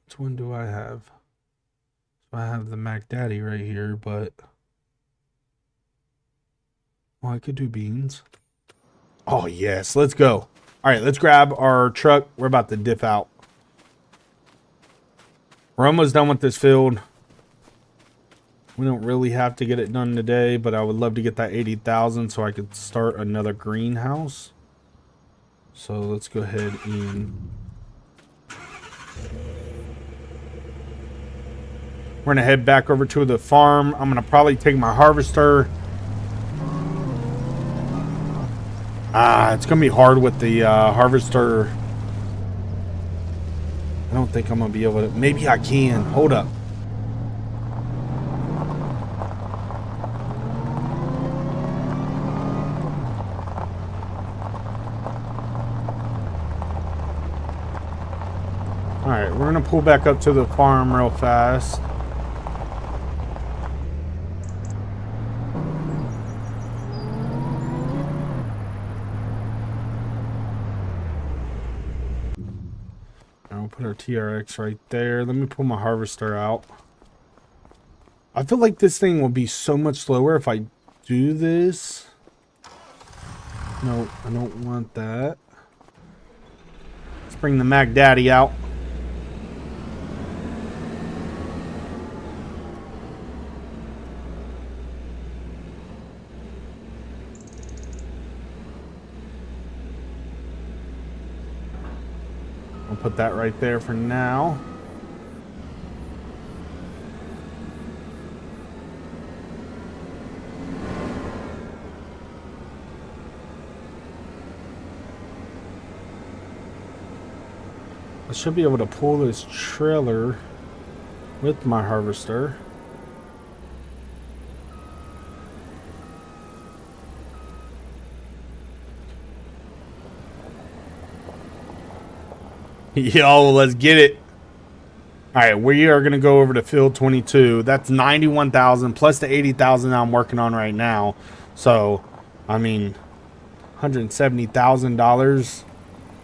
Which one do I have? So I have the Mac Daddy right here, but... Well, I could do beans. Oh, yes. Let's go. All right, let's grab our truck. We're about to dip out. We're almost done with this field. We don't really have to get it done today, but I would love to get that 80,000 so I could start another greenhouse. So let's go ahead and we're gonna head back over to the farm. I'm gonna probably take my harvester. It's gonna be hard with the harvester. I don't think I'm gonna be able to. Maybe I can. Hold up. Alright, we're gonna pull back up to the farm real fast. I'll put our TRX right there. Let me pull my harvester out. I feel like this thing will be so much slower if I do this. No, I don't want that. Let's bring the Mac Daddy out. I'll put that right there for now. I should be able to pull this trailer with my harvester. Yo, let's get it. All right, we are going to go over to field 22. That's 91,000 plus the 80,000 I'm working on right now. So, I mean, $170,000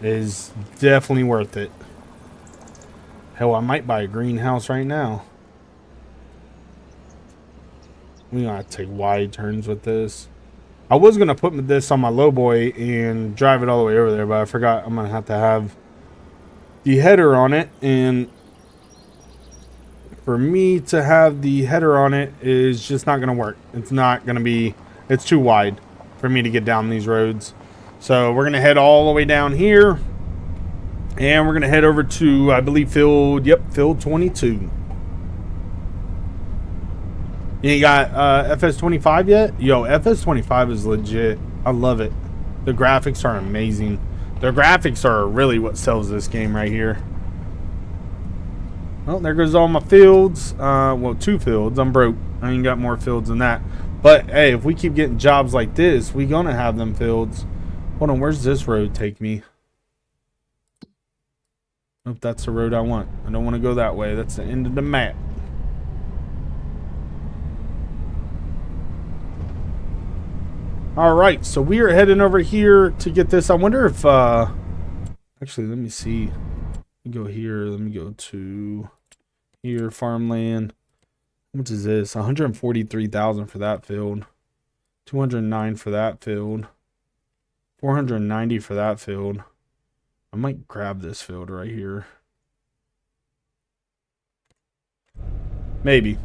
is definitely worth it. Hell, I might buy a greenhouse right now. We're going to take wide turns with this. I was going to put this on my lowboy and drive it all the way over there, but I forgot I'm going to have the header on it, and for me to have the header on it is just not going to work. It's not going to be, it's too wide for me to get down these roads. So we're going to head all the way down here, and we're going to head over to, I believe, field 22. You ain't got FS25 yet? Yo, FS25 is legit. I love it. The graphics are amazing. The graphics are really what sells this game right here. Well, there goes all my fields. Well, 2 fields. I'm broke. I ain't got more fields than that. But, hey, if we keep getting jobs like this, we gonna have them fields. Hold on, where's this road take me? Nope, that's the road I want. I don't want to go that way. That's the end of the map. Alright, so we are heading over here to get this. I wonder if, actually, let me see. Let me go here. Let me go to here, farmland. How much is this? 143,000 for that field. 209 for that field. 490 for that field. I might grab this field right here. Maybe.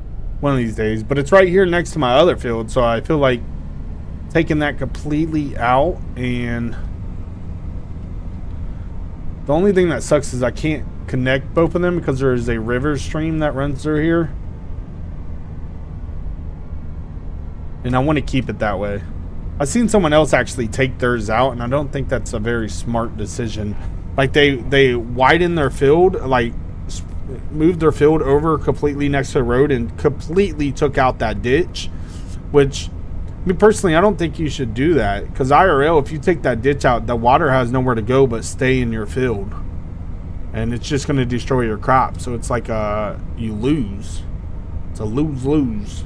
One of these days. But it's right here next to my other field, so I feel like taking that completely out, and the only thing that sucks is I can't connect both of them because there is a river stream that runs through here, and I want to keep it that way. I've seen someone else actually take theirs out, and I don't think that's a very smart decision. Like they widened their field, like moved their field over completely next to the road and completely took out that ditch, which, I mean, personally, I don't think you should do that, because IRL, if you take that ditch out, the water has nowhere to go but stay in your field, and it's just going to destroy your crop. So it's like you lose. It's a lose-lose.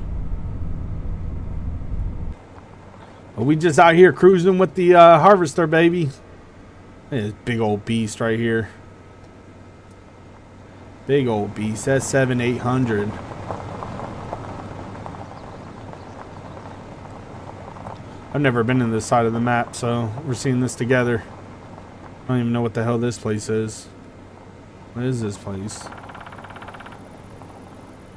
But we just out here cruising with the harvester, baby. This big old beast right here. Big old beast. That's 7,800. I've never been in this side of the map, so we're seeing this together. I don't even know what the hell this place is. What is this place?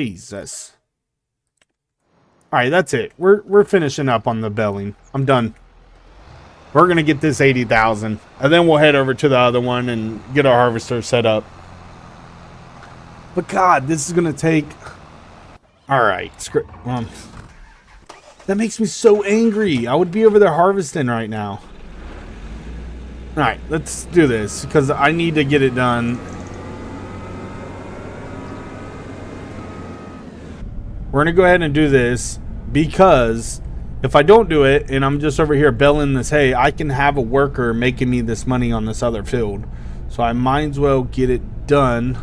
Jesus. All right, that's it. We're finishing up on the Baling. I'm done. We're gonna get this 80,000, and then we'll head over to the other one and get our harvester set up. But God, this is gonna take. All right, that makes me so angry. I would be over there harvesting right now. All right, let's do this because I need to get it done. We're gonna go ahead and do this because if I don't do it and I'm just over here baling this hay, I can have a worker making me this money on this other field. So I might as well get it done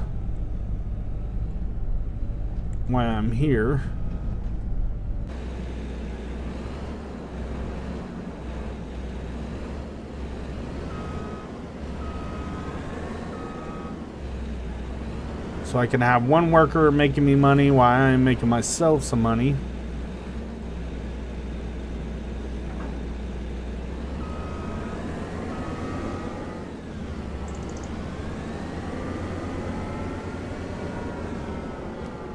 while I'm here. So I can have one worker making me money while I'm making myself some money.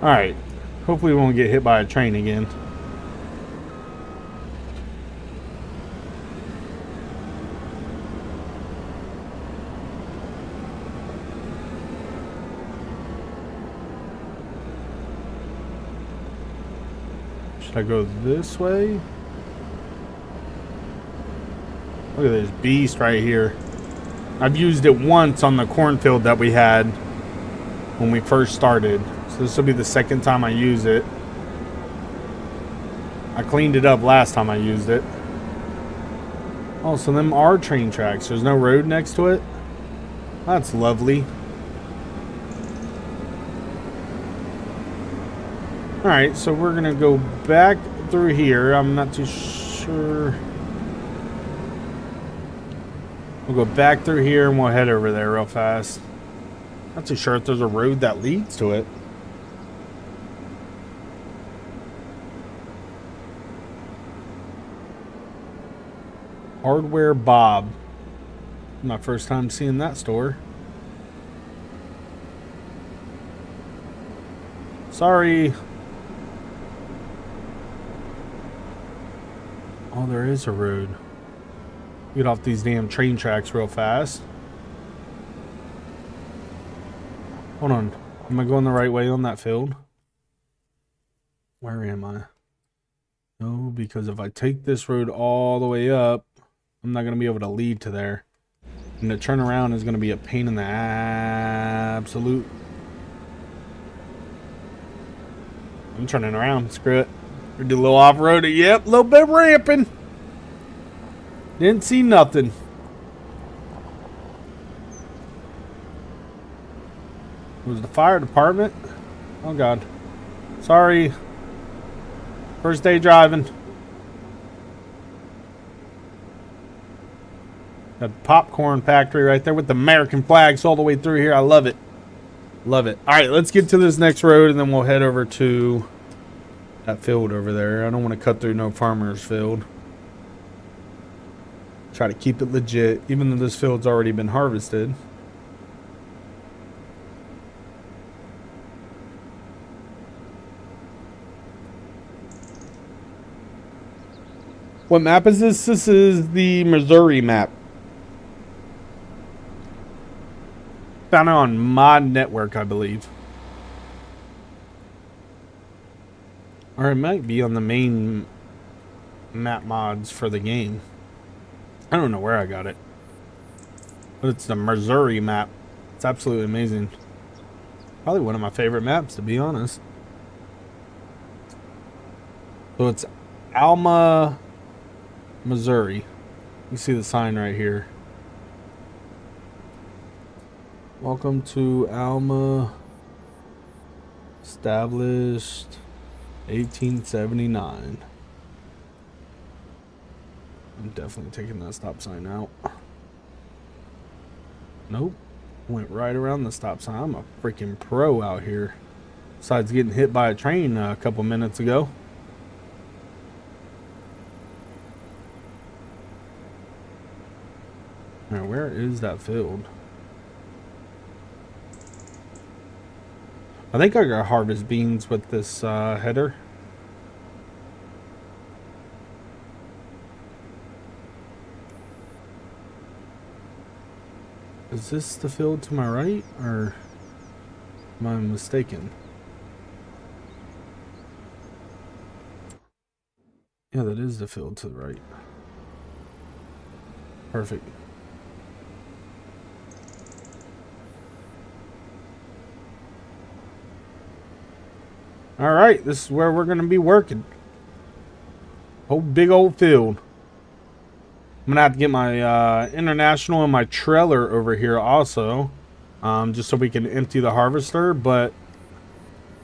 Alright. Hopefully we won't get hit by a train again. Should I go this way? Look at this beast right here. I've used it once on the cornfield that we had when we first started. So this will be the second time I use it. I cleaned it up last time I used it. Oh, so them are train tracks. There's no road next to it? That's lovely. Alright, so we're going to go back through here. I'm not too sure. We'll go back through here and we'll head over there real fast. Not too sure if there's a road that leads to it. Hardware Bob. My first time seeing that store. Sorry. Oh, there is a road. Get off these damn train tracks real fast. Hold on. Am I going the right way on that field? Where am I? No, because if I take this road all the way up, I'm not going to be able to lead to there. And the turnaround is going to be a pain in the absolute. I'm turning around. Screw it. We do a little off-road. Yep, a little bit of ramping. Didn't see nothing. It was the fire department. Oh, God. Sorry. First day driving. Got the popcorn factory right there with the American flags all the way through here. I love it. Love it. All right, let's get to this next road and then we'll head over to that field over there. I don't want to cut through no farmer's field. Try to keep it legit, even though this field's already been harvested. What map is this? This is the Missouri map. Found it on Mod Network, I believe. Or it might be on the main map mods for the game. I don't know where I got it. But it's the Missouri map. It's absolutely amazing. Probably one of my favorite maps, to be honest. So it's Alma, Missouri. You see the sign right here. Welcome to Alma. Established 1879. I'm definitely taking that stop sign out. Nope. Went right around the stop sign. I'm a freaking pro out here. Besides getting hit by a train a couple minutes ago. Now, where is that field? I think I got harvest beans with this header. Is this the field to my right, or am I mistaken? Yeah, that is the field to the right. Perfect. All right, this is where we're going to be working. Whole big old field. I'm going to have to get my international and my trailer over here also, just so we can empty the harvester. But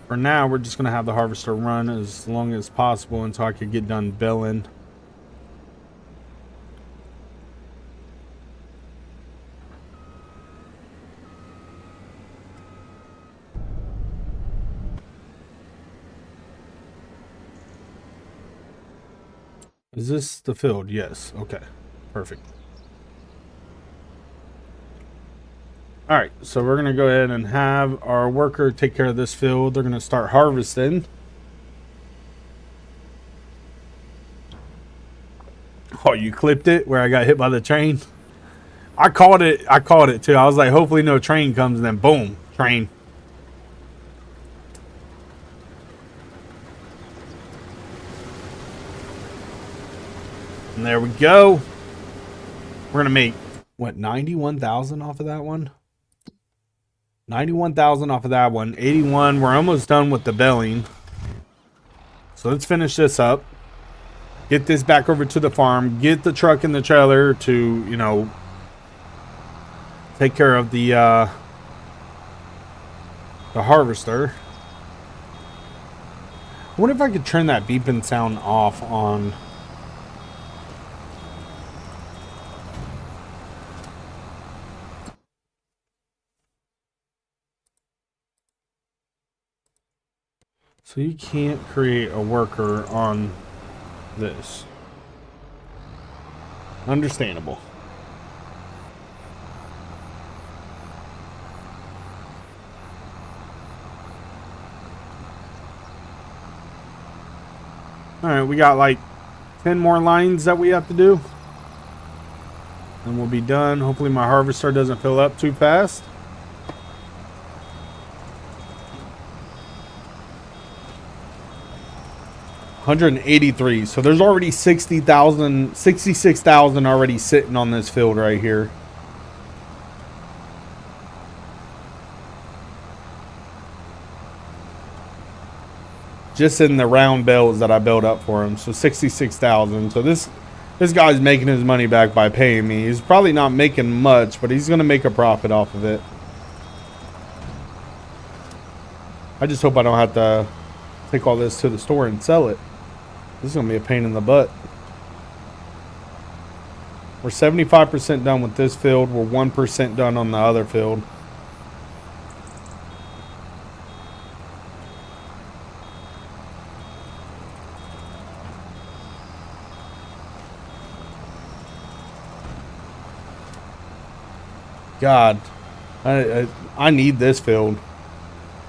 for now, we're just going to have the harvester run as long as possible until I can get done baling. Is this the field? Yes. Okay. Perfect. All right. So we're going to go ahead and have our worker take care of this field. They're going to start harvesting. Oh, you clipped it where I got hit by the train? I called it. I called it too. I was like, hopefully no train comes, and then boom, train. And there we go. We're gonna make what, 91,000 off of that one. 91,000 off of that one. 81. We're almost done with the baling. So let's finish this up. Get this back over to the farm. Get the truck and the trailer to, you know, take care of the harvester. I wonder if I could turn that beeping sound off on. So you can't create a worker on this. Understandable. Alright, we got like 10 more lines that we have to do. And we'll be done. Hopefully my harvester doesn't fill up too fast. $183. So there's already 60,000, 66,000 already sitting on this field right here. Just in the round bales that I built up for him. So 66,000. So this guy's making his money back by paying me. He's probably not making much, but he's going to make a profit off of it. I just hope I don't have to take all this to the store and sell it. This is going to be a pain in the butt. We're 75% done with this field. We're 1% done on the other field. God, I need this field.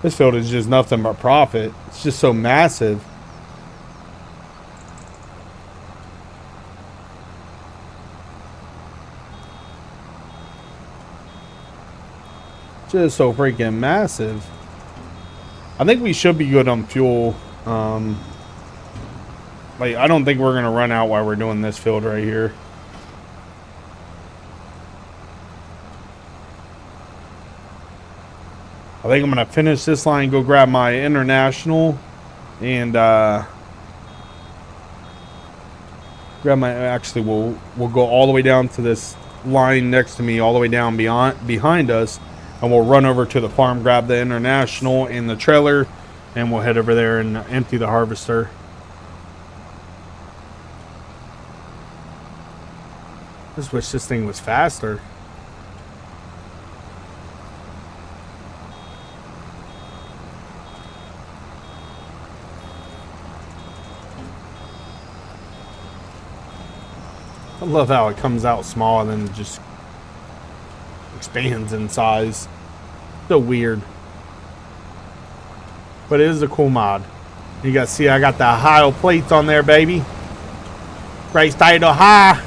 This field is just nothing but profit. It's just so massive. Just so freaking massive. I think we should be good on fuel. Like, I don't think we're gonna run out while we're doing this field right here. I think I'm gonna finish this line, go grab my international, and grab my. Actually, we'll go all the way down to this line next to me, all the way down behind us, and we'll run over to the farm, grab the international and the trailer, and we'll head over there and empty the harvester. I just wish this thing was faster. I love how it comes out small and then just expands in size. So weird. but it is a cool mod. You guys see I got the Ohio plates on there, baby. Great state of Ohio.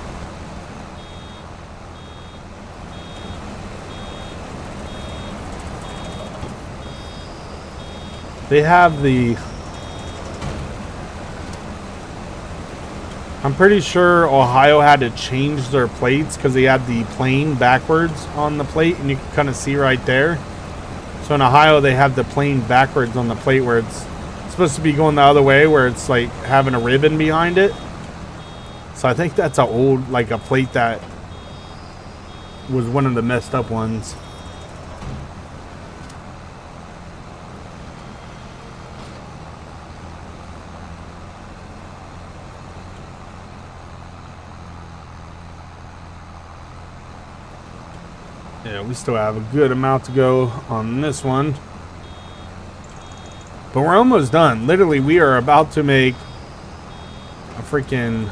They have the... I'm pretty sure Ohio had to change their plates because they had the plane backwards on the plate, and you can kind of see right there. So in Ohio, they have the plane backwards on the plate where it's supposed to be going the other way, where it's like having a ribbon behind it. So I think that's a old, like a plate that was one of the messed up ones. Yeah, we still have a good amount to go on this one. But we're almost done. Literally, we are about to make a freaking...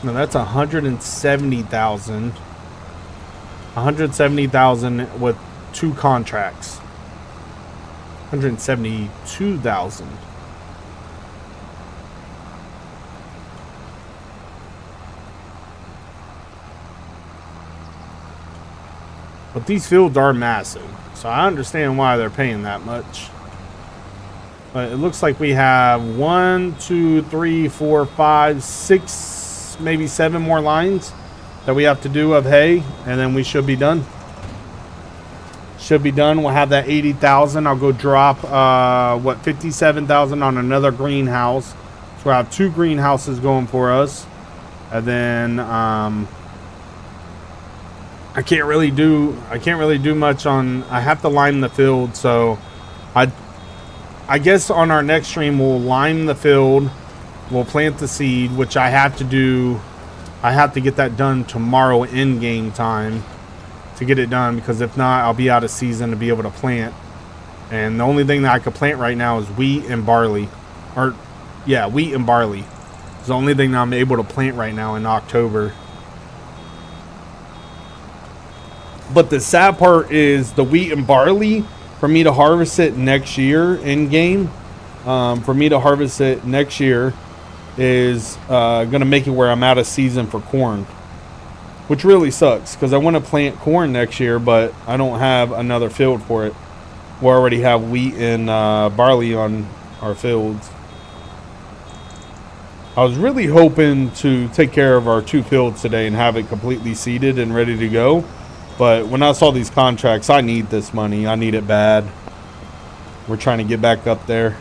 No, that's 170,000. 170,000 with 2 contracts. 172,000. But these fields are massive, so I understand why they're paying that much. But it looks like we have 1, 2, 3, 4, 5, 6, maybe 7 more lines that we have to do of hay, and then we should be done. Should be done. We'll have that 80,000. I'll go drop what, 57,000 on another greenhouse. So we'll have 2 greenhouses going for us, and then I can't really do much on... I have to lime the field, so I guess on our next stream we'll lime the field, we'll plant the seed, which I have to do. I have to get that done tomorrow in game time to get it done, because if not, I'll be out of season to be able to plant. And the only thing that I could plant right now is wheat and barley. Or yeah, wheat and barley. It's the only thing that I'm able to plant right now in October. But the sad part is the wheat and barley, for me to harvest it next year in game, for me to harvest it next year is going to make it where I'm out of season for corn, which really sucks because I want to plant corn next year, but I don't have another field for it. We already have wheat and barley on our fields. I was really hoping to take care of our 2 fields today and have it completely seeded and ready to go. But when I saw these contracts, I need this money. I need it bad. We're trying to get back up there.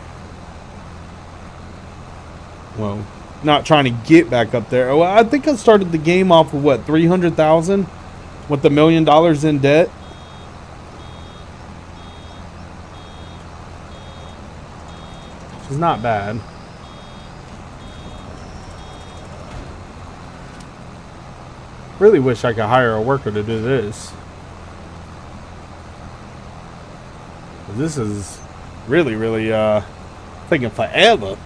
Well, not trying to get back up there. Well, I think I started the game off with what, 300,000 with $1 million in debt. Which is not bad. Really wish I could hire a worker to do this. This is really taking forever.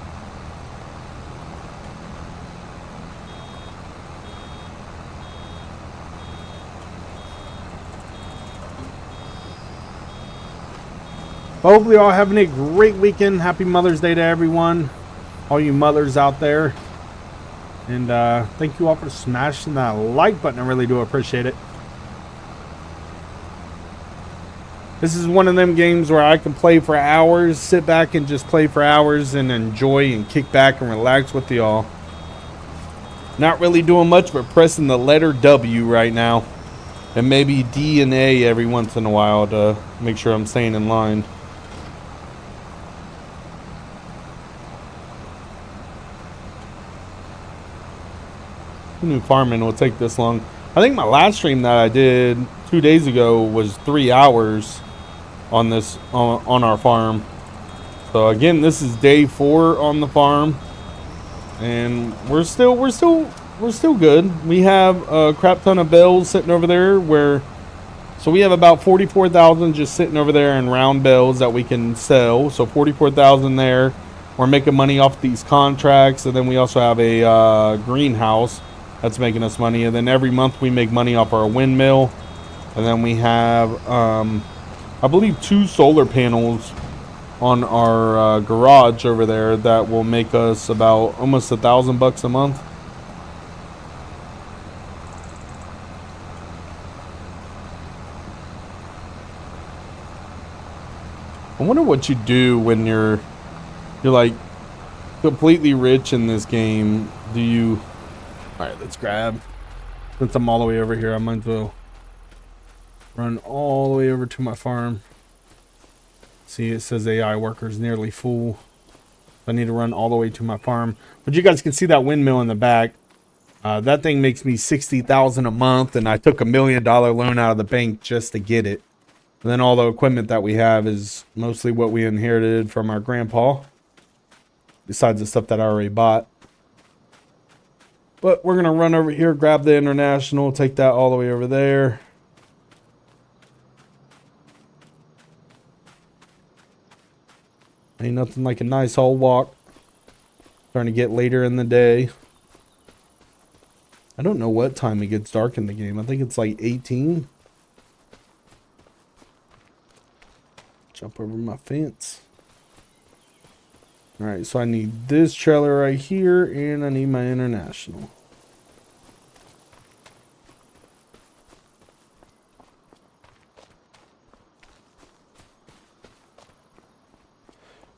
Hopefully, all having a great weekend. Happy Mother's Day to everyone, all you mothers out there. And thank you all for smashing that like button. I really do appreciate it. This is one of them games where I can play for hours, sit back and just play for hours and enjoy and kick back and relax with y'all. Not really doing much but pressing the letter W right now. And maybe D and A every once in a while to make sure I'm staying in line. Who knew farming will take this long? I think my last stream that I did 2 days ago was 3 hours on this on our farm. So again, this is day 4 on the farm, and we're still good. We have a crap ton of bales sitting over there so we have about 44,000 just sitting over there in round bales that we can sell. So 44,000 there. We're making money off these contracts, and then we also have a greenhouse that's making us money, and then every month we make money off our windmill, and then we have I believe 2 solar panels on our garage over there that will make us about almost $1,000 a month. I wonder what you do when you're like completely rich in this game. Do you... Alright, let's grab. Since I'm all the way over here, I might as well run all the way over to my farm. See, it says AI workers nearly full. I need to run all the way to my farm. But you guys can see that windmill in the back. That thing makes me $60,000 a month, and I took $1 million loan out of the bank just to get it. And then all the equipment that we have is mostly what we inherited from our grandpa, besides the stuff that I already bought. But we're going to run over here, grab the International, take that all the way over there. Ain't nothing like a nice old walk. Starting to get later in the day. I don't know what time it gets dark in the game. I think it's like 18. Jump over my fence. Alright, so I need this trailer right here, and I need my International.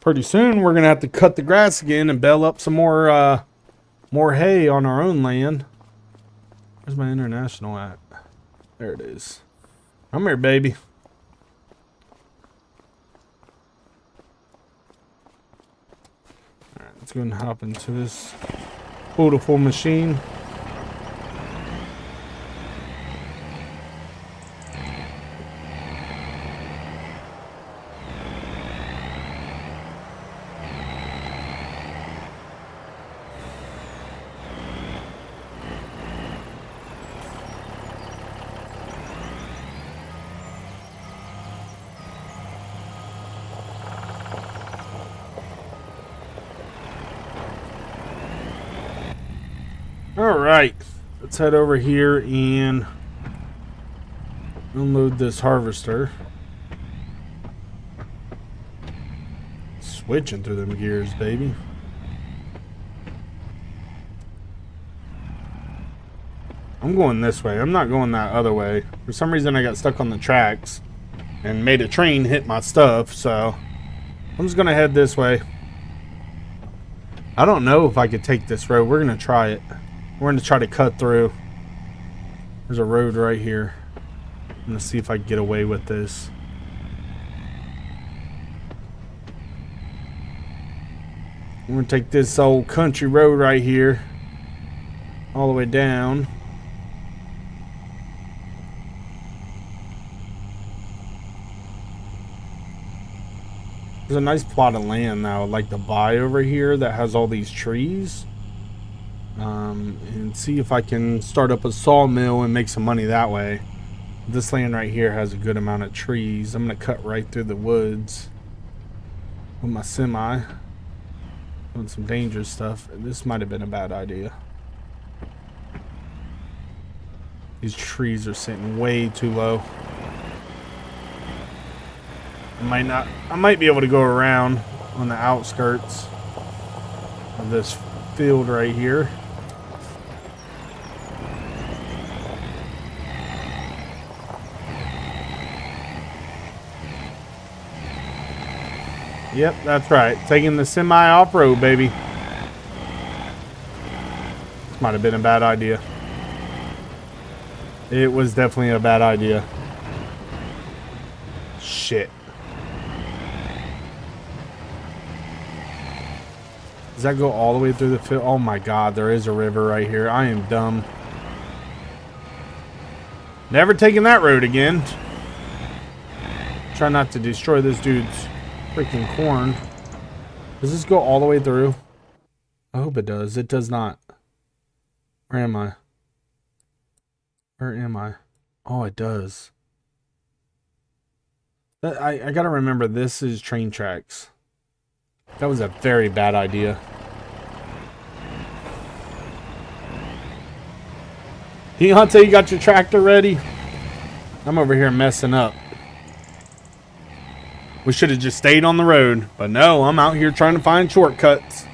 Pretty soon we're gonna have to cut the grass again and bale up some more hay on our own land. Where's my International at? There it is. Come here, baby. Alright, let's go and hop into this beautiful machine. Alright, let's head over here and unload this harvester. Switching through them gears, baby. I'm going this way. I'm not going that other way. For some reason I got stuck on the tracks and made a train hit my stuff, so I'm just gonna head this way. I don't know if I could take this road. We're gonna try it. We're going to try to cut through. There's a road right here. I'm going to see if I can get away with this. I'm going to take this old country road right here all the way down. There's a nice plot of land now I'd like to buy over here that has all these trees. And see if I can start up a sawmill and make some money that way. This land right here has a good amount of trees. I'm going to cut right through the woods with my semi. Doing some dangerous stuff. This might have been a bad idea. These trees are sitting way too low. I might be able to go around on the outskirts of this field right here. Yep, that's right. Taking the semi off-road, baby. This might have been a bad idea. It was definitely a bad idea. Shit. Does that go all the way through the field? Oh my god, there is a river right here. I am dumb. Never taking that road again. Try not to destroy this dude's freaking corn. Does this go all the way through? I hope it does. It does not. Where am I? Where am I? Oh, it does. I gotta remember this is train tracks. That was a very bad idea. Deontay, you got your tractor ready? I'm over here messing up. We should have just stayed on the road. But no, I'm out here trying to find shortcuts.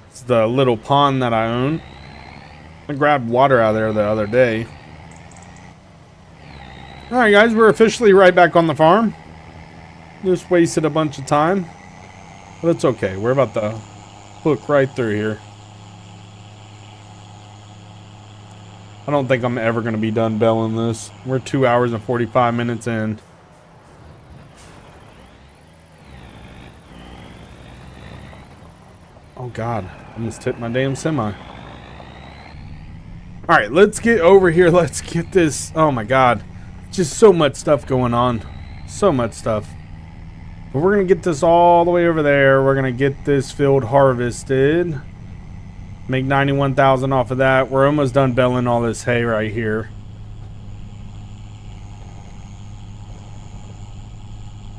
It's the little pond that I own. I grabbed water out of there the other day. Alright guys, we're officially right back on the farm. Just wasted a bunch of time. But it's okay. We're about to hook right through here. I don't think I'm ever going to be done belling this. We're 2 hours and 45 minutes in. Oh God, I almost tipped my damn semi. Alright, let's get over here. Let's get this. Oh my God. Just so much stuff going on. So much stuff. But we're going to get this all the way over there. We're going to get this field harvested. Make 91,000 off of that. We're almost done belling all this hay right here.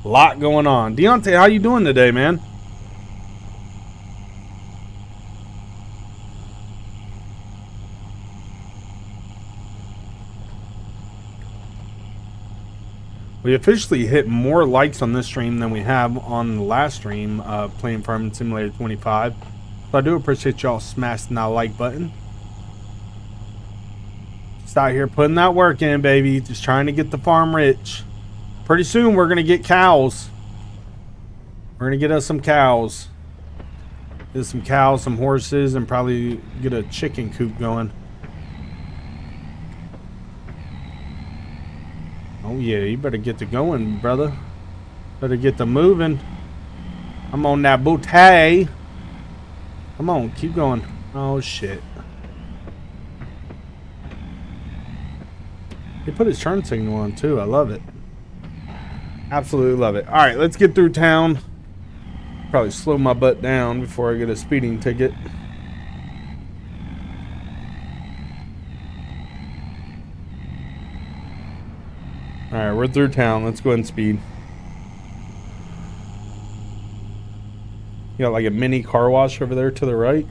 A lot going on. Deontay, how you doing today, man? We officially hit more likes on this stream than we have on the last stream, playing Farming Simulator 25. So I do appreciate y'all smashing that like button. Just out here putting that work in, baby. Just trying to get the farm rich. Pretty soon we're going to get cows. We're going to get us some cows. Get some cows, some horses, and probably get a chicken coop going. Oh yeah, you better get to going, brother. Better get to moving. I'm on that bootay. Come on, keep going. Oh shit. He put his turn signal on too. I love it. Absolutely love it. Alright, let's get through town. Probably slow my butt down before I get a speeding ticket. Alright, we're through town. Let's go ahead and speed. You got like a mini car wash over there to the right.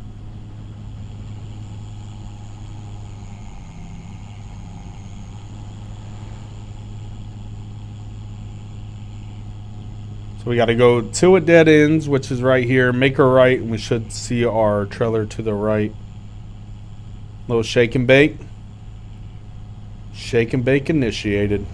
So we got to go till it dead ends, which is right here. Make a right, and we should see our trailer to the right. Little shake and bake. Shake and bake initiated.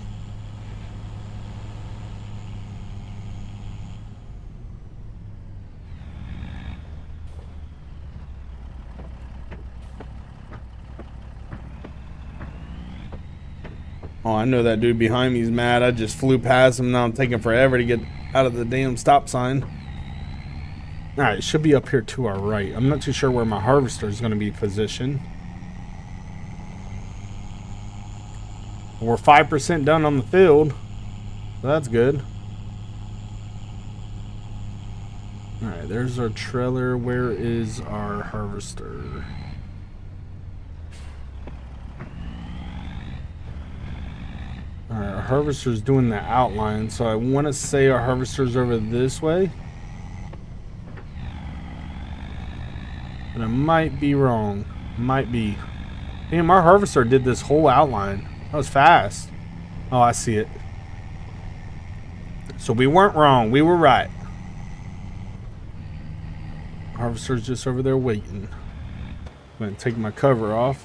Oh, I know that dude behind me is mad. I just flew past him. Now I'm taking forever to get out of the damn stop sign. Alright, it should be up here to our right. I'm not too sure where my harvester is going to be positioned. We're 5% done on the field. So that's good. Alright, there's our trailer. Where is our harvester? Alright, our harvester's doing the outline, so I want to say our harvester's over this way. But I might be wrong. Might be. Damn, our harvester did this whole outline. That was fast. Oh, I see it. So we weren't wrong. We were right. Harvester's just over there waiting. I'm going to take my cover off.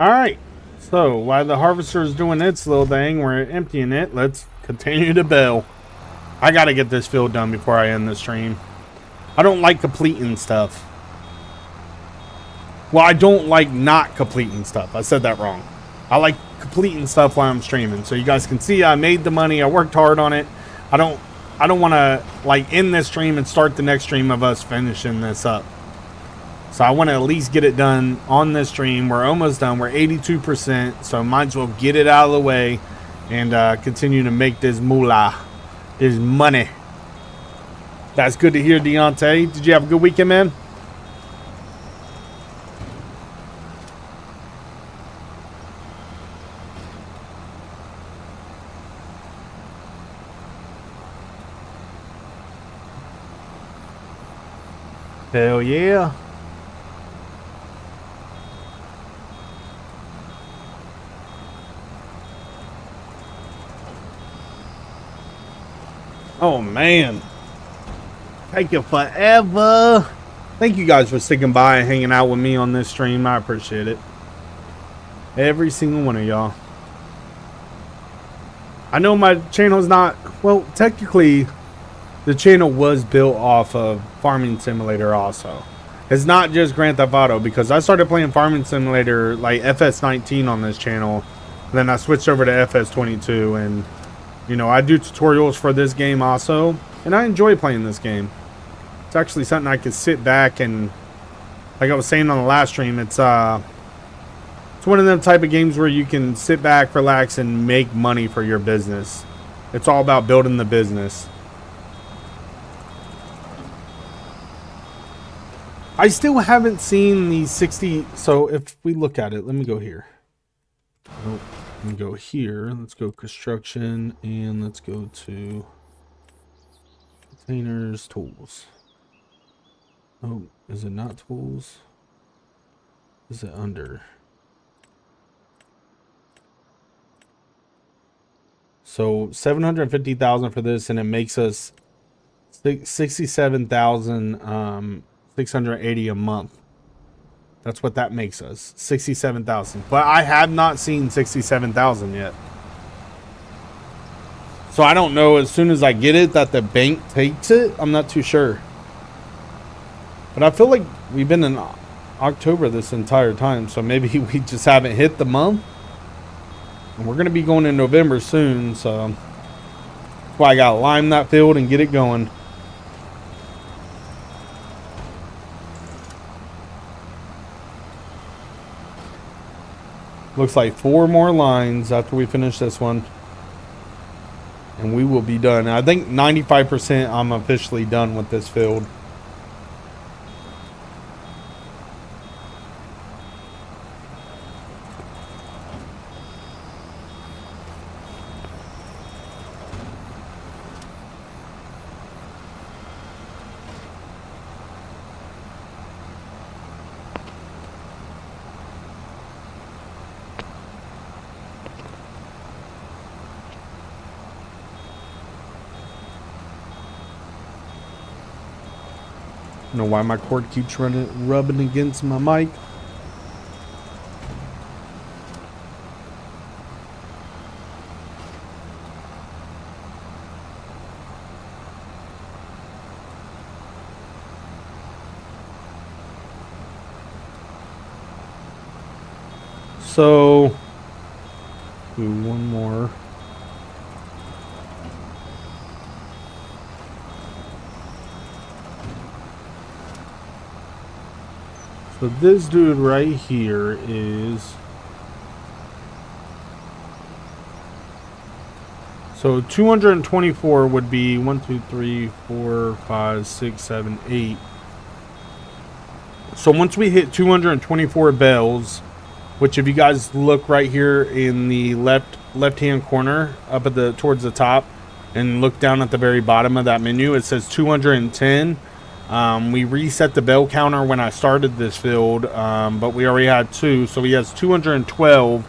Alright, so while the harvester is doing its little thing, we're emptying it. Let's continue to bale. I gotta get this field done before I end the stream. I don't like completing stuff. Well, I don't like not completing stuff. I said that wrong. I like completing stuff while I'm streaming, so you guys can see I made the money. I worked hard on it. I don't want to like end this stream and start the next stream of us finishing this up. So I want to at least get it done on this stream. We're almost done. We're 82%. So might as well get it out of the way and continue to make this moolah, this money. That's good to hear, Deontay. Did you have a good weekend, man? Hell yeah. Oh, man. Taking forever. Thank you guys for sticking by and hanging out with me on this stream. I appreciate it. Every single one of y'all. I know my channel's not... Well, technically, the channel was built off of Farming Simulator also. It's not just Grand Theft Auto, because I started playing Farming Simulator like FS19 on this channel. Then I switched over to FS22, and you know, I do tutorials for this game also, and I enjoy playing this game. It's actually something I could sit back and, like I was saying on the last stream, it's one of them type of games where you can sit back, relax, and make money for your business. It's all about building the business. I still haven't seen the 60. So if we look at it, let me go here. Nope. Let me go here. Let's go construction, and let's go to containers, tools. Oh, is it not tools? Is it under? So 750,000 for this, and it makes us 67,680 a month. That's what that makes us, 67,000. But I have not seen 67,000 yet. So I don't know, as soon as I get it, that the bank takes it. I'm not too sure. But I feel like we've been in October this entire time, so maybe we just haven't hit the month. And we're going to be going in November soon, so that's why I got to lime that field and get it going. Looks like 4 more lines after we finish this one, and we will be done. I think 95% I'm officially done with this field. I don't know why my cord keeps rubbing against my mic. So, do one more. So this dude right here is, so 224 would be 1, 2, 3, 4, 5, 6, 7, 8. So once we hit 224 bells, which if you guys look right here in the left hand corner up at the towards the top and look down at the very bottom of that menu, it says 210. We reset the bell counter when I started this field, but we already had 2, so he has 212.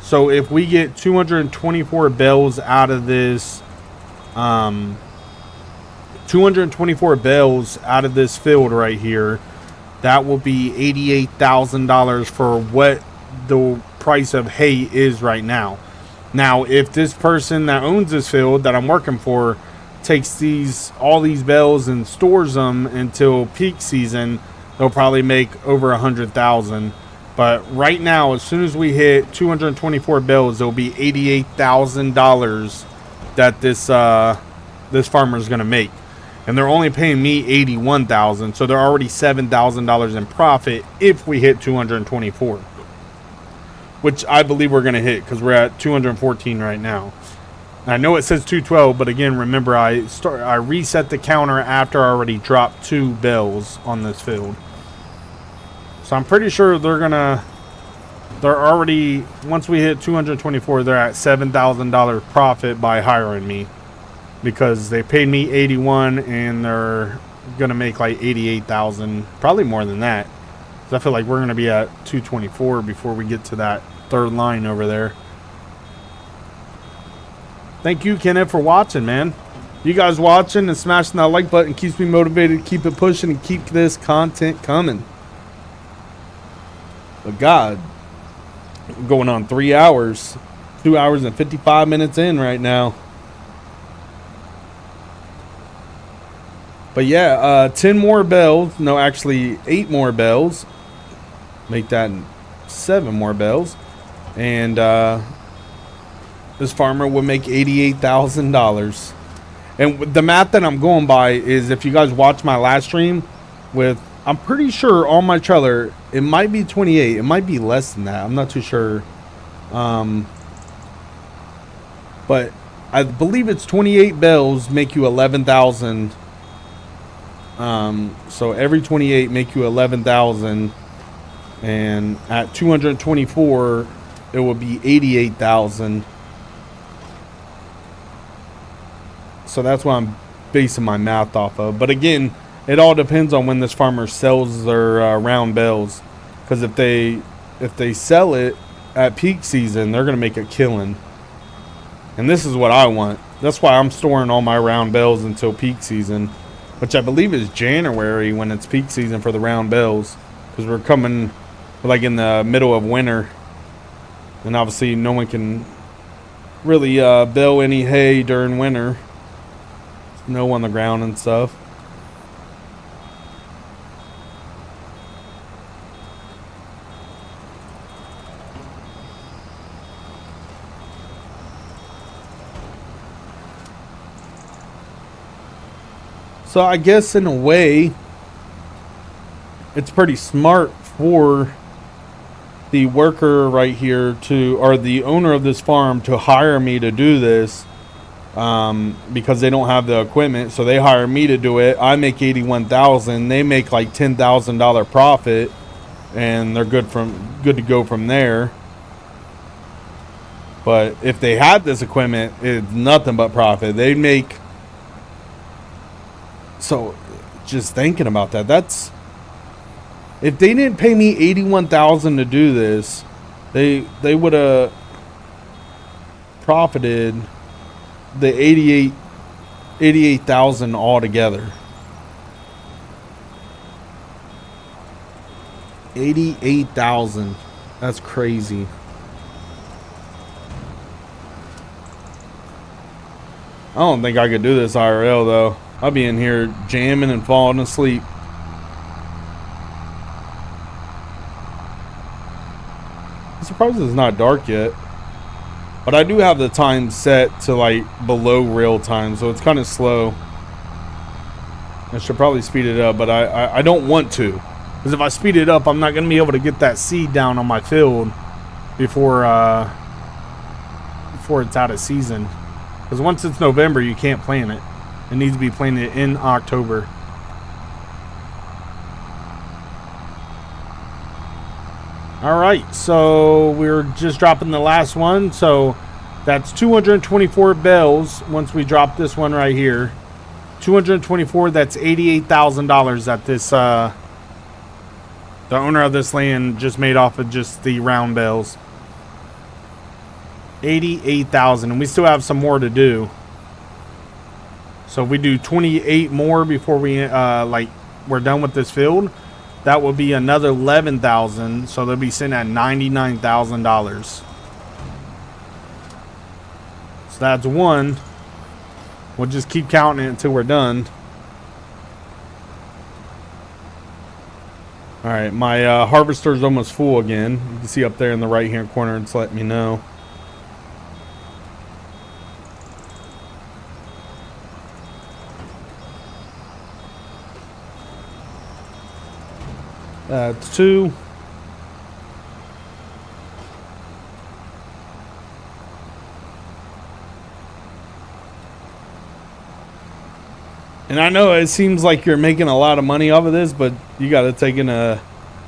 So if we get 224 bells out of this, 224 bells out of this field right here, that will be $88,000 for what the price of hay is right now. Now, if this person that owns this field that I'm working for takes all these bells and stores them until peak season, they'll probably make over 100,000. But right now, as soon as we hit 224 bells, there'll be $88,000 that this farmer is going to make. and they're only paying me $81,000, so they're already $7,000 in profit if we hit 224, which I believe we're going to hit because we're at 214 right now. I know it says 212, but again, remember I reset the counter after I already dropped 2 bales on this field. So I'm pretty sure they're already, once we hit 224, they're at $7,000 profit by hiring me, because they paid me 81 and they're going to make like 88,000, probably more than that. So I feel like we're going to be at 224 before we get to that third line over there. Thank you, Kenneth, for watching, man. You guys watching and smashing that like button keeps me motivated to keep it pushing and keep this content coming. But God, I'm going on 3 hours, 2 hours and 55 minutes in right now. But yeah, 10 more bales. No, actually 8 more bales. Make that 7 more bales. And this farmer would make $88,000. And the math that I'm going by is, if you guys watch my last stream with, I'm pretty sure on my trailer, it might be 28. It might be less than that. I'm not too sure. But I believe it's 28 bales make you 11,000. So every 28 make you 11,000. And at 224, it would be 88,000. So that's what I'm basing my math off of. But again, it all depends on when this farmer sells their round bales. Because if they sell it at peak season, they're gonna make a killing. And this is what I want. That's why I'm storing all my round bales until peak season, which I believe is January when it's peak season for the round bales. Because we're coming like in the middle of winter, and obviously no one can really bale any hay during winter. Snow on the ground and stuff. So I guess in a way, it's pretty smart for the worker right here to, or the owner of this farm, to hire me to do this. Because they don't have the equipment, so they hire me to do it. I make 81,000. They make like $10,000 profit, and they're good to go from there. But if they had this equipment, it's nothing but profit. They make. So, just thinking about that, that's, if they didn't pay me 81,000 to do this, they would have profited the 88,000 altogether. 88,000. That's crazy. I don't think I could do this IRL though. I'll be in here jamming and falling asleep. I'm surprised it's not dark yet. But I do have the time set to like below real time, so it's kind of slow. I should probably speed it up, but I don't want to. Because if I speed it up, I'm not going to be able to get that seed down on my field before it's out of season. Because once it's November, you can't plant it. It needs to be planted in October. Alright, so we're just dropping the last one. So that's 224 bales once we drop this one right here. 224, that's $88,000 that this the owner of this land just made off of just the round bales. 88,000, and we still have some more to do. So if we do 28 more before we we're done with this field, that will be another 11,000. So they'll be sitting at $99,000. So that's one. We'll just keep counting it until we're done. All right, my harvester is almost full again. You can see up there in the right hand corner, it's letting me know. That's 2. And I know it seems like you're making a lot of money off of this, but you got to take into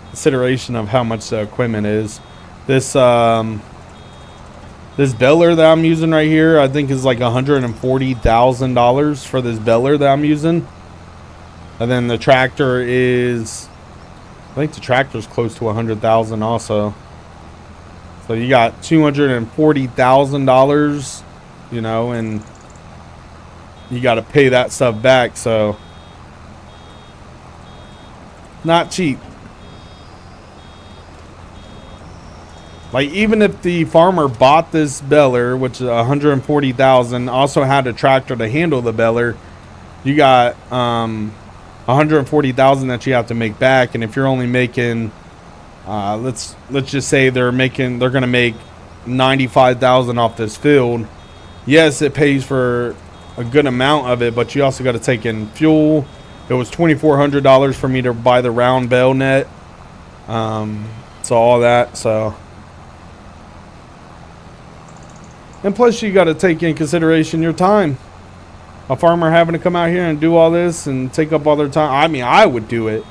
consideration of how much the equipment is. This this baler that I'm using right here, I think is like $140,000 for this baler that I'm using. And then the tractor is, I think the tractor's close to $100,000 also. So you got $240,000, you know, and you got to pay that stuff back. So not cheap. Like, even if the farmer bought this baler, which is $140,000, also had a tractor to handle the baler, you got $140,000 that you have to make back. And if you're only making, let's just say they're going to make $95,000 off this field. Yes, it pays for a good amount of it, but you also got to take in fuel. It was $2,400 for me to buy the round bale net. So all that, so. And plus you got to take in consideration your time. A farmer having to come out here and do all this and take up all their time. I mean, I would do it.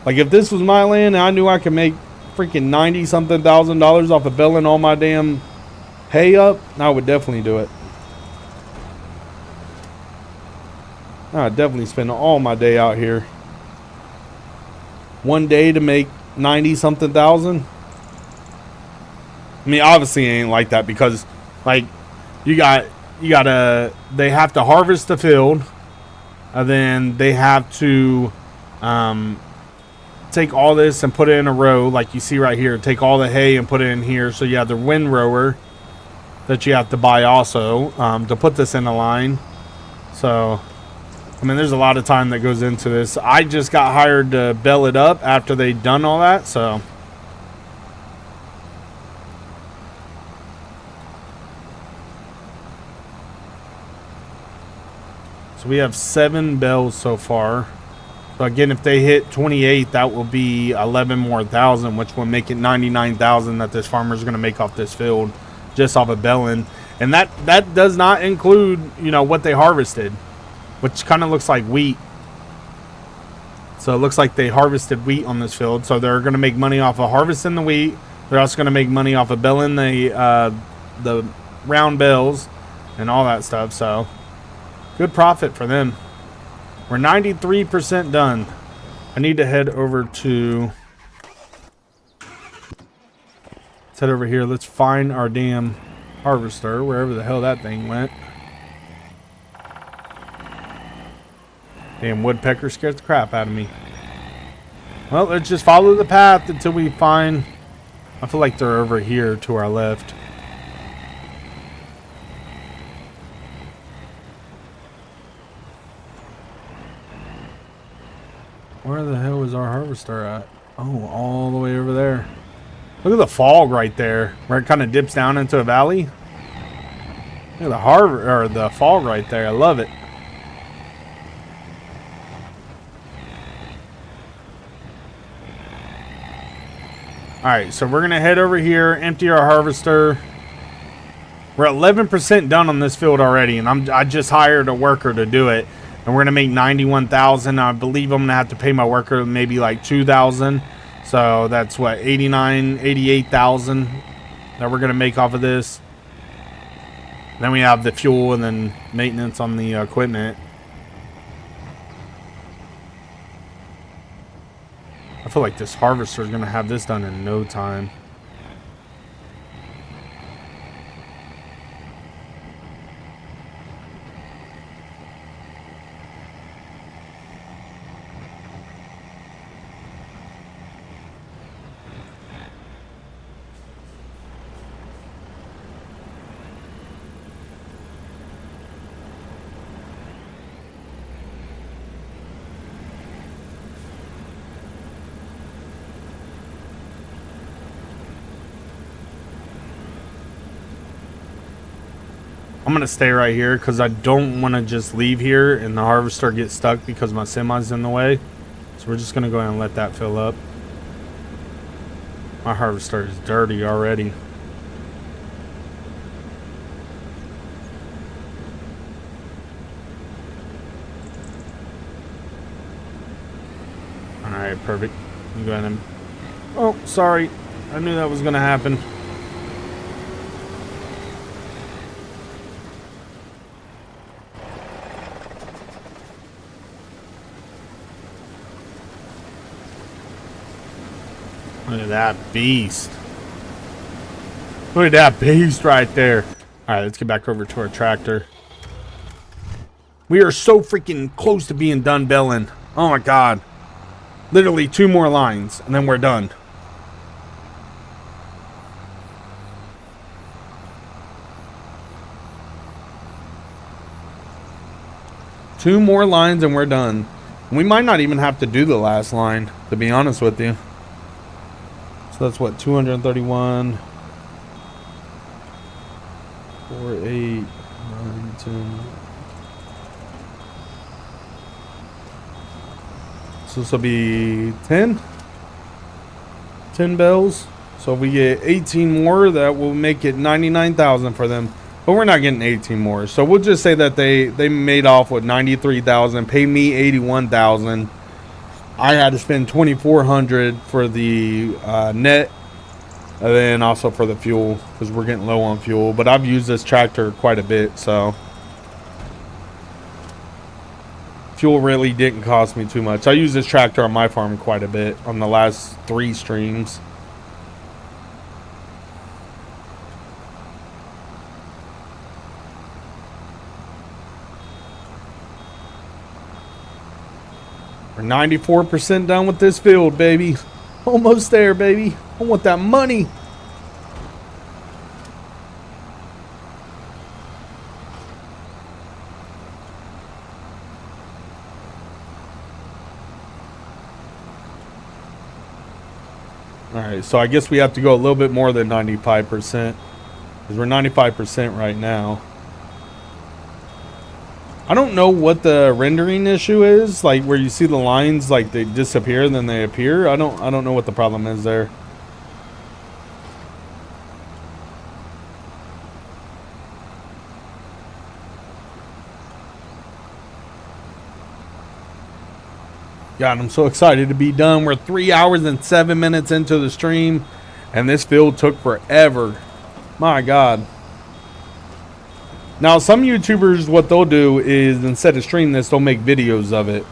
Like, if this was my land and I knew I could make freaking 90 something thousand dollars off of baling all my damn hay up, I would definitely do it. I'd definitely spend all my day out here. One day to make 90 something thousand. I mean, obviously it ain't like that, because like you gotta, they have to harvest the field, and then they have to take all this and put it in a row, like you see right here. Take all the hay and put it in here. So you have the windrower that you have to buy also to put this in a line. So I mean, there's a lot of time that goes into this. I just got hired to bale it up after they'd done all that, so. So we have 7 bales so far. So again, if they hit 28, that will be 11 more thousand, which will make it 99,000 that this farmer's going to make off this field just off of baling. And that does not include, you know, what they harvested, which kind of looks like wheat. So it looks like they harvested wheat on this field. So they're going to make money off of harvesting the wheat. They're also going to make money off of baling the round bales and all that stuff. So good profit for them. We're 93% done. I need to head over to... Let's head over here. Let's find our damn harvester, wherever the hell that thing went. Damn woodpecker scared the crap out of me. Well, let's just follow the path until we find... I feel like they're over here to our left. Where the hell is our harvester at? Oh, all the way over there. Look at the fog right there, where it kind of dips down into a valley. Look at the fog right there. I love it. Alright, so we're going to head over here, empty our harvester. We're 11% done on this field already, and I just hired a worker to do it. And we're going to make 91,000. I believe I'm going to have to pay my worker maybe like 2,000. So that's what, 88,000 that we're going to make off of this. Then we have the fuel and then maintenance on the equipment. I feel like this harvester is going to have this done in no time. I'm going to stay right here because I don't want to just leave here and the harvester get stuck because my semi's in the way. So we're just going to go ahead and let that fill up. My harvester is dirty already. Alright, perfect. I'm going to... Oh, sorry. I knew that was going to happen. Look at that beast. Look at that beast right there. Alright, let's get back over to our tractor. We are so freaking close to being done belling. Oh my god. Literally 2 more lines, and then we're done. Two more lines and we're done. We might not even have to do the last line, to be honest with you. So that's what, 231, 4, 8, 9, 10. So this will be 10 bells. So if we get 18 more, that will make it 99,000 for them. But we're not getting 18 more. So we'll just say that they made off with 93,000, paid me 81,000. I had to spend 2,400 for the net, and then also for the fuel, because we're getting low on fuel. But I've used this tractor quite a bit, so fuel really didn't cost me too much. I use this tractor on my farm quite a bit on the last 3 streams. We're 94% done with this field, baby. Almost there, baby. I want that money. Alright, so I guess we have to go a little bit more than 95%. Because we're 95% right now. I don't know what the rendering issue is, like where you see the lines like they disappear and then they appear. I don't know what the problem is there. God, I'm so excited to be done. We're 3 hours and 7 minutes into the stream, and this field took forever. My God. Now, some YouTubers, what they'll do is, instead of stream this, they'll make videos of it.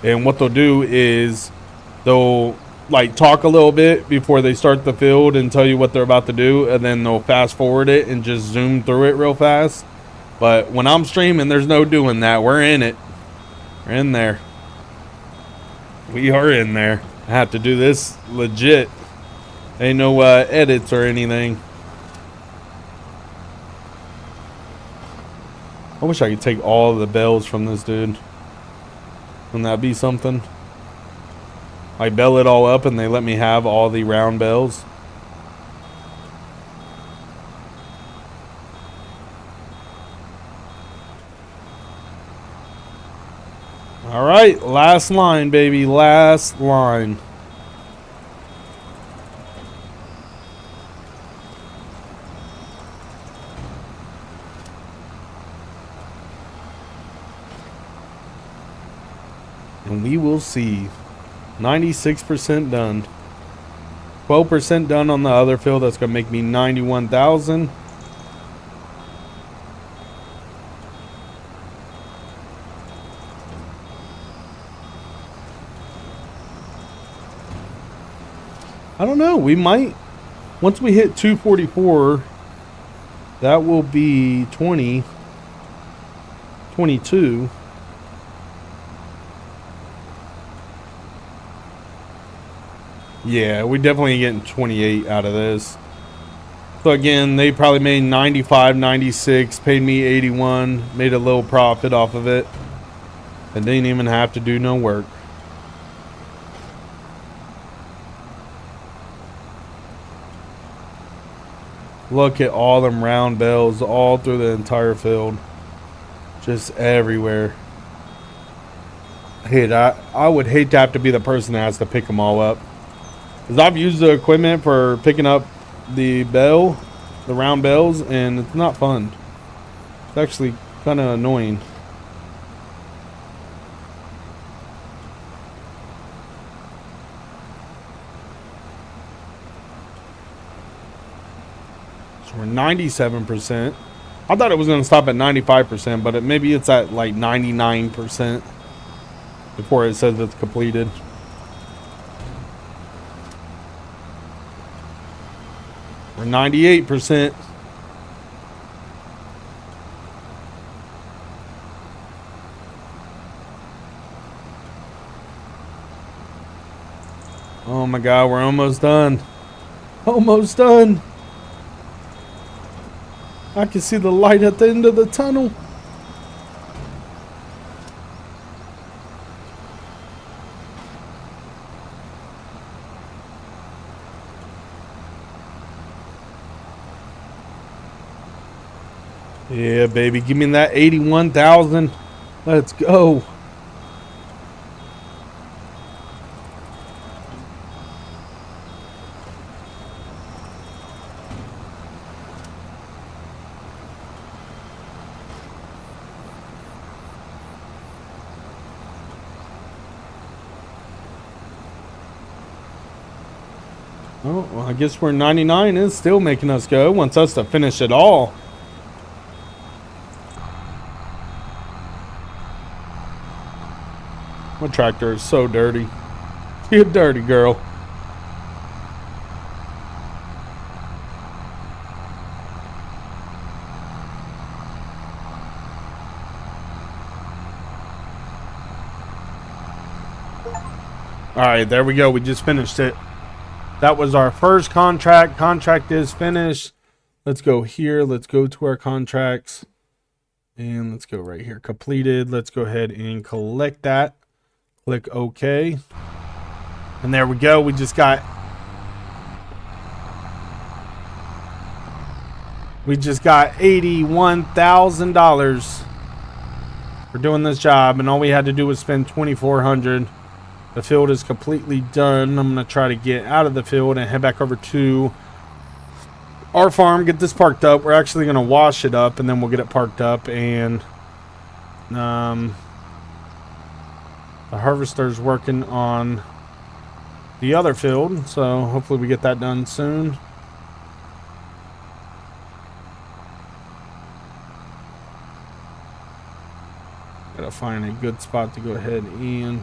And what they'll do is, they'll, like, talk a little bit before they start the field and tell you what they're about to do. And then they'll fast forward it and just zoom through it real fast. But when I'm streaming, there's no doing that. We're in it. We're in there. We are in there. I have to do this legit. Ain't no edits or anything. I wish I could take all of the bells from this dude. Wouldn't that be something? I bell it all up and they let me have all the round bells. Alright, last line, baby. Last line. And we will see. 96% done. 12% done on the other field. That's going to make me 91,000. I don't know. We might. Once we hit 244, that will be 20. 22. Yeah, we definitely getting 28 out of this. So again, they probably made 95, 96, paid me 81, made a little profit off of it. And didn't even have to do no work. Look at all them round bells all through the entire field. Just everywhere. I would hate to have to be the person that has to pick them all up. Because I've used the equipment for picking up the round bells, and it's not fun. It's actually kind of annoying. So we're 97%. I thought it was going to stop at 95%, but maybe it's at like 99% before it says it's completed. We're 98%. Oh my God, we're almost done. Almost done. I can see the light at the end of the tunnel. Yeah, baby, give me that 81,000. Let's go. Oh, well, I guess we're 99 is still making us go. Wants us to finish it all. My tractor is so dirty. You dirty girl. Alright, there we go. We just finished it. That was our first contract. Contract is finished. Let's go here. Let's go to our contracts. And let's go right here. Completed. Let's go ahead and collect that. Click OK. And there we go. We just got $81,000 for doing this job, and all we had to do was spend $2,400. The field is completely done. I'm gonna try to get out of the field and head back over to our farm, get this parked up. We're actually gonna wash it up, and then we'll get it parked up. And the harvester's working on the other field, so hopefully we get that done soon. Gotta find a good spot to go ahead and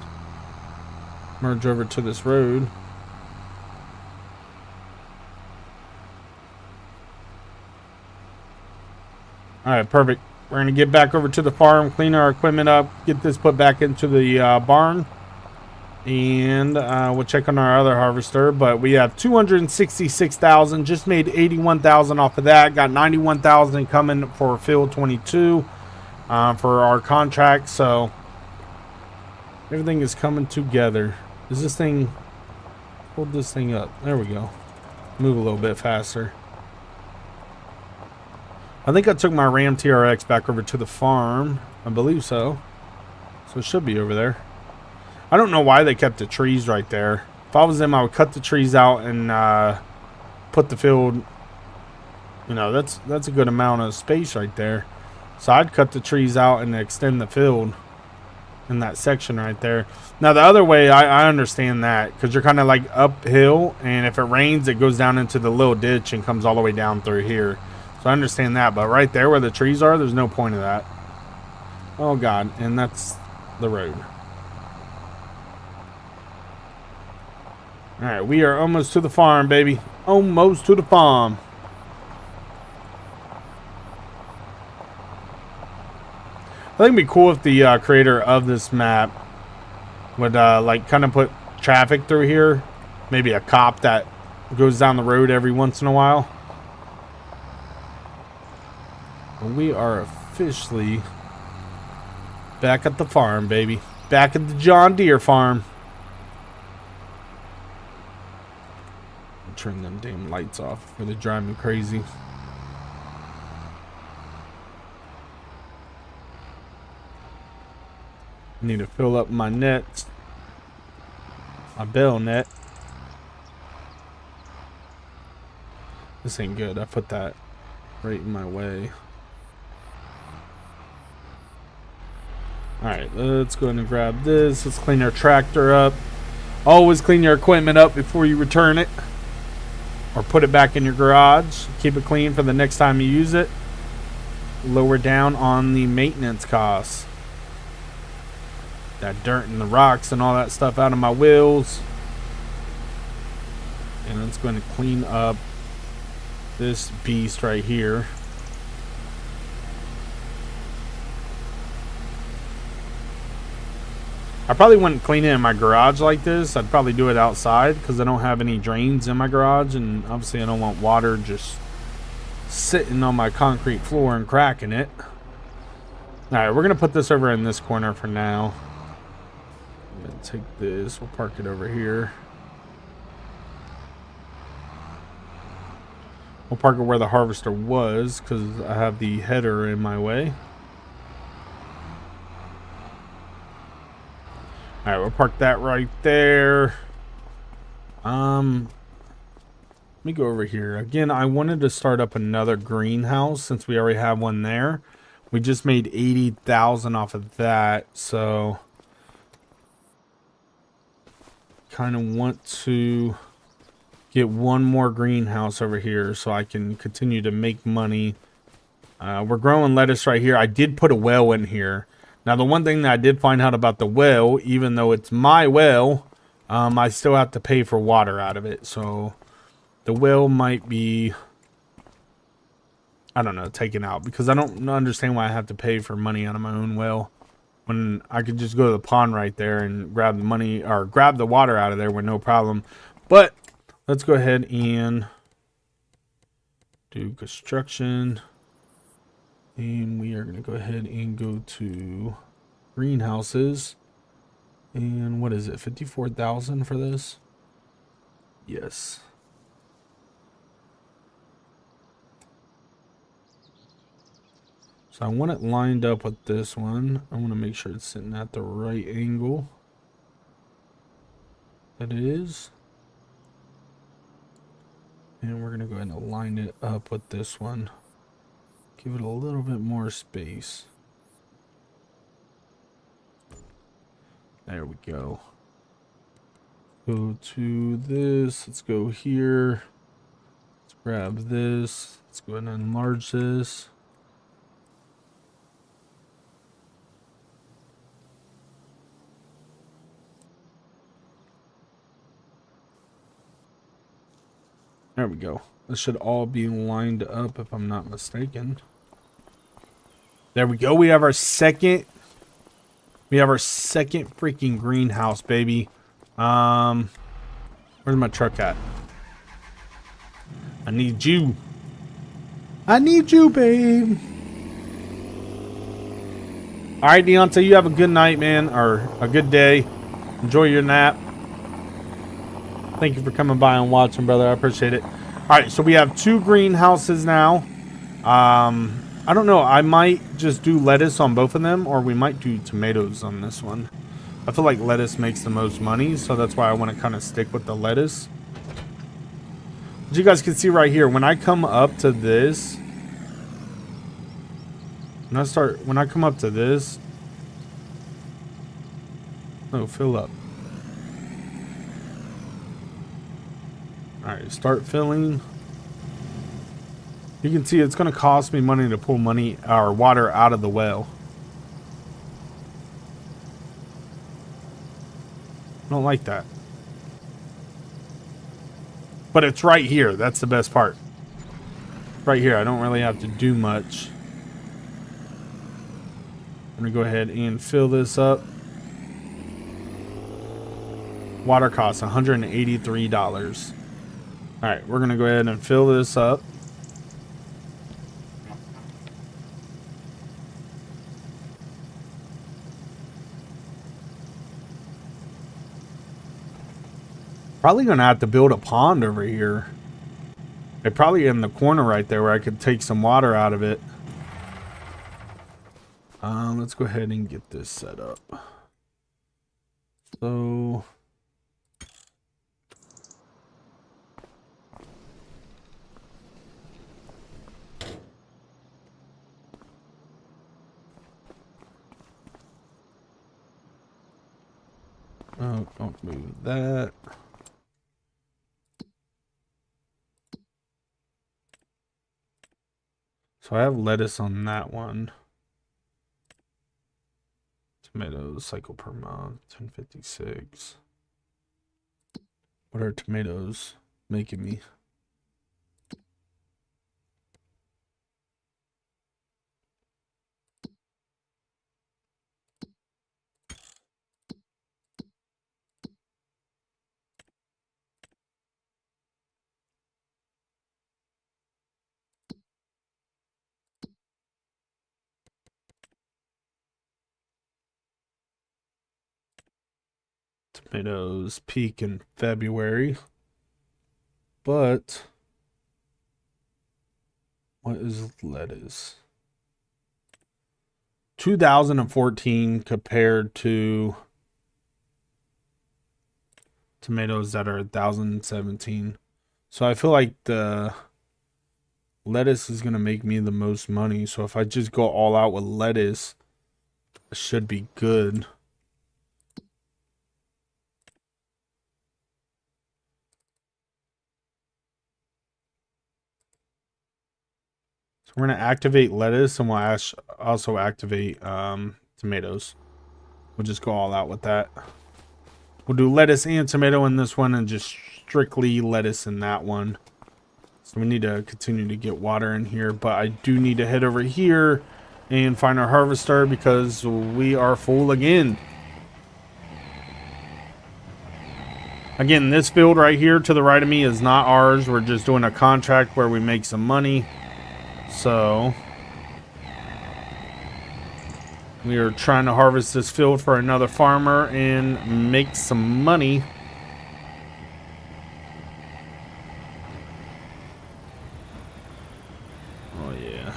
merge over to this road. Alright, perfect. We're gonna get back over to the farm, clean our equipment up, get this put back into the barn, and we'll check on our other harvester. But we have 266,000, just made 81,000 off of that. Got 91,000 coming for field 22 for our contract. So everything is coming together. Is this thing, hold this thing up, there we go. Move a little bit faster. I think I took my Ram TRX back over to the farm. I believe so. So it should be over there. I don't know why they kept the trees right there. If I was them, I would cut the trees out and put the field, you know, that's a good amount of space right there. So I'd cut the trees out and extend the field in that section right there. Now the other way, I understand that, because you're kind of like uphill, and if it rains, it goes down into the little ditch and comes all the way down through here. So I understand that, but right there where the trees are, there's no point of that. Oh God, and that's the road. Alright, we are almost to the farm, baby. Almost to the farm. I think it'd be cool if the creator of this map would like kind of put traffic through here. Maybe a cop that goes down the road every once in a while. We are officially back at the farm, baby. Back at the John Deere farm. Turn them damn lights off before they drive me crazy. I need to fill up my nets, my bell net. This ain't good. I put that right in my way. Alright, let's go ahead and grab this. Let's clean our tractor up. Always clean your equipment up before you return it. Or put it back in your garage. Keep it clean for the next time you use it. Lower down on the maintenance costs. That dirt and the rocks and all that stuff out of my wheels. And it's going to clean up this beast right here. I probably wouldn't clean it in my garage like this. I'd probably do it outside because I don't have any drains in my garage, and obviously I don't want water just sitting on my concrete floor and cracking it. Alright, we're going to put this over in this corner for now. I'm going to take this. We'll park it over here. We'll park it where the harvester was because I have the header in my way. Alright, we'll park that right there. Let me go over here. Again, I wanted to start up another greenhouse since we already have one there. We just made 80,000 off of that, so kind of want to get one more greenhouse over here so I can continue to make money. We're growing lettuce right here. I did put a well in here. Now, the one thing that I did find out about the well, even though it's my well, I still have to pay for water out of it. So the well might be, I don't know, taken out because I don't understand why I have to pay for money out of my own well when I could just go to the pond right there and grab the money or grab the water out of there with no problem. But let's go ahead and do construction. And we are going to go ahead and go to greenhouses. And what is it? 54,000 for this? Yes. So I want it lined up with this one. I want to make sure it's sitting at the right angle. That it is. And we're going to go ahead and line it up with this one. Give it a little bit more space. There we go. Go to this. Let's go here. Let's grab this. Let's go ahead and enlarge this. There we go. This should all be lined up if I'm not mistaken. There we go. We have our second freaking greenhouse, baby. Where's my truck at? I need you. I need you, babe. All right, Deontay, you have a good night, man, or a good day. Enjoy your nap. Thank you for coming by and watching, brother. I appreciate it. All right, so we have 2 greenhouses now. I don't know. I might just do lettuce on both of them, or we might do tomatoes on this one. I feel like lettuce makes the most money, so that's why I want to kind of stick with the lettuce. As you guys can see right here, when I come up to this, when I come up to this, oh, fill up. All right, start filling. You can see it's going to cost me money to pull money or water out of the well. I don't like that. But it's right here. That's the best part. Right here. I don't really have to do much. I'm going to go ahead and fill this up. Water costs $183. All right, we're going to go ahead and fill this up. Probably going to have to build a pond over here. It probably in the corner right there where I could take some water out of it. Let's go ahead and get this set up. So Oh, don't move that. So I have lettuce on that one. Tomatoes, cycle per month, 1056. What are tomatoes making me? Tomatoes peak in February. But what is lettuce? 2014 compared to tomatoes that are 1017. So I feel like the lettuce is going to make me the most money. So if I just go all out with lettuce, it should be good. So we're going to activate lettuce, and we'll also activate tomatoes. We'll just go all out with that. We'll do lettuce and tomato in this one, and just strictly lettuce in that one. So we need to continue to get water in here, but I do need to head over here and find our harvester because we are full again. Again, this field right here to the right of me is not ours. We're just doing a contract where we make some money. So we are trying to harvest this field for another farmer and make some money. Oh yeah.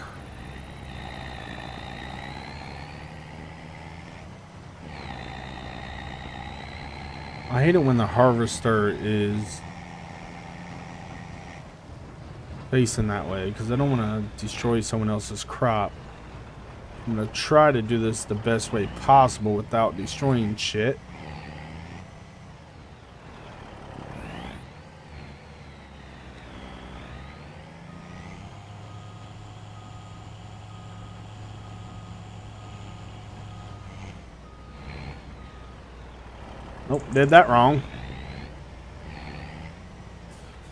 I hate it when the harvester is facing that way because I don't want to destroy someone else's crop. I'm going to try to do this the best way possible without destroying shit. Nope, did that wrong.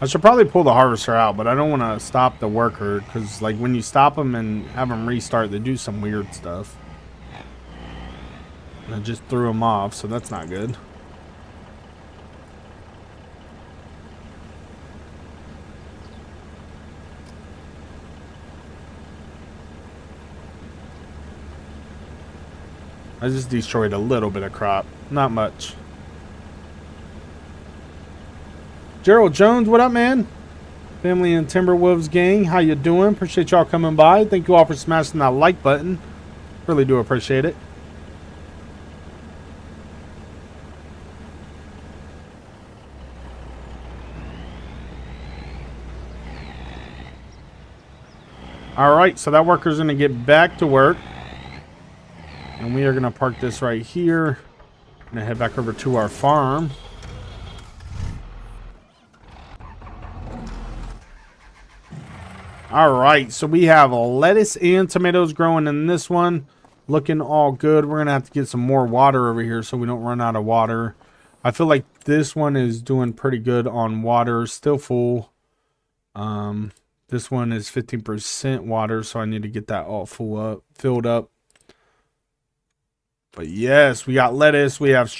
I should probably pull the harvester out, but I don't want to stop the worker because, like, when you stop them and have them restart, they do some weird stuff. And I just threw them off, so that's not good. I just destroyed a little bit of crop, not much. Gerald Jones, what up, man? Family and Timberwolves gang, how you doing? Appreciate y'all coming by. Thank you all for smashing that like button. Really do appreciate it. All right, so that worker's going to get back to work. And we are going to park this right here. I'm going to head back over to our farm. All right, so we have lettuce and tomatoes growing in this one. Looking all good. We're going to have to get some more water over here so we don't run out of water. I feel like this one is doing pretty good on water. Still full. This one is 15% water, so I need to get that all filled up. But yes, we got lettuce. We have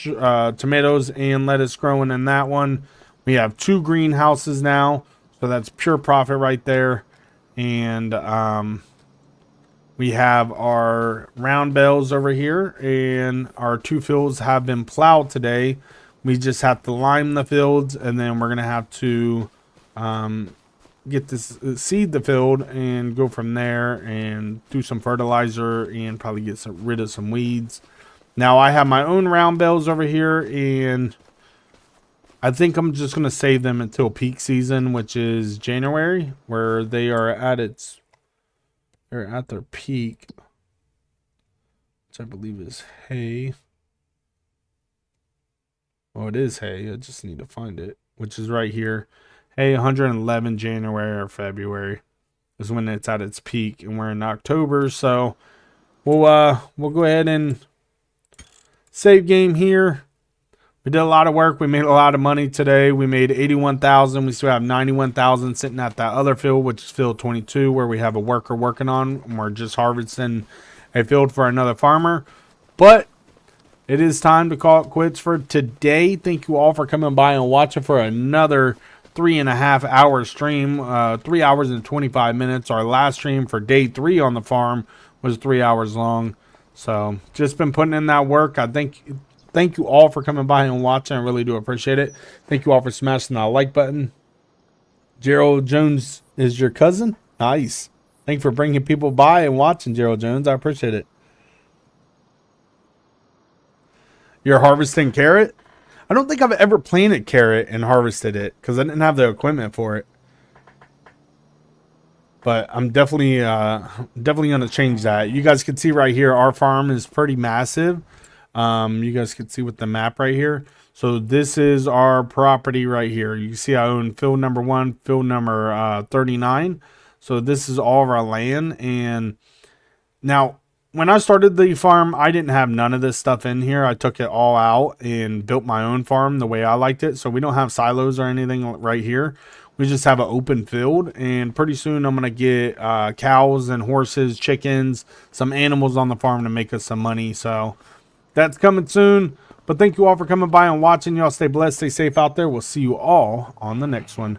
tomatoes and lettuce growing in that one. We have 2 greenhouses now, so that's pure profit right there. And we have our round bales over here, and our 2 fields have been plowed today. We just have to lime the fields, and then we're going to have to get this seed the field and go from there and do some fertilizer and probably get rid of some weeds. Now I have my own round bales over here, and I think I'm just going to save them until peak season, which is January, where they are they're at their peak, which I believe is hay. Oh, it is hay. I just need to find it, which is right here. Hay 111 January or February is when it's at its peak, and we're in October, so we'll go ahead and save game here. We did a lot of work. We made a lot of money today. We made 81,000. We still have 91,000 sitting at that other field, which is field 22, where we have a worker working on, and we're just harvesting a field for another farmer. But it is time to call it quits for today. Thank you all for coming by and watching for another 3.5 hour stream, 3 hours and 25 minutes. Our last stream for day 3 on the farm was 3 hours long. So just been putting in that work. Thank you all for coming by and watching. I really do appreciate it. Thank you all for smashing that like button. Gerald Jones is your cousin. Nice. Thank you for bringing people by and watching, Gerald Jones. I appreciate it. You're harvesting carrot? I don't think I've ever planted carrot and harvested it because I didn't have the equipment for it. But I'm definitely going to change that. You guys can see right here, our farm is pretty massive. You guys can see with the map right here. So this is our property right here. You see I own field number 1, field number 39. So this is all of our land. And now when I started the farm, I didn't have none of this stuff in here. I took it all out and built my own farm the way I liked it. So we don't have silos or anything right here. We just have an open field, and pretty soon I'm going to get cows and horses, chickens, some animals on the farm to make us some money. So that's coming soon. But thank you all for coming by and watching. Y'all stay blessed, stay safe out there. We'll see you all on the next one.